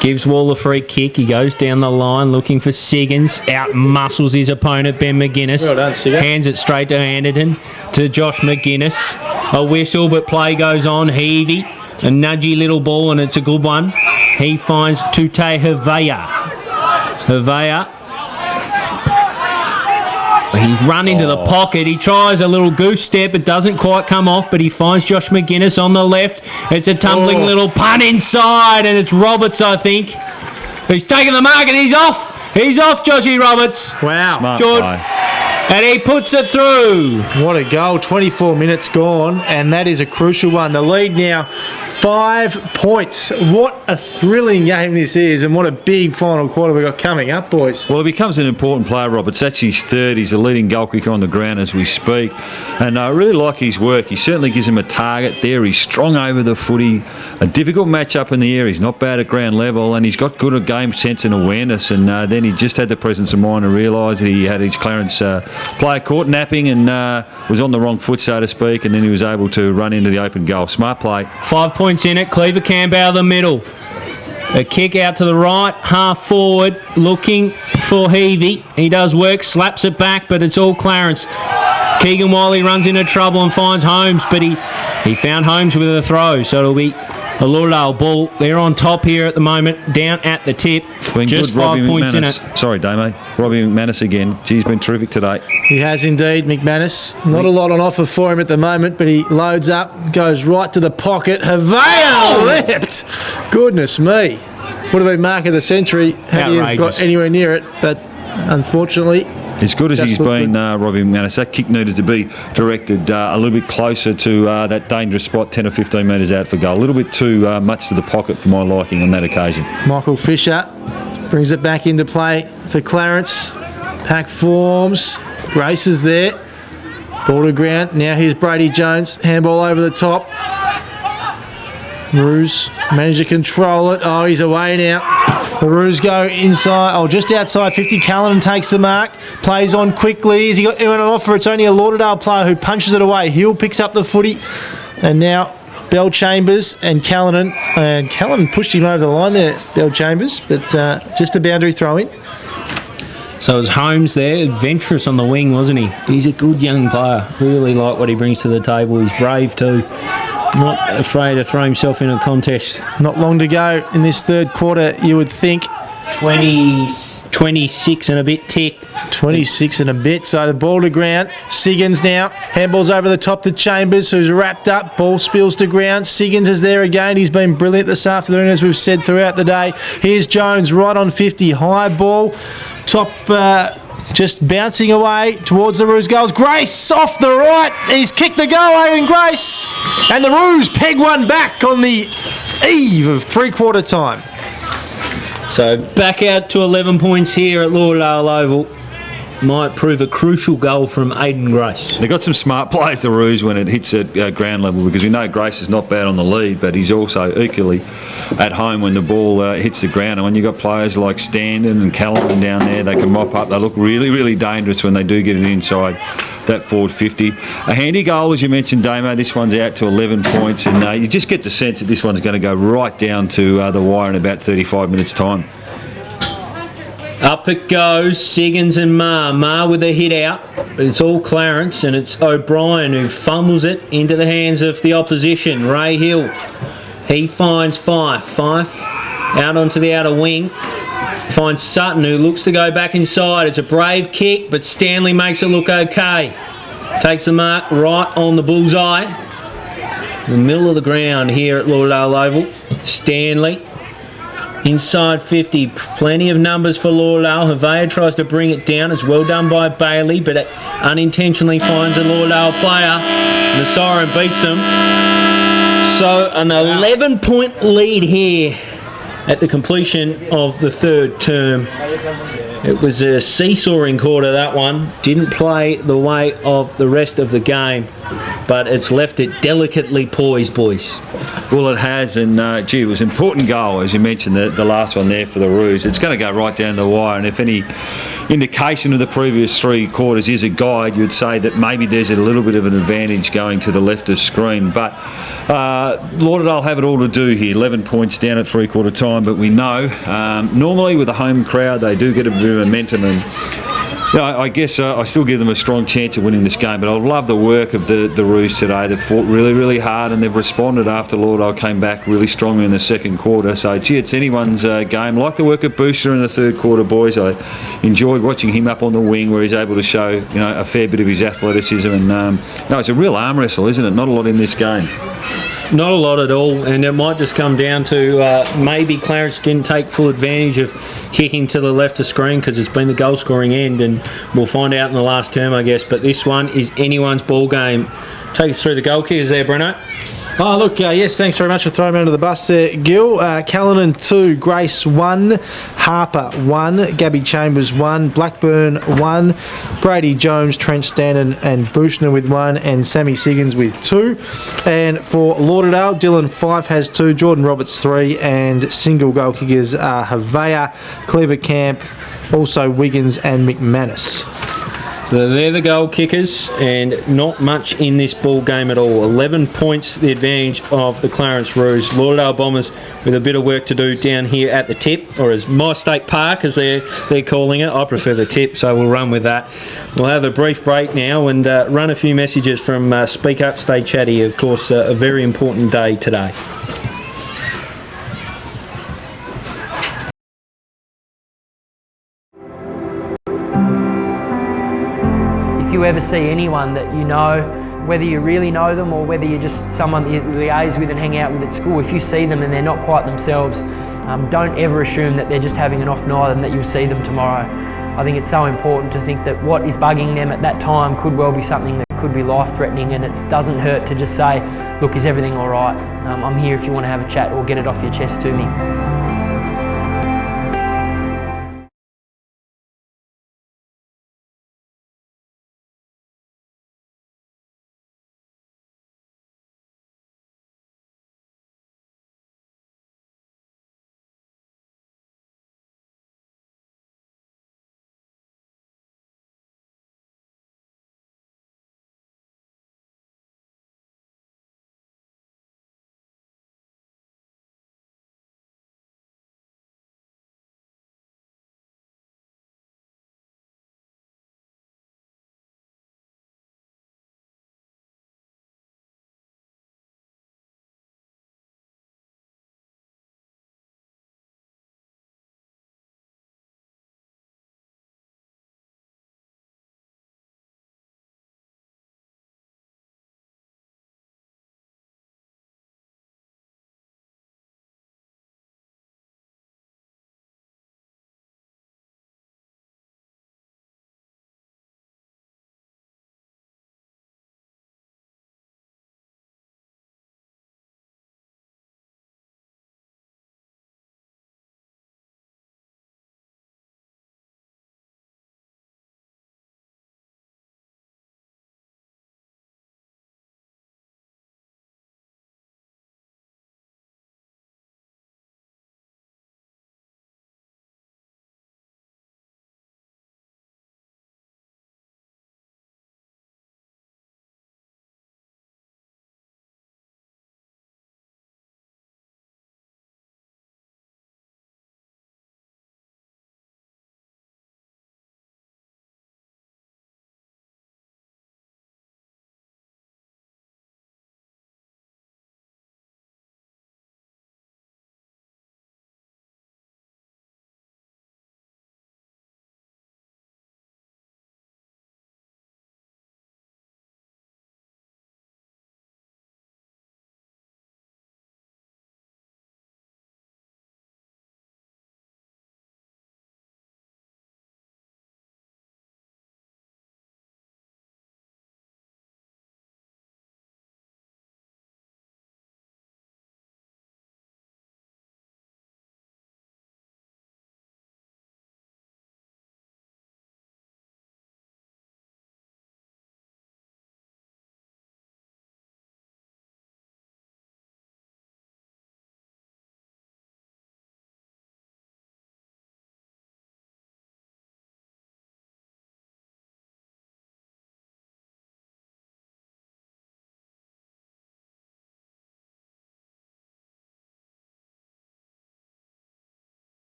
Gives Wall a free kick. He goes down the line looking for Siggins. Out muscles his opponent, Ben McGuinness. Well done, Sigga. Hands it straight to Anderton, to Josh McGuinness. A whistle, but play goes on. Heavey, a nudgy little ball, and it's a good one. He finds Tute Havea. He's run into the pocket. He tries a little goose step. It doesn't quite come off, but he finds Josh McGuinness on the left. It's a tumbling little punt inside, and it's Roberts, I think. He's taking the mark, and he's off. He's off, Joshy Roberts. Wow. Smart George. play. And he puts it through. What a goal. 24 minutes gone, and that is a crucial one. The lead now, 5 points. What a thrilling game this is, and what a big final quarter we've got coming up, boys. Well, he becomes an important player, Rob. It's actually his third. He's the leading goal kicker on the ground as we speak. And I really like his work. He certainly gives him a target there. He's strong over the footy. A difficult match-up in the air. He's not bad at ground level, and he's got good game sense and awareness. And then he just had the presence of mind to realise that he had his Clarence player caught napping and was on the wrong foot, so to speak, and then he was able to run into the open goal. Smart play. 5 points in it. Cleaver Camp out of the middle. A kick out to the right, half forward, looking for Heavey. He does work, slaps it back, but it's all Clarence. Keegan Wiley runs into trouble and finds Holmes, but he found Holmes with a throw, so it'll be A Lauderdale ball. They're on top here at the moment, down at the tip. Been Just good, 5 Robbie points in McManus. it. Sorry, Damo. Robbie McManus again. He's been terrific today. He has indeed, McManus. Not a lot on offer for him at the moment, but he loads up, goes right to the pocket. Havea leapt! Goodness me. Would have been mark of the century had he have got Outrageous. anywhere near it, but unfortunately, As good as Just he's looked been, good. Robbie McManus, that kick needed to be directed a little bit closer to that dangerous spot, 10 or 15 metres out for goal. A little bit too much to the pocket for my liking on that occasion. Michael Fisher brings it back into play for Clarence. Pack forms. Grace is there. Ball to ground. Now here's Brady Jones. Handball over the top. Roos managed to control it. Oh, he's away now. The Roos go inside, just outside 50. Callan takes the mark, plays on quickly. Has he got anyone on offer? It's only a Lauderdale player who punches it away. Hill picks up the footy, and now Bell Chambers and Callanan. And Callanan pushed him over the line there, Bell Chambers, but just a boundary throw in. So it was Holmes there, adventurous on the wing, wasn't he? He's a good young player. Really like what he brings to the table. He's brave too. Not afraid to throw himself in a contest. Not long to go in this third quarter, you would think. 26 and a bit ticked. 26 and a bit, so the ball to ground. Siggins now, handballs over the top to Chambers, who's wrapped up, ball spills to ground. Siggins is there again, he's been brilliant this afternoon, as we've said throughout the day. Here's Jones, right on 50, high ball, top, just bouncing away towards the Roos goals. Grace off the right, he's kicked the goal, Aidan Grace, and the Roos peg one back on the eve of three-quarter time. So back out to 11 points here at Lauderdale Oval. Might prove a crucial goal from Aidan Grace. They've got some smart players, the Roos, when it hits at ground level, because we know Grace is not bad on the lead, but he's also equally at home when the ball hits the ground. And when you've got players like Standen and Callum down there, they can mop up. They look really, really dangerous when they do get it inside that forward 50. A handy goal, as you mentioned, Damo. This one's out to 11 points, and you just get the sense that this one's going to go right down to the wire in about 35 minutes' time. Up it goes, Siggins and Marr with a hit out, but it's all Clarence, and it's O'Brien who fumbles it into the hands of the opposition. Ray Hill, he finds Fife out onto the outer wing, finds Sutton, who looks to go back inside. It's a brave kick, but Stanley makes it look okay. Takes the mark right on the bullseye. In the middle of the ground here at Lauderdale Oval, Stanley. Inside 50, plenty of numbers for Lauderdale. Havea tries to bring it down. It's well done by Bailey, but it unintentionally finds a Lauderdale player. And the siren beats them. So an 11-point lead here at the completion of the third term. It was a seesawing quarter, that one. Didn't play the way of the rest of the game, but it's left it delicately poised, boys. Well, it has, and it was an important goal, as you mentioned, the last one there for the Roos. It's going to go right down the wire, and if any indication of the previous three quarters is a guide, you'd say that maybe there's a little bit of an advantage going to the left of screen. But Lauderdale have it all to do here. 11 points down at three-quarter time, but we know normally with a home crowd they do get a bit of momentum, and I guess I still give them a strong chance of winning this game, but I love the work of the Roos today. They've fought really, really hard, and they've responded after Lauderdale came back really strongly in the second quarter. So, it's anyone's game. Like the work of Booster in the third quarter, boys. I enjoyed watching him up on the wing where he's able to show a fair bit of his athleticism. And it's a real arm wrestle, isn't it? Not a lot in this game. Not a lot at all, and it might just come down to maybe Clarence didn't take full advantage of kicking to the left of screen because it's been the goal scoring end, and we'll find out in the last term, I guess. But this one is anyone's ball game. Take us through the goal kickers there, Breno. Oh, look, yes, thanks very much for throwing me under the bus there, Gil. Callanan 2, Grace 1, Harper 1, Gabby Chambers 1, Blackburn 1, Brady Jones, Trent Stanton and Bushner with 1, and Sammy Siggins with 2. And for Lauderdale, Dylan Fife has 2, Jordan Roberts 3, and single goal kickers are Havea, Cleaver Camp, also Wiggins and McManus. So they're the goal kickers, and not much in this ball game at all. 11 points the advantage of the Clarence Roos. Lauderdale Bombers with a bit of work to do down here at the tip, or as My State Park as they're calling it. I prefer the tip, so we'll run with that. We'll have a brief break now and run a few messages from Speak Up, Stay Chatty. Of course, a very important day today. you ever see anyone that you know, whether you really know them or whether you're just someone that you liaise with and hang out with at school, if you see them and they're not quite themselves, don't ever assume that they're just having an off night and that you'll see them tomorrow. I think it's so important to think that what is bugging them at that time could well be something that could be life-threatening, and it doesn't hurt to just say, look, is everything all right? I'm here if you want to have a chat or get it off your chest to me.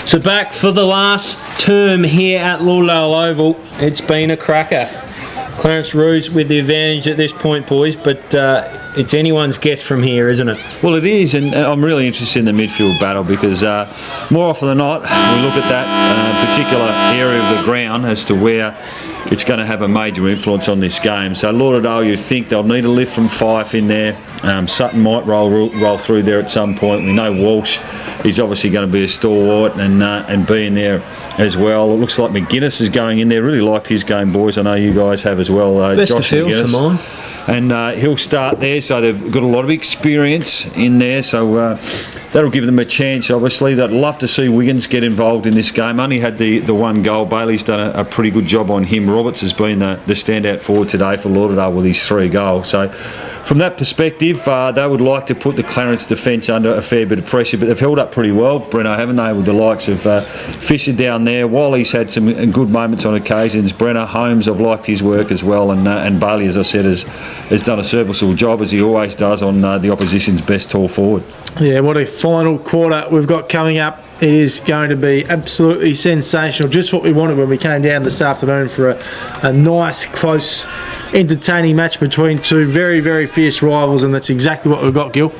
So back for the last term here at Lauderdale Oval. It's been a cracker. Clarence Roos with the advantage at this point, boys, but it's anyone's guess from here, isn't it? Well, it is, and I'm really interested in the midfield battle because more often than not, we look at that particular area of the ground as to where it's going to have a major influence on this game. So Lauderdale, you think they'll need a lift from Fife in there. Sutton might roll through there at some point. We know Walsh is obviously going to be a stalwart and be in there as well. It looks like McGuinness is going in there. Really liked his game, boys. I know you guys have as well. Best Josh of field for mine. And he'll start there, so they've got a lot of experience in there, so that'll give them a chance, obviously. They'd love to see Wiggins get involved in this game. Only had the one goal. Bailey's done a pretty good job on him. Roberts has been the standout forward today for Lauderdale with his 3 goals. So from that perspective, they would like to put the Clarence defence under a fair bit of pressure, but they've held up pretty well, Breno, haven't they, with the likes of Fisher down there. Wally's had some good moments on occasions. Brenner, Holmes, I've liked his work as well, and Bailey, as I said, has done a serviceable job, as he always does, on the opposition's best tall forward. Yeah, what a final quarter we've got coming up. It is going to be absolutely sensational. Just what we wanted when we came down this afternoon for a nice, close, entertaining match between two very, very fierce rivals, and that's exactly what we've got, Gil.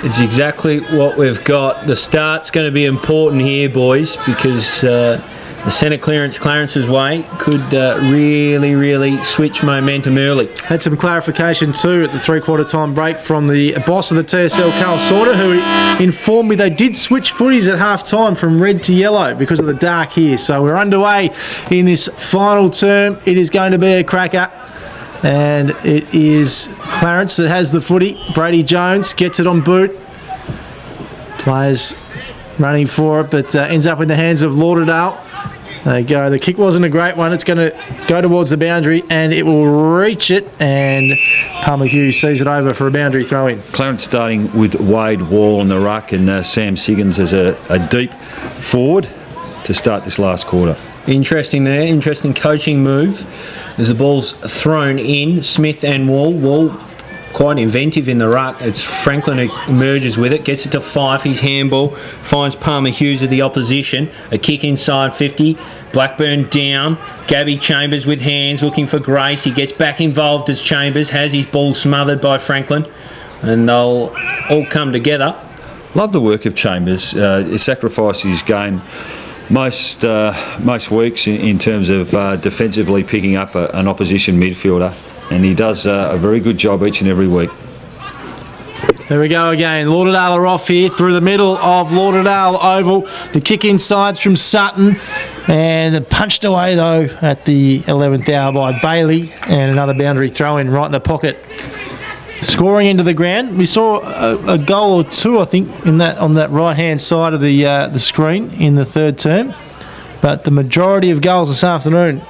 It's exactly what we've got. The start's going to be important here, boys, because the centre clearance Clarence's way could really switch momentum early. Had some clarification too at the three-quarter time break from the boss of the TSL, Carl Saunders, who informed me they did switch footies at half-time from red to yellow because of the dark here. So we're underway in this final term. It is going to be a cracker. And it is Clarence that has the footy. Brady Jones gets it on boot. Players running for it, but ends up in the hands of Lauderdale. There you go. The kick wasn't a great one. It's going to go towards the boundary, and it will reach it. And Palmer Hughes sees it over for a boundary throw-in. Clarence starting with Wade Wall on the ruck and Sam Siggins as a deep forward to start this last quarter. Interesting there. Interesting coaching move. As the ball's thrown in, Smith and Wall. Wall quite inventive in the ruck. It's Franklin who emerges with it, gets it to 5. His handball finds Palmer Hughes of the opposition. A kick inside 50. Blackburn down. Gabby Chambers with hands looking for Grace. He gets back involved as Chambers has his ball smothered by Franklin, and they'll all come together. Love the work of Chambers. He sacrificed his game most weeks in terms of defensively picking up an opposition midfielder, and he does a very good job each and every week. There we go again. Lauderdale are off here through the middle of Lauderdale Oval. The kick inside from Sutton, and punched away though at the 11th hour by Bailey, and another boundary throw in right in the pocket. Scoring into the ground. We saw a goal or two, I think, on that right-hand side of the screen in the third term. But the majority of goals this afternoon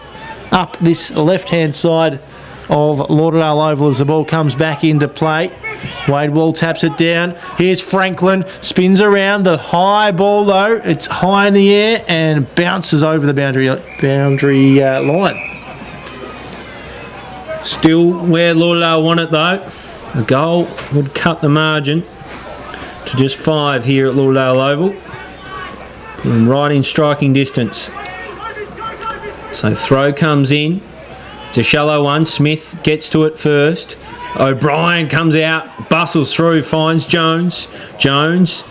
up this left-hand side of Lauderdale Oval as the ball comes back into play. Wade Wall taps it down. Here's Franklin. Spins around. The high ball, though. It's high in the air and bounces over the boundary line. Still where Lauderdale want it, though. A goal would cut the margin to just 5 here at Lauderdale Oval. Put them right in striking distance. So throw comes in. It's a shallow one. Smith gets to it first. O'Brien comes out, bustles through, finds Jones. Jones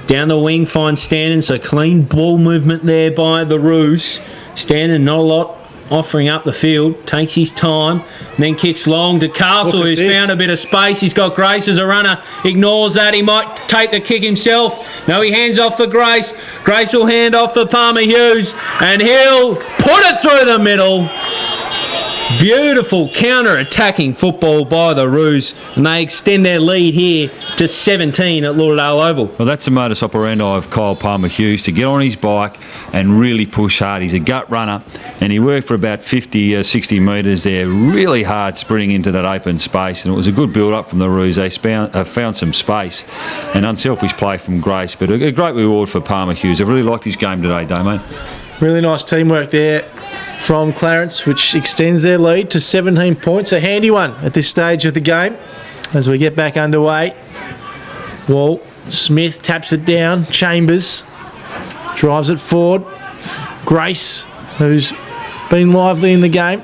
down the wing finds Stanton. So clean ball movement there by the Roos. Stanton not a lot offering up the field, takes his time, and then kicks long to Castle, who's found a bit of space. He's got Grace as a runner, ignores that. He might take the kick himself. No, he hands off for Grace. Grace will hand off for Palmer Hughes, and he'll put it through the middle. Beautiful counter-attacking football by the Roos, and they extend their lead here to 17 at Lauderdale Oval. Well, that's the modus operandi of Kyle Palmer Hughes, to get on his bike and really push hard. He's a gut runner, and he worked for about 50, 60 metres there, really hard sprinting into that open space, and it was a good build-up from the Roos. They found some space, and unselfish play from Grace, but a great reward for Palmer Hughes. I really liked his game today, Damo. Really nice teamwork there from Clarence, which extends their lead to 17 points. A handy one at this stage of the game as we get back underway. Wall, Smith taps it down. Chambers drives it forward. Grace, who's been lively in the game.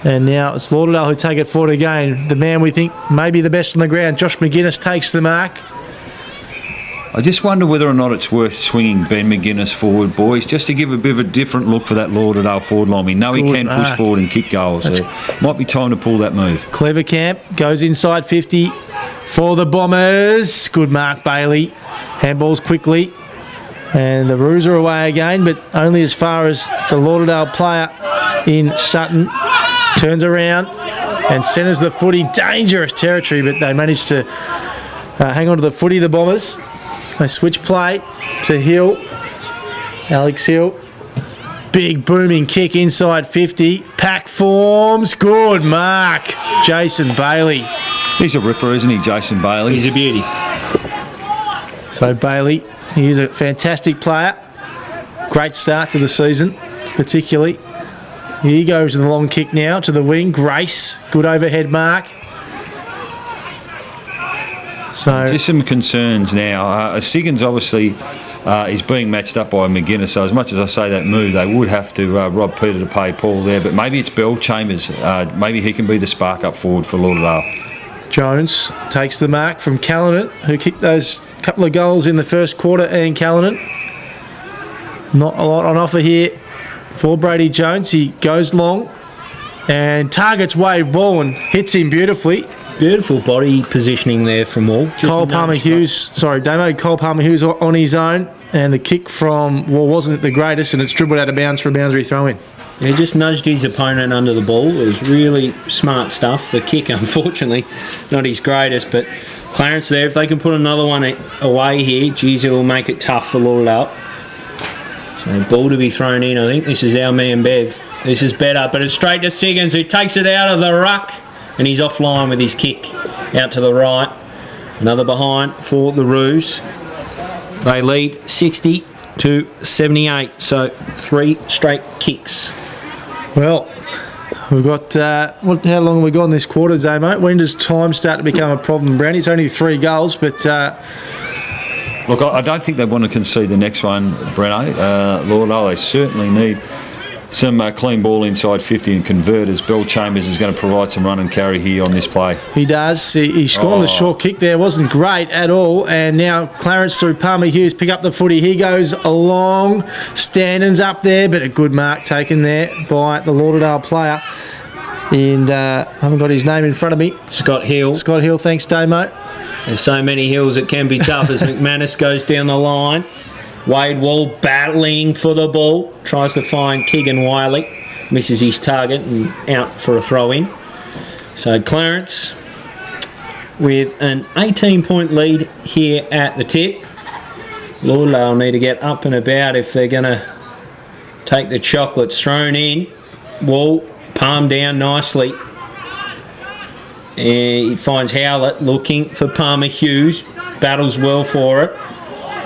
And now it's Lauderdale who take it forward again. The man we think may be the best on the ground, Josh McGuinness, takes the mark. I just wonder whether or not it's worth swinging Ben McGuinness forward, boys, just to give a bit of a different look for that Lauderdale forward line. We know he can push forward and kick goals. So might be time to pull that move. Clever Camp goes inside 50 for the Bombers. Good mark, Bailey. Handballs quickly. And the Roos are away again, but only as far as the Lauderdale player in Sutton turns around and centres the footy. Dangerous territory, but they managed to hang on to the footy, the Bombers. They switch play to Hill. Alex Hill. Big booming kick inside 50. Pack forms. Good mark. Jason Bailey. He's a ripper, isn't he, Jason Bailey? He's a beauty. So Bailey, he is a fantastic player. Great start to the season, particularly. Here he goes with a long kick now to the wing. Grace. Good overhead mark. So just some concerns now. Siggins obviously is being matched up by McGuinness, so as much as I say that move, they would have to rob Peter to pay Paul there, but maybe it's Bell Chambers. Maybe he can be the spark up forward for Lauderdale. Jones takes the mark from Callanan, who kicked those couple of goals in the first quarter. Ian Callanan. Not a lot on offer here for Brady Jones. He goes long and targets Wade Wallen, hits him beautifully. Beautiful body positioning there from Wall. Cole Palmer-Hughes on his own, and the kick from Wall wasn't the greatest, and it's dribbled out of bounds for a boundary throw-in. He just nudged his opponent under the ball. It was really smart stuff. The kick, unfortunately, not his greatest, but Clarence there, if they can put another one away here, geez, it will make it tough for Lauderdale. So ball to be thrown in. I think this is our man Bev. This is better, but it's straight to Siggins, who takes it out of the ruck, and he's offline with his kick out to the right. Another behind for the Roos. They lead 60-78, so 3 straight kicks. Well, we've got, how long have we gone this quarter, Zamo? When does time start to become a problem, Brownie? It's only 3 goals, but... Look, I don't think they want to concede the next one, Breno. Lauderdale, they certainly need some clean ball inside 50 and converters. Bell Chambers is going to provide some run and carry here on this play. He does. He scored the short kick there. Wasn't great at all. And now Clarence through Palmer-Hughes pick up the footy. He goes along. Standon's up there, but a good mark taken there by the Lauderdale player. And I haven't got his name in front of me. Scott Hill. Scott Hill, thanks, Damo. There's so many hills it can be tough as McManus goes down the line. Wade Wall battling for the ball. Tries to find Keegan Wiley. Misses his target and out for a throw-in. So Clarence with an 18-point lead here at the tip. Lauderdale need to get up and about if they're going to take the chocolates. Thrown in. Wall palm down nicely. He finds Howlett looking for Palmer-Hughes. Battles well for it.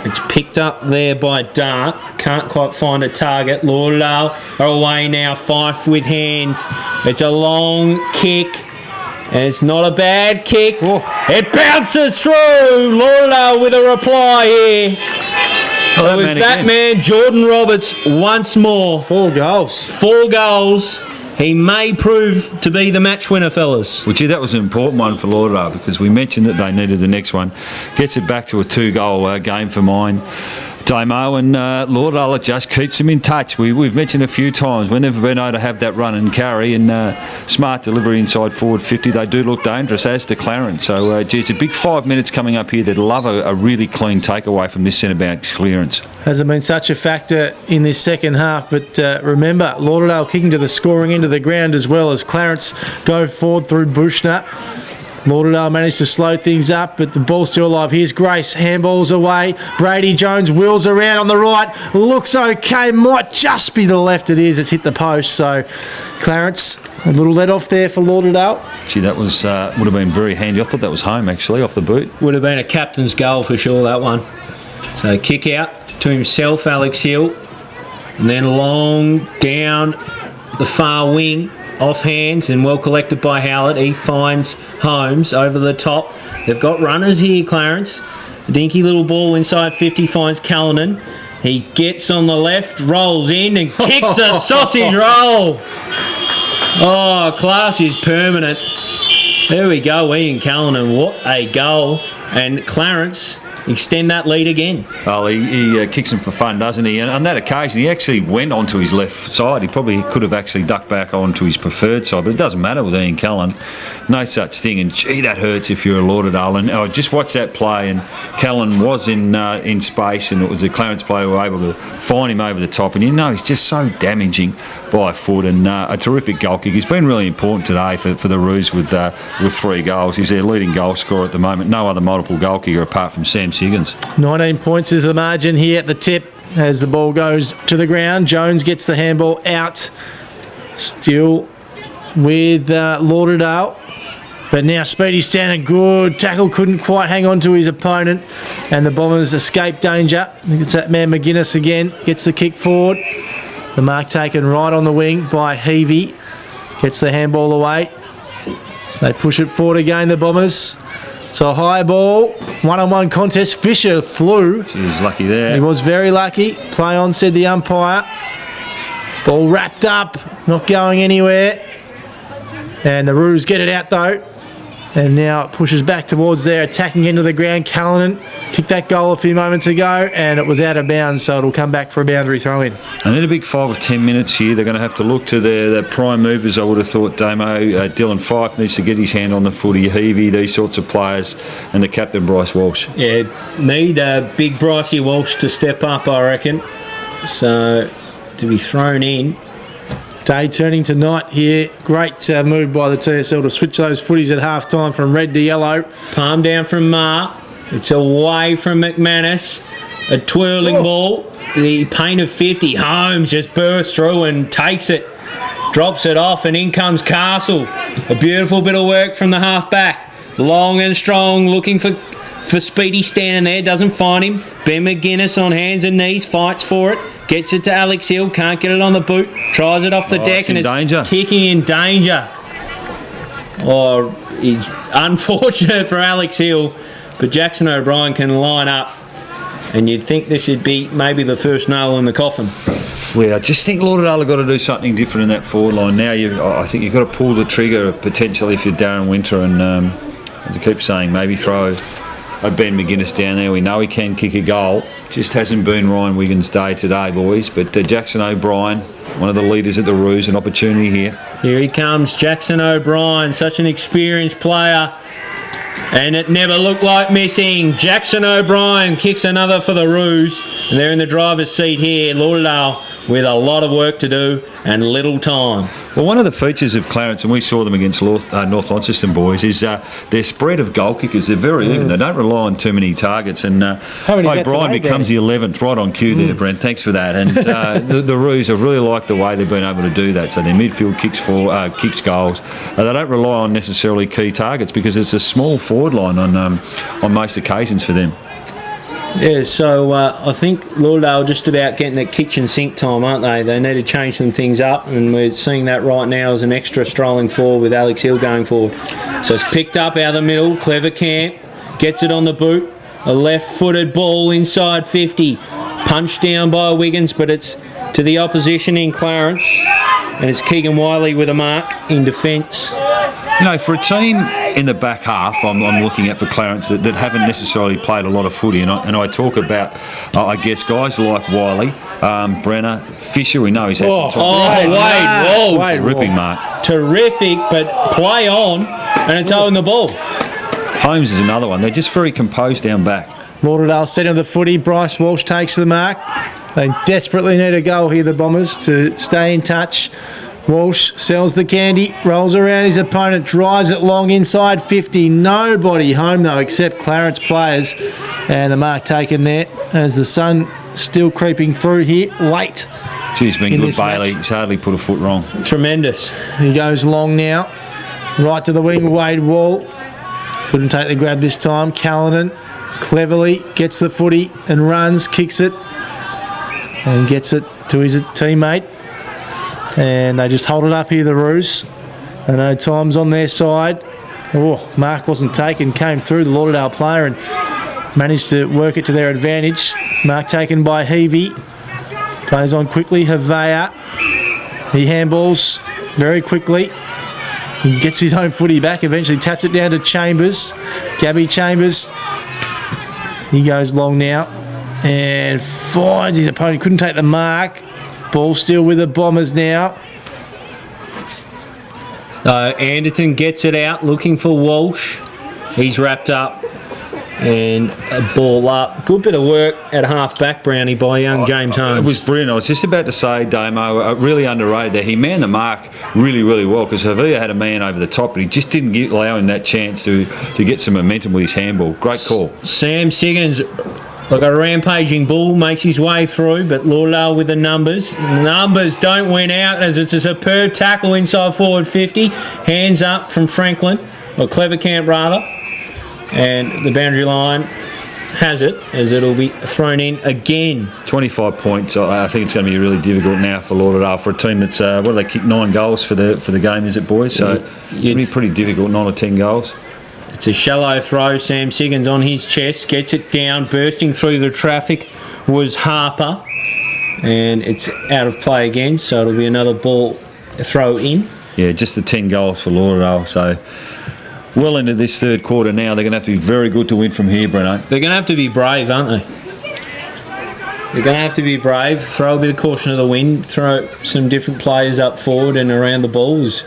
It's picked up there by Dart. Can't quite find a target. Lauderdale are away now. Fife with hands. It's a long kick. And it's not a bad kick. Oh. It bounces through. Lauderdale with a reply here. It was that man, Jordan Roberts, once more. 4 goals. 4 goals. He may prove to be the match winner, fellas. Well, gee, that was an important one for Lauderdale because we mentioned that they needed the next one. Gets it back to a 2-goal game for mine. Damo, and Lauderdale just keeps them in touch. We've mentioned a few times we've never been able to have that run and carry and smart delivery inside forward 50. They do look dangerous, as to Clarence. So, it's a big 5 minutes coming up here. They'd love a really clean takeaway from this centre-back clearance. Hasn't been such a factor in this second half, but remember, Lauderdale kicking to the scoring end of the ground as well as Clarence go forward through Bushner. Lauderdale managed to slow things up, but the ball's still alive. Here's Grace, handballs away. Brady Jones wheels around on the right. Looks okay, might just be to the left. It is, it's hit the post. So Clarence, a little let off there for Lauderdale. Gee, that was would have been very handy. I thought that was home, actually, off the boot. Would have been a captain's goal for sure, that one. So kick out to himself, Alex Hill. And then long down the far wing. Off hands and well collected by Howlett. He finds Holmes over the top. They've got runners here, Clarence. A dinky little ball inside 50 finds Callanan. He gets on the left, rolls in and kicks a sausage roll. Oh, class is permanent. There we go, Ian Callanan. What a goal. And Clarence extend that lead again. Well, he kicks him for fun, doesn't he? And on that occasion, he actually went onto his left side. He probably could have actually ducked back onto his preferred side, but it doesn't matter with Ian Callan. No such thing. And gee, that hurts if you're a Lauderdale. And just watch that play. And Callan was in space, and it was a Clarence player who were able to find him over the top. And he's just so damaging by foot. And a terrific goal kick. He's been really important today for the Roos with 3 goals. He's their leading goal scorer at the moment. No other multiple goal kicker apart from Sam Siggins. 19 points is the margin here at the tip as the ball goes to the ground. Jones gets the handball out. Still with Lauderdale. But now Speedy standing good. Tackle couldn't quite hang on to his opponent. And the Bombers escape danger. I think it's that man McGuinness again. Gets the kick forward. The mark taken right on the wing by Heavey. Gets the handball away. They push it forward again, the Bombers. So high ball, one-on-one contest. Fisher flew. He was lucky there. He was very lucky. Play on, said the umpire. Ball wrapped up, not going anywhere. And the Roos get it out though. And now it pushes back towards their attacking end of the ground. Callanan kicked that goal a few moments ago, and it was out of bounds, so it'll come back for a boundary throw-in. And in a big 5 or 10 minutes here, they're going to have to look to their prime movers, I would have thought, Damo. Dylan Fife needs to get his hand on the footy, Heavey, these sorts of players, and the captain, Bryce Walsh. Yeah, need big Brycey Walsh to step up, I reckon. So, to be thrown in. Day turning to night here. Great move by the TSL to switch those footies at half-time from red to yellow. Palm down from Marr. It's away from McManus. A twirling ball. The paint of 50. Holmes just bursts through and takes it. Drops it off, and in comes Castle. A beautiful bit of work from the half-back. Long and strong, looking for Speedy standing there, doesn't find him. Ben McGuinness on hands and knees, fights for it. Gets it to Alex Hill, can't get it on the boot. Tries it off the deck, and it's danger. Kicking in danger. Oh, he's unfortunate for Alex Hill, but Jackson O'Brien can line up, and you'd think this would be maybe the first nail in the coffin. Well, I just think Lauderdale have got to do something different in that forward line. Now, I think you've got to pull the trigger potentially if you're Darren Winter, and as I keep saying, maybe throw Ben McGuinness down there. We know he can kick a goal. Just hasn't been Ryan Wiggins' day today, boys. But Jackson O'Brien, one of the leaders at the Roos, an opportunity here. Here he comes, Jackson O'Brien, such an experienced player. And it never looked like missing. Jackson O'Brien kicks another for the Roos. And they're in the driver's seat here, Lauderdale, with a lot of work to do and little time. Well, one of the features of Clarence, and we saw them against North Launceston boys, is their spread of goal kickers. They're very even. They don't rely on too many targets. And O'Brien becomes the 11th, right on cue there, Brent. Thanks for that. And the Roos have really liked the way they've been able to do that. So their midfield kicks goals. They don't rely on necessarily key targets because it's a small forward line on most occasions for them. Yeah, so I think Lauderdale are just about getting that kitchen sink time, aren't they? They need to change some things up, and we're seeing that right now as an extra strolling forward with Alex Hill going forward. So it's picked up out of the middle. Clever Camp gets it on the boot. A left-footed ball inside 50. Punched down by Wiggins, but it's to the opposition in Clarence. And it's Keegan Wiley with a mark in defence. You know, for a team in the back half, I'm looking at for Clarence that haven't necessarily played a lot of footy, and I talk about, I guess, guys like Wiley, Brenner, Fisher. We know he's had some time. Wade, ripping mark. Terrific, but play on, and it's owing the ball. Holmes is another one. They're just very composed down back. Lauderdale setting the footy. Bryce Walsh takes the mark. They desperately need a goal here, the Bombers, to stay in touch. Walsh sells the candy, rolls around his opponent, drives it long inside 50. Nobody home, though, except Clarence players. And the mark taken there as the sun still creeping through here late. He's been good, Bailey. He's hardly put a foot wrong. Tremendous. He goes long now. Right to the wing, Wade Wall. Couldn't take the grab this time. Callanan cleverly gets the footy and runs, kicks it, and gets it to his teammate. And they just hold it up here, the Roos. I know time's on their side. Oh, mark wasn't taken, came through the Lauderdale player and managed to work it to their advantage. Mark taken by Heavey. Plays on quickly, Havea. He handballs very quickly. He gets his own footy back, eventually taps it down to Chambers. Gabby Chambers. He goes long now and finds his opponent. Couldn't take the mark. Ball still with the Bombers now. So Anderton gets it out, looking for Walsh. He's wrapped up and a ball up. Good bit of work at half-back, Brownie, by young James Holmes. It was brilliant. I was just about to say, Damo, really underrated there. He manned the mark really, really well because Havea had a man over the top, but he just didn't allow him that chance to get some momentum with his handball. Great call. Sam Siggins, like a rampaging bull, makes his way through, but Lauderdale with the numbers. Numbers don't win out as it's a superb tackle inside forward 50. Hands up from Franklin, or Clever Camp rather. And the boundary line has it, as it'll be thrown in again. 25 points. I think it's going to be really difficult now for Lauderdale, for a team that's, what do they kick, 9 goals for the game, is it, boys? So it's going to be pretty difficult, 9 or 10 goals. It's a shallow throw. Sam Siggins on his chest, gets it down, bursting through the traffic was Harper. And it's out of play again, so it'll be another ball throw in. Yeah, just the 10 goals for Lauderdale, so well into this third quarter now. They're going to have to be very good to win from here, Breno. They're going to have to be brave, aren't they? They're going to have to be brave, throw a bit of caution to the wind, throw some different players up forward and around the ball is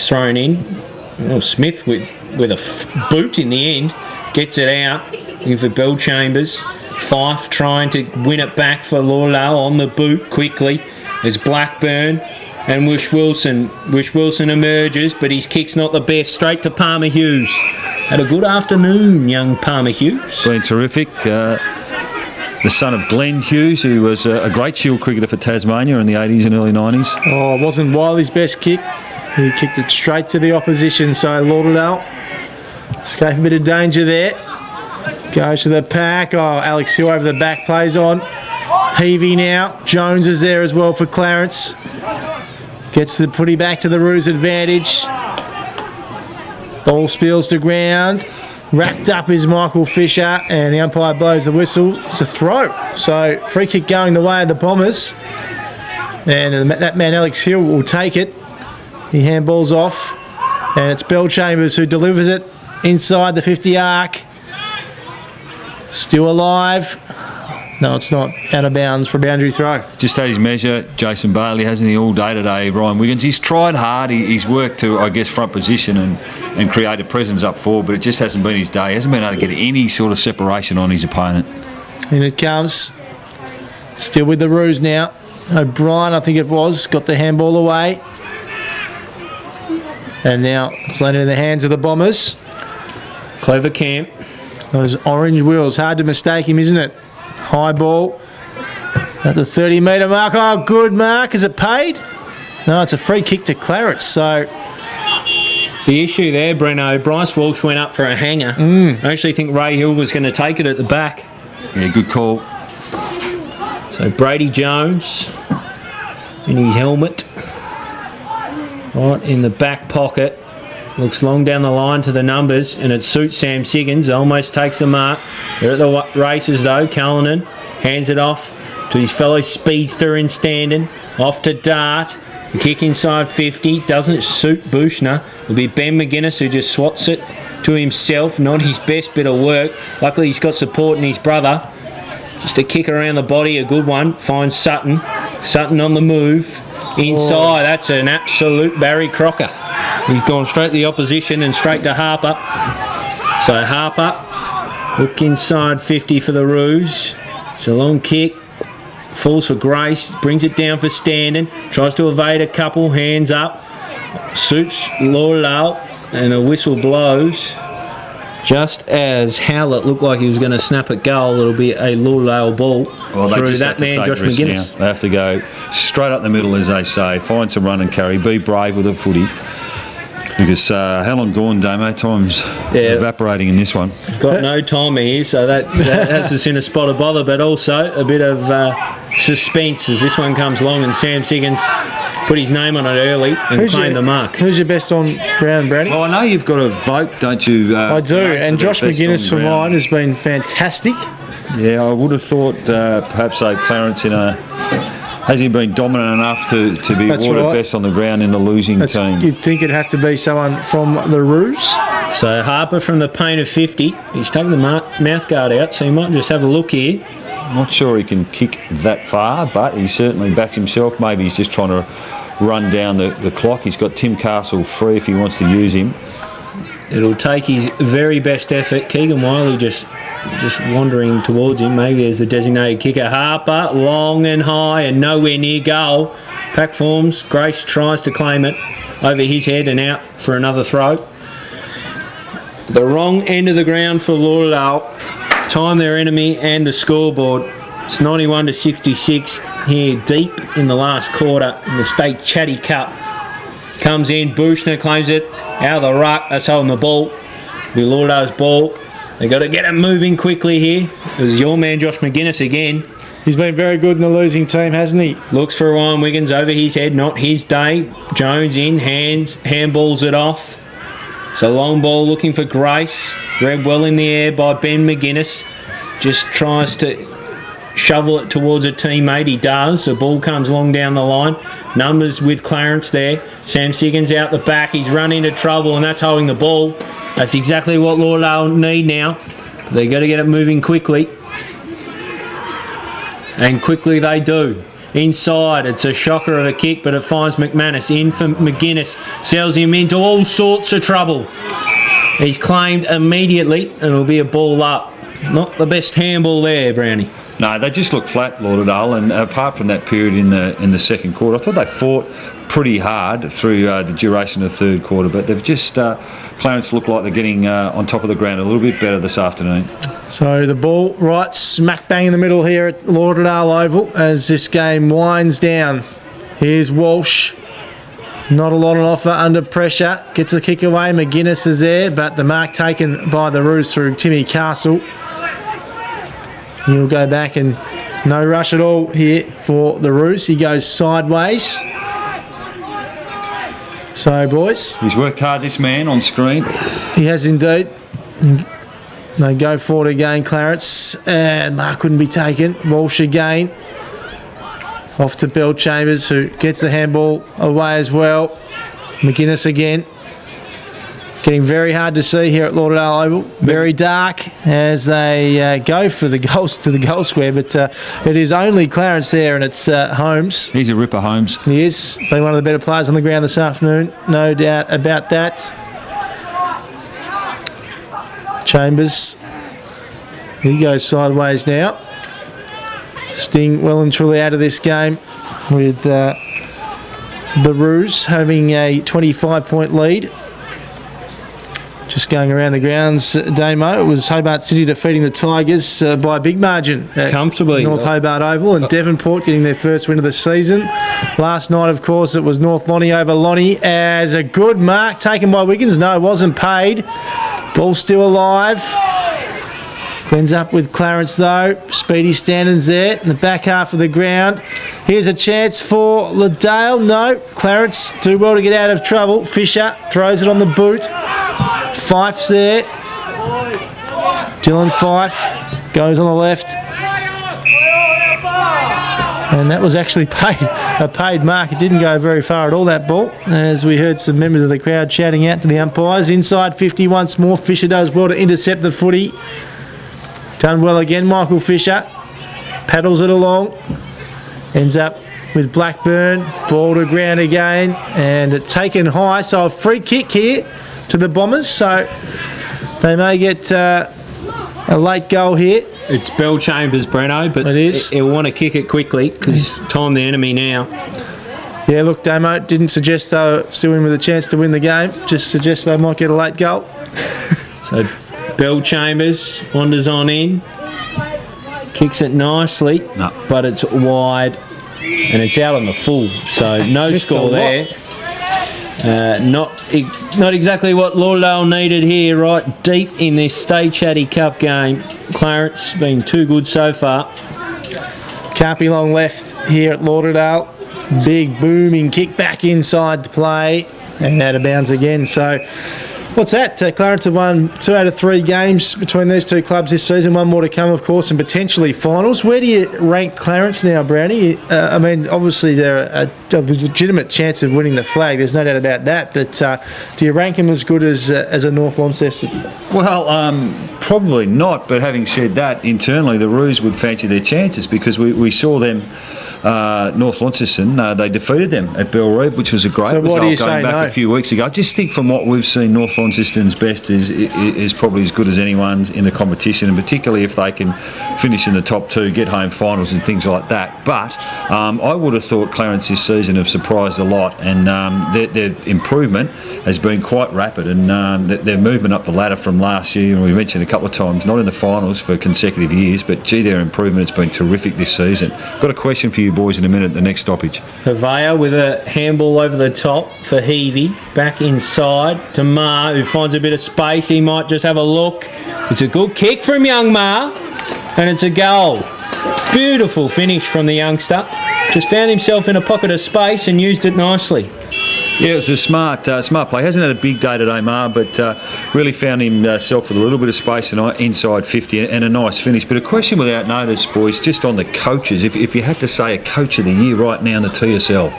thrown in. Well, Smith with a boot in the end gets it out. Looking for Bell Chambers. Fife trying to win it back for Lauderdale on the boot quickly. There's Blackburn and Wish Wilson. Wish Wilson emerges, but his kick's not the best. Straight to Palmer Hughes. Had a good afternoon, young Palmer Hughes. Been terrific. The son of Glenn Hughes, who was a great shield cricketer for Tasmania in the 80s and early 90s. Oh, it wasn't Wiley's best kick. He kicked it straight to the opposition, so Lauderdale escape a bit of danger there. Goes to the pack. Oh, Alex Hill over the back, plays on. Heavey now. Jones is there as well for Clarence. Gets the footy back to the Roos advantage. Ball spills to ground. Wrapped up is Michael Fisher, and the umpire blows the whistle. It's a throw. So free kick going the way of the Bombers. And that man Alex Hill will take it. He handballs off, and it's Bell Chambers who delivers it inside the 50 arc. Still alive. No, it's not. Out of bounds for a boundary throw. Just had his measure, Jason Bailey, hasn't he, all day today, Ryan Wiggins. He's tried hard. He's worked to, I guess, front position and create a presence up forward, but it just hasn't been his day. He hasn't been able to get any sort of separation on his opponent. And it comes. Still with the Roos now. O'Brien, I think it was, got the handball away. And now it's landed in the hands of the Bombers. Clever camp. Those orange wheels, hard to mistake him, isn't it? High ball at the 30-metre mark. Oh, good mark. Is it paid? No, it's a free kick to Clarence. So the issue there, Breno, Bryce Walsh went up for a hanger. I actually think Ray Hill was going to take it at the back. Yeah, good call. So Brady Jones in his helmet, right in the back pocket. Looks long down the line to the numbers, and it suits Sam Siggins. Almost takes the mark. They're at the races, though. Cullinan hands it off to his fellow speedster in Standen. Off to Dart. The kick inside 50. Doesn't suit Bushner. It'll be Ben McGuinness who just swats it to himself. Not his best bit of work. Luckily, he's got support in his brother. Just a kick around the body, a good one. Finds Sutton. Sutton on the move. Inside. That's an absolute Barry Crocker. He's gone straight to the opposition and straight to Harper. So Harper, look inside 50 for the Roos. It's a long kick. Falls for Grace. Brings it down for Standen. Tries to evade a couple. Hands up. Suits Lauderdale. And a whistle blows. Just as Howlett looked like he was going to snap a goal, it'll be a Lauderdale ball through that man, Josh McGuinness. Now. They have to go straight up the middle, as they say. Find some run and carry. Be brave with the footy. Because how long gone, Damo? Time's evaporating in this one. Got no time here, so that has us in a spot of bother, but also a bit of suspense as this one comes along and Sam Siggins put his name on it early and claimed the mark. Who's your best on ground, Brady? Well, I know you've got a vote, don't you? I do, and Josh McGuinness for mine has been fantastic. Yeah, I would have thought perhaps Clarence has he been dominant enough to be awarded best on the ground in the losing team? You'd think it'd have to be someone from the Roos. So Harper from the paint of 50. He's taken the mouth guard out, so he might just have a look here. I'm not sure he can kick that far, but he certainly backs himself. Maybe he's just trying to run down the clock. He's got Tim Castle free if he wants to use him. It'll take his very best effort. Keegan Wiley just wandering towards him. Maybe there's the designated kicker. Harper, long and high and nowhere near goal. Pack forms. Grace tries to claim it over his head and out for another throw. The wrong end of the ground for Lauderdale. Time their enemy and the scoreboard. It's 91 to 66 here deep in the last quarter in the State ChatTY Cup. Comes in, Bushner claims it out of the ruck. That's holding the ball. Be Lauderdale's ball. They've got to get it moving quickly here. It was your man Josh McGuinness again. He's been very good in the losing team, hasn't he? Looks for Ryan Wiggins over his head, not his day. Jones in, handballs it off. It's a long ball looking for Grace. Read well in the air by Ben McGuinness. Just tries to shovel it towards a teammate. He does. The ball comes long down the line. Numbers with Clarence there. Sam Siggins out the back. He's run into trouble, and that's holding the ball. That's exactly what Lauderdale need now. They've got to get it moving quickly. And quickly they do. Inside, it's a shocker of a kick, but it finds McManus. In for McGuinness. Sells him into all sorts of trouble. He's claimed immediately, and it'll be a ball up. Not the best handball there, Brownie. No, they just look flat, Lauderdale, and apart from that period in the second quarter, I thought they fought pretty hard through the duration of the third quarter, but they've just, Clarence look like they're getting on top of the ground a little bit better this afternoon. So the ball right smack bang in the middle here at Lauderdale Oval as this game winds down. Here's Walsh. Not a lot on offer under pressure. Gets the kick away. McGuinness is there, but the mark taken by the Roos through Timmy Castle. He'll go back and no rush at all here for the Roos. He goes sideways. So, boys. He's worked hard, this man, on screen. He has indeed. They go forward again, Clarence. And mark couldn't be taken. Walsh again. Off to Bell Chambers, who gets the handball away as well. McGuinness again. Getting very hard to see here at Lauderdale Oval. Very dark as they go for the goals to the goal square, but it is only Clarence there, and it's Holmes. He's a ripper, Holmes. He is. Been one of the better players on the ground this afternoon. No doubt about that. Chambers. He goes sideways now. Sting well and truly out of this game with the Roos having a 25-point lead. Just going around the grounds, Damo, it was Hobart City defeating the Tigers by a big margin at Comfortably. North Hobart Oval, and Devonport getting their first win of the season. Last night, of course, it was North Lonnie over Lonnie as a good mark taken by Wiggins. No, it wasn't paid. Ball still alive. Ends up with Clarence though. Speedy Standings there in the back half of the ground. Here's a chance for Lauderdale. No, Clarence do well to get out of trouble. Fisher throws it on the boot. Fife's there. Dylan Fife goes on the left. And that was actually a paid mark. It didn't go very far at all, that ball, as we heard some members of the crowd shouting out to the umpires. Inside 50 once more. Fisher does well to intercept the footy. Done well again, Michael Fisher. Paddles it along. Ends up with Blackburn. Ball to ground again. And it's taken high. So a free kick here to the Bombers. So they may get a late goal here. It's Bell Chambers, Breno, but it is. He'll want to kick it quickly because time the enemy now. Yeah, look, Damo didn't suggest they were still in with a chance to win the game. Just suggests they might get a late goal. So Bell Chambers wanders on in, kicks it nicely, but it's wide and it's out on the full. So no Just score there. Not exactly what Lauderdale needed here, right deep in this Stay Chatty Cup game. Clarence been too good so far. Can't be long left here at Lauderdale. Big booming kick back inside to play and out of bounds again. So what's that? Clarence have won 2 out of 3 games between these two clubs this season. One more to come, of course, and potentially finals. Where do you rank Clarence now, Brownie? I mean, obviously they're a legitimate chance of winning the flag. There's no doubt about that. But do you rank him as good as a North Launceston? Well, probably not. But having said that, internally the Roos would fancy their chances because we saw them. North Launceston, they defeated them at Bellreeve, which was a great result going back a few weeks ago. I just think from what we've seen, North Launceston's best is probably as good as anyone's in the competition, and particularly if they can finish in the top 2, get home finals and things like that. But I would have thought Clarence this season have surprised a lot, and their improvement has been quite rapid, and their movement up the ladder from last year, and we mentioned a couple of times, not in the finals for consecutive years, but gee, their improvement has been terrific this season. Got a question for you boys in a minute, the next stoppage. Pavea with a handball over the top for Heavey. Back inside to Ma, who finds a bit of space. He might just have a look. It's a good kick from young Ma, and it's a goal. Beautiful finish from the youngster. Just found himself in a pocket of space and used it nicely. Yeah, it was a smart play. Hasn't had a big day today, Mar, but really found himself with a little bit of space and inside 50 and a nice finish. But a question without notice, boys, just on the coaches. If you had to say a coach of the year right now in the TSL.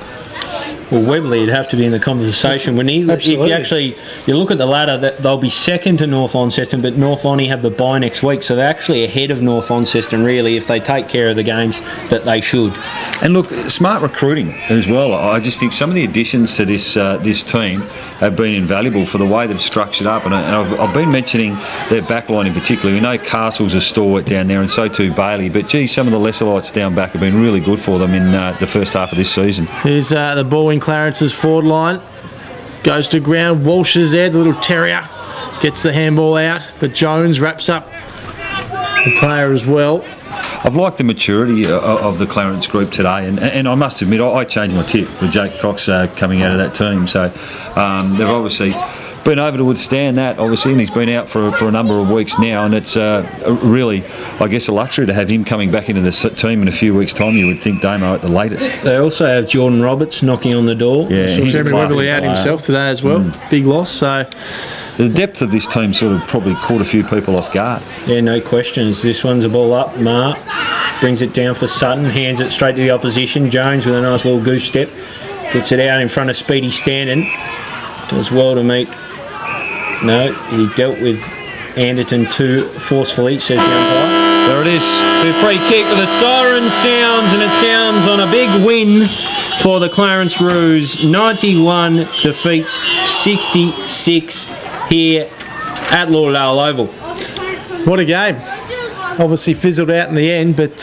Well, Webley would have to be in the conversation. If you look at the ladder, they'll be second to North Launceston, but North Lonnie have the bye next week, so they're actually ahead of North Launceston, really, if they take care of the games that they should. And look, smart recruiting as well. I just think some of the additions to this team have been invaluable for the way they've structured up. And I've been mentioning their backline in particular. We know Castle's a stalwart down there, and so too Bailey. But, gee, some of the lesser lights down back have been really good for them in the first half of this season. Here's the ball in Clarence's forward line. Goes to ground. Walsh is there, the little terrier. Gets the handball out, but Jones wraps up the player as well. I've liked the maturity of the Clarence group today, and I must admit, I changed my tip with Jake Cox coming out of that team. So they've obviously been able to withstand that, obviously, and he's been out for a number of weeks now, and it's really, I guess, a luxury to have him coming back into the team in a few weeks' time, you would think, Damo, at the latest. They also have Jordan Roberts knocking on the door. Yeah, he's Jeremy Webley out himself today as well. Big loss, so... The depth of this team sort of probably caught a few people off guard. Yeah, no questions. This one's a ball up. Marr brings it down for Sutton, hands it straight to the opposition. Jones with a nice little goose step. Gets it out in front of Speedy Standen. Does well to meet... No, he dealt with Anderton too forcefully, says the umpire. There it is. The free kick with the siren sounds, and it sounds on a big win for the Clarence Roos. 91 defeats 66 here at Lauderdale Oval. What a game. Obviously fizzled out in the end, but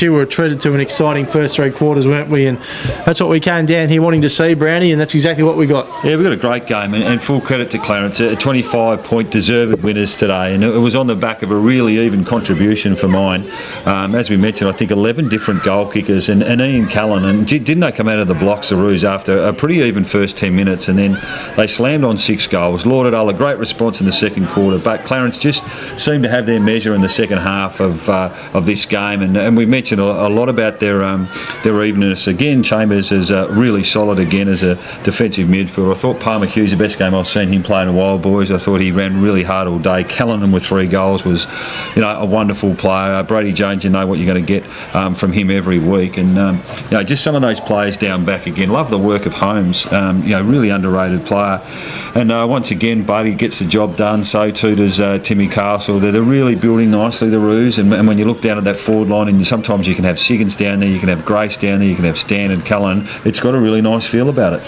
we were treated to an exciting first 3 quarters, weren't we? And that's what we came down here wanting to see, Brownie, and that's exactly what we got. Yeah, we got a great game, and full credit to Clarence. 25-point deserved winners today, and it was on the back of a really even contribution for mine. As we mentioned, I think 11 different goal kickers, and Ian Callan, and didn't they come out of the blocks, the Roos, after a pretty even first 10 minutes, and then they slammed on 6 goals. Lauderdale, a great response in the second quarter, but Clarence just seemed to have their measure in the second half of this game, and we mentioned a lot about their evenness. Again, Chambers is really solid again as a defensive midfielder. I thought Palmer Hughes, the best game I've seen him play in a while, boys. I thought he ran really hard all day. Callanan with 3 goals was, a wonderful player. Brady Jones, you know what you're going to get from him every week, and just some of those players down back again. Love the work of Holmes. Really underrated player, and once again, Bailey gets the job done. So too does Timmy Castle. They're really building nicely, the Roos, and when you look down at that forward line, and sometimes you can have Siggins down there, you can have Grace down there, you can have Stan and Cullen. It's got a really nice feel about it.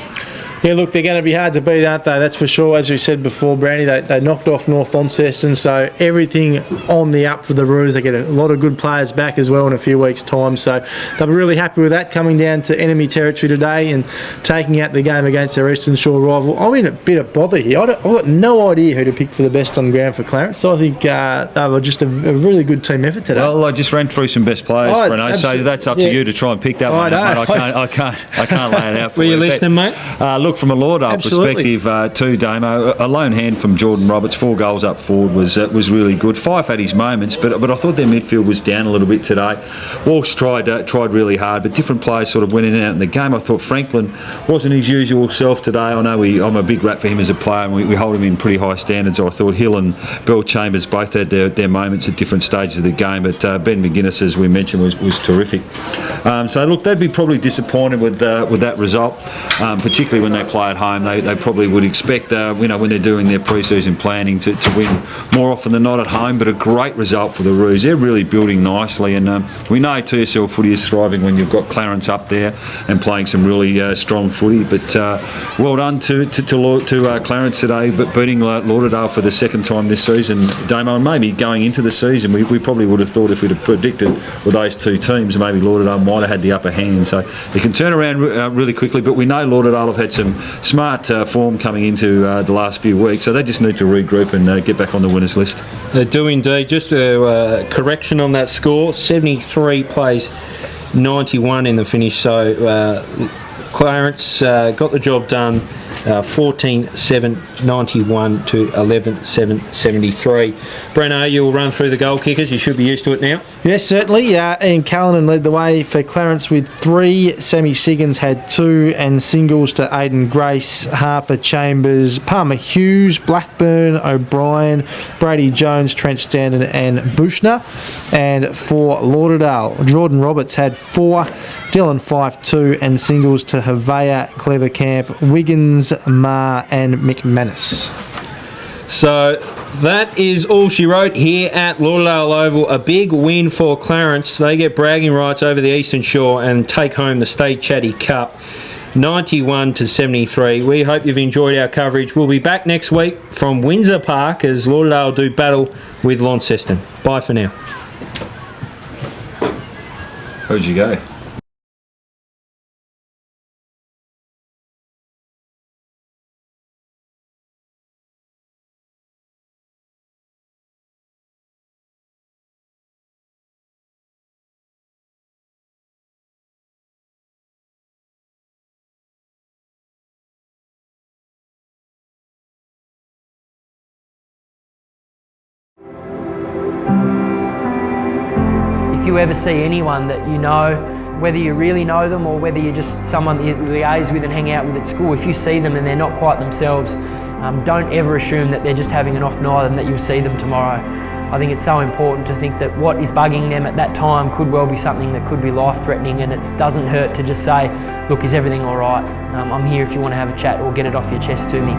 Yeah, look, they're going to be hard to beat, aren't they? That's for sure. As we said before, Brownie, they knocked off North Launceston, so everything on the up for the Roos. They get a lot of good players back as well in a few weeks' time, so they'll be really happy with that, coming down to enemy territory today and taking out the game against their Eastern Shore rival. I'm in a bit of bother here. I've got no idea who to pick for the best on ground for Clarence, so I think they were just a really good team effort today. Well, I just ran through some best players, Breno, so that's up to you to try and pick that one out, mate. I can't lay it out for you. Were you listening, mate? Look, from a Lauderdale perspective too, Damo, a lone hand from Jordan Roberts, 4 goals up forward was really good. Fife had his moments, but I thought their midfield was down a little bit today. Walsh tried really hard, but different players sort of went in and out in the game. I thought Franklin wasn't his usual self today. I know I'm a big rat for him as a player, and we hold him in pretty high standards. I thought Hill and Bell Chambers both had their moments at different stages of the game, but Ben McGuinness, as we mentioned, was terrific. So look, they'd be probably disappointed with that result, particularly when they play at home. They probably would expect, when they're doing their pre-season planning, to win more often than not at home. But a great result for the Roos. They're really building nicely, and we know TSL footy is thriving when you've got Clarence up there and playing some really strong footy. But well done to Clarence today, but beating Lauderdale for the second time this season, Damo. And maybe going into the season, we probably would have thought, if we'd have predicted with those two teams, maybe Lauderdale might have had the upper hand. So it can turn around really quickly. But we know Lauderdale have had some smart form coming into the last few weeks, so they just need to regroup and get back on the winners list. They do indeed. Just a correction on that score: 73 plays 91 in the finish. So Clarence got the job done 14,791 to 11,773. Breno, you'll run through the goal kickers. You should be used to it now. Yes, certainly. Ian Callanan led the way for Clarence with 3. Sammy Siggins had 2, and singles to Aidan Grace, Harper Chambers, Palmer Hughes, Blackburn, O'Brien, Brady Jones, Trent Standen and Bushner. And for Lauderdale, Jordan Roberts had 4, Dylan Fife 2, and singles to Havea, Clevercamp, Wiggins, Marr and McManus. So that is all she wrote here at Lauderdale Oval. A big win for Clarence. They get bragging rights over the Eastern Shore and take home the State Chatty Cup, 91 to 73. We hope you've enjoyed our coverage. We'll be back next week from Windsor Park as Lauderdale do battle with Launceston. Bye for now. Where'd you go? If you ever see anyone that you know, whether you really know them or whether you're just someone that you liaise with and hang out with at school, if you see them and they're not quite themselves, don't ever assume that they're just having an off night and that you'll see them tomorrow. I think it's so important to think that what is bugging them at that time could well be something that could be life-threatening, and it doesn't hurt to just say, look, is everything all right? I'm here if you want to have a chat or get it off your chest to me.